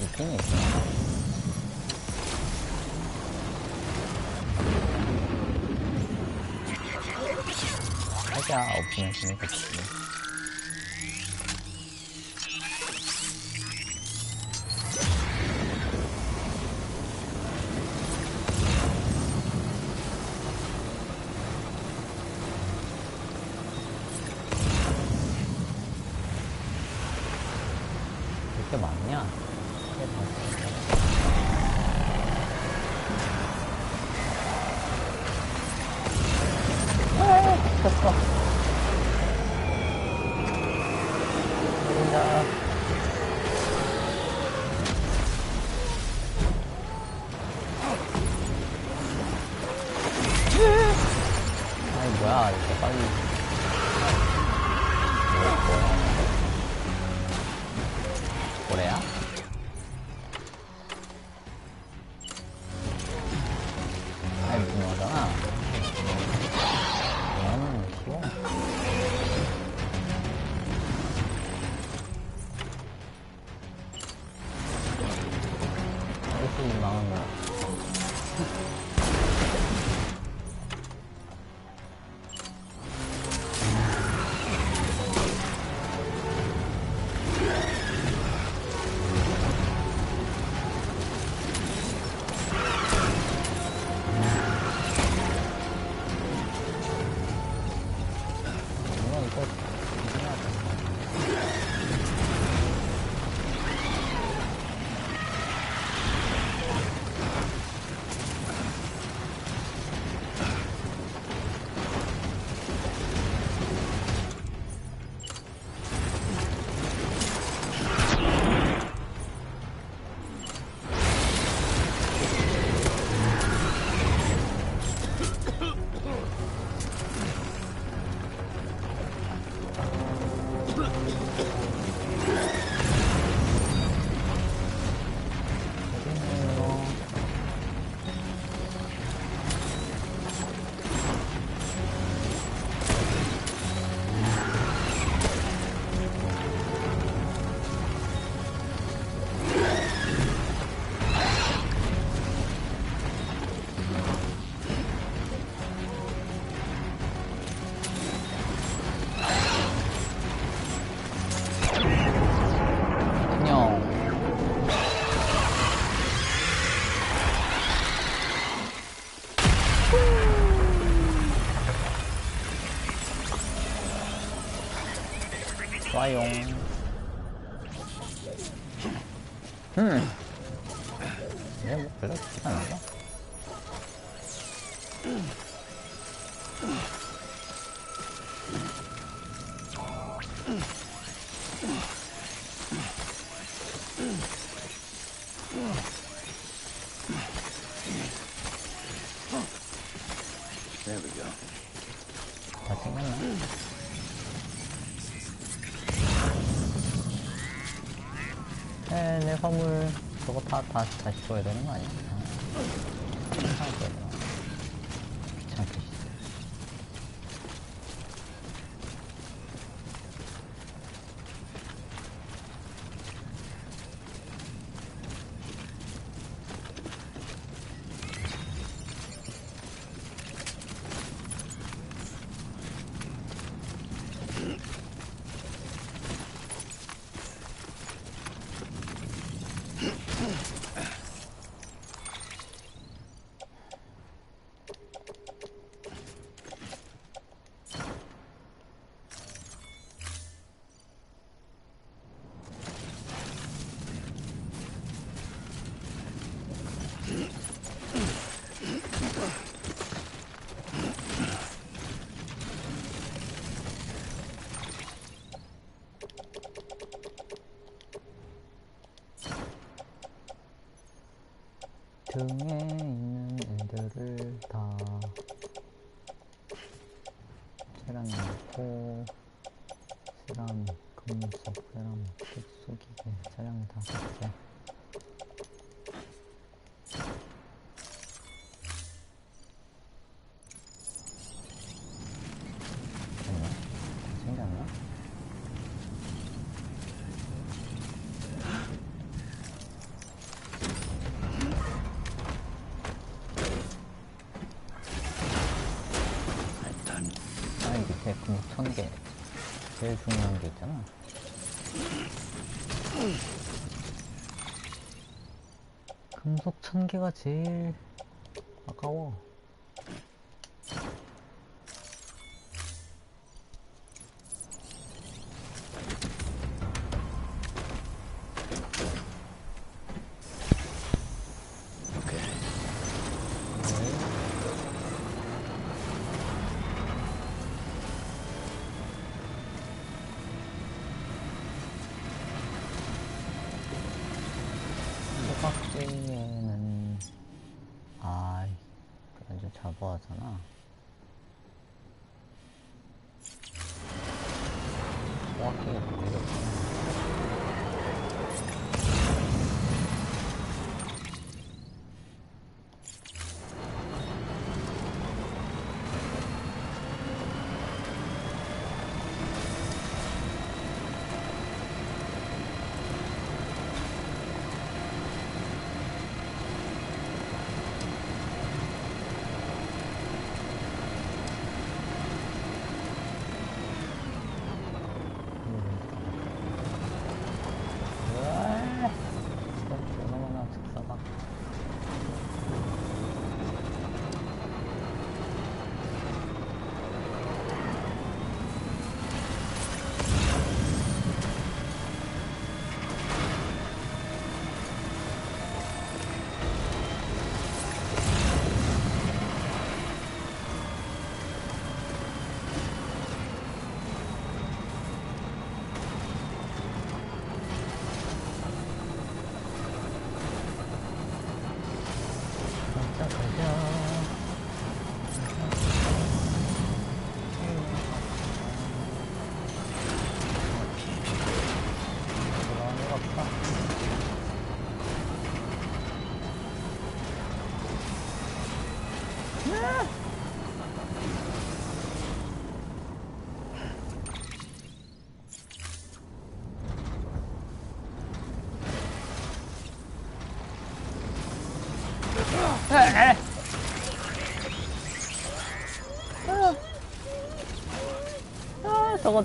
있긴 있구나. 하자, 없으면 재밌겠지. 이렇게 많냐? 됐어. 보인다. 아이, 뭐야, 이렇게 빨리. 뭐래야? 아이, 무슨 거잖아. 쉬워. 사용. 얘 뭐 별로 좋지가 않아. There we go. 다 챙겼나? 내 선물 저거 다시 줘야 되는 거 아니야? 줘야 되나? 귀찮게. 등에 있는 애들을 다 세라믹 넣고 세라믹, 금속, 세라믹, 특수기계, 세라믹 다 샀지. 됐나? 챙겼나? 밑에 금속 1000개 제일 중요한 게 있잖아. 금속 1000개가 제일 아까워. 호박게임에는 완전 자부하잖아. 호박게임 되게 없잖아.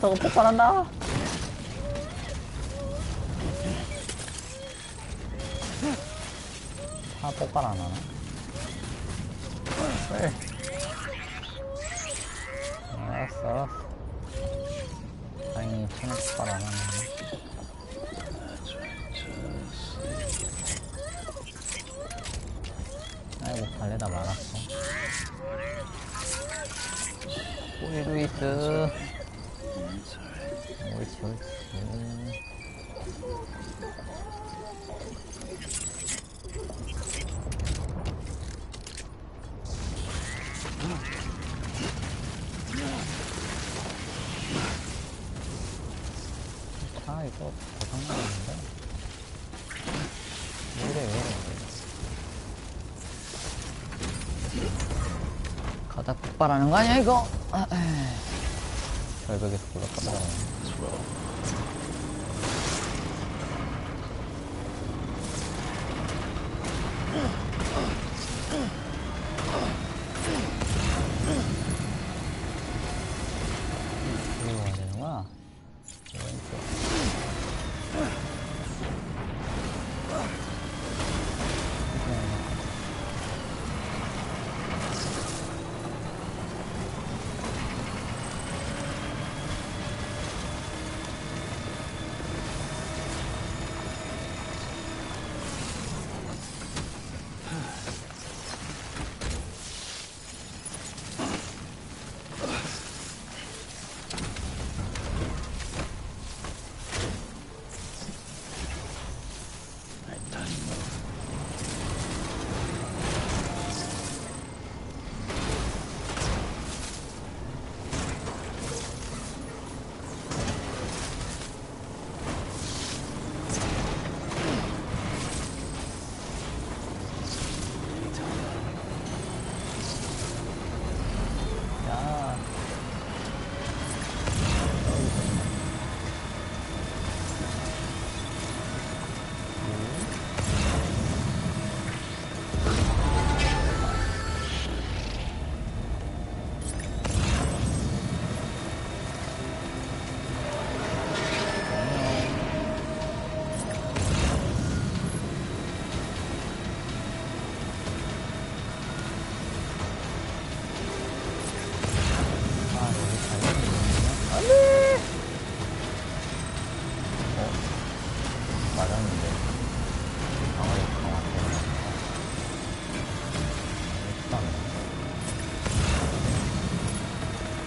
저거 폭발한다. 다 폭발 안 하나? 왜? 알았어. 다행히 총은 폭발 안 하네. 안에다 말았어. 오이 루이스. 옳지 옳지. 이거 고장나는데? 왜 이래. 가다 폭발하는 거 아니야 이거? 절벽에서 굴러가다가 이리로 와야 되는구나.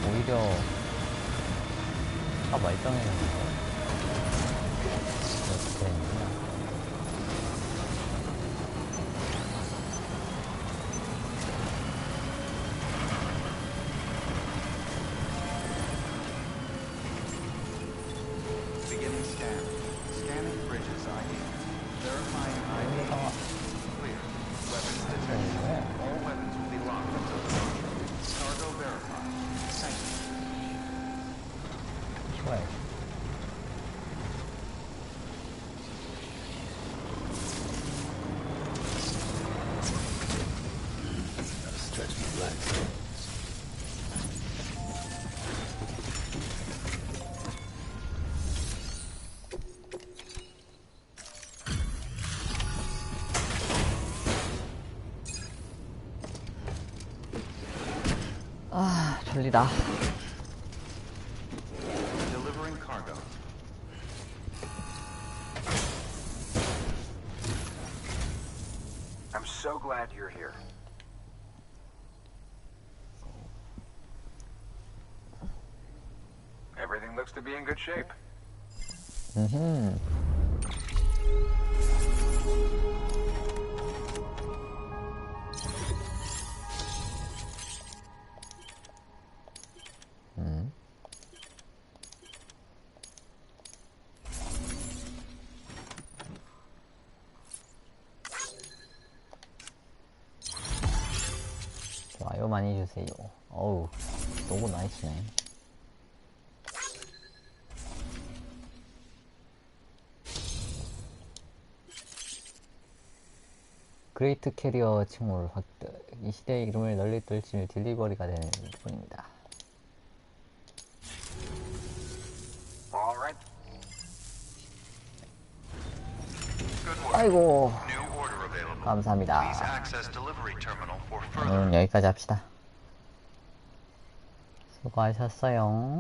오히려 다 말짱해졌는데 이렇게 되는구나. Beginning scan. Scanning bridges ID. Verifying ID. Clear. Weapons detected. All weapons will be locked until the launch. Cargo verified. Thank you. 좋아요. Stretch my legs. 아, 졸리다. Delivering cargo. I'm so glad you're here. Everything looks to be in good shape. 좋아요 많이 주세요. 어우, 너무 나이스네. 그레이트 캐리어 칭호를 확대. 이 시대의 이름을 널리 떨칠 딜리버리가 되는 뿐입니다. 아이고, 감사합니다. 오늘은 여기까지 합시다. 수고하셨어요.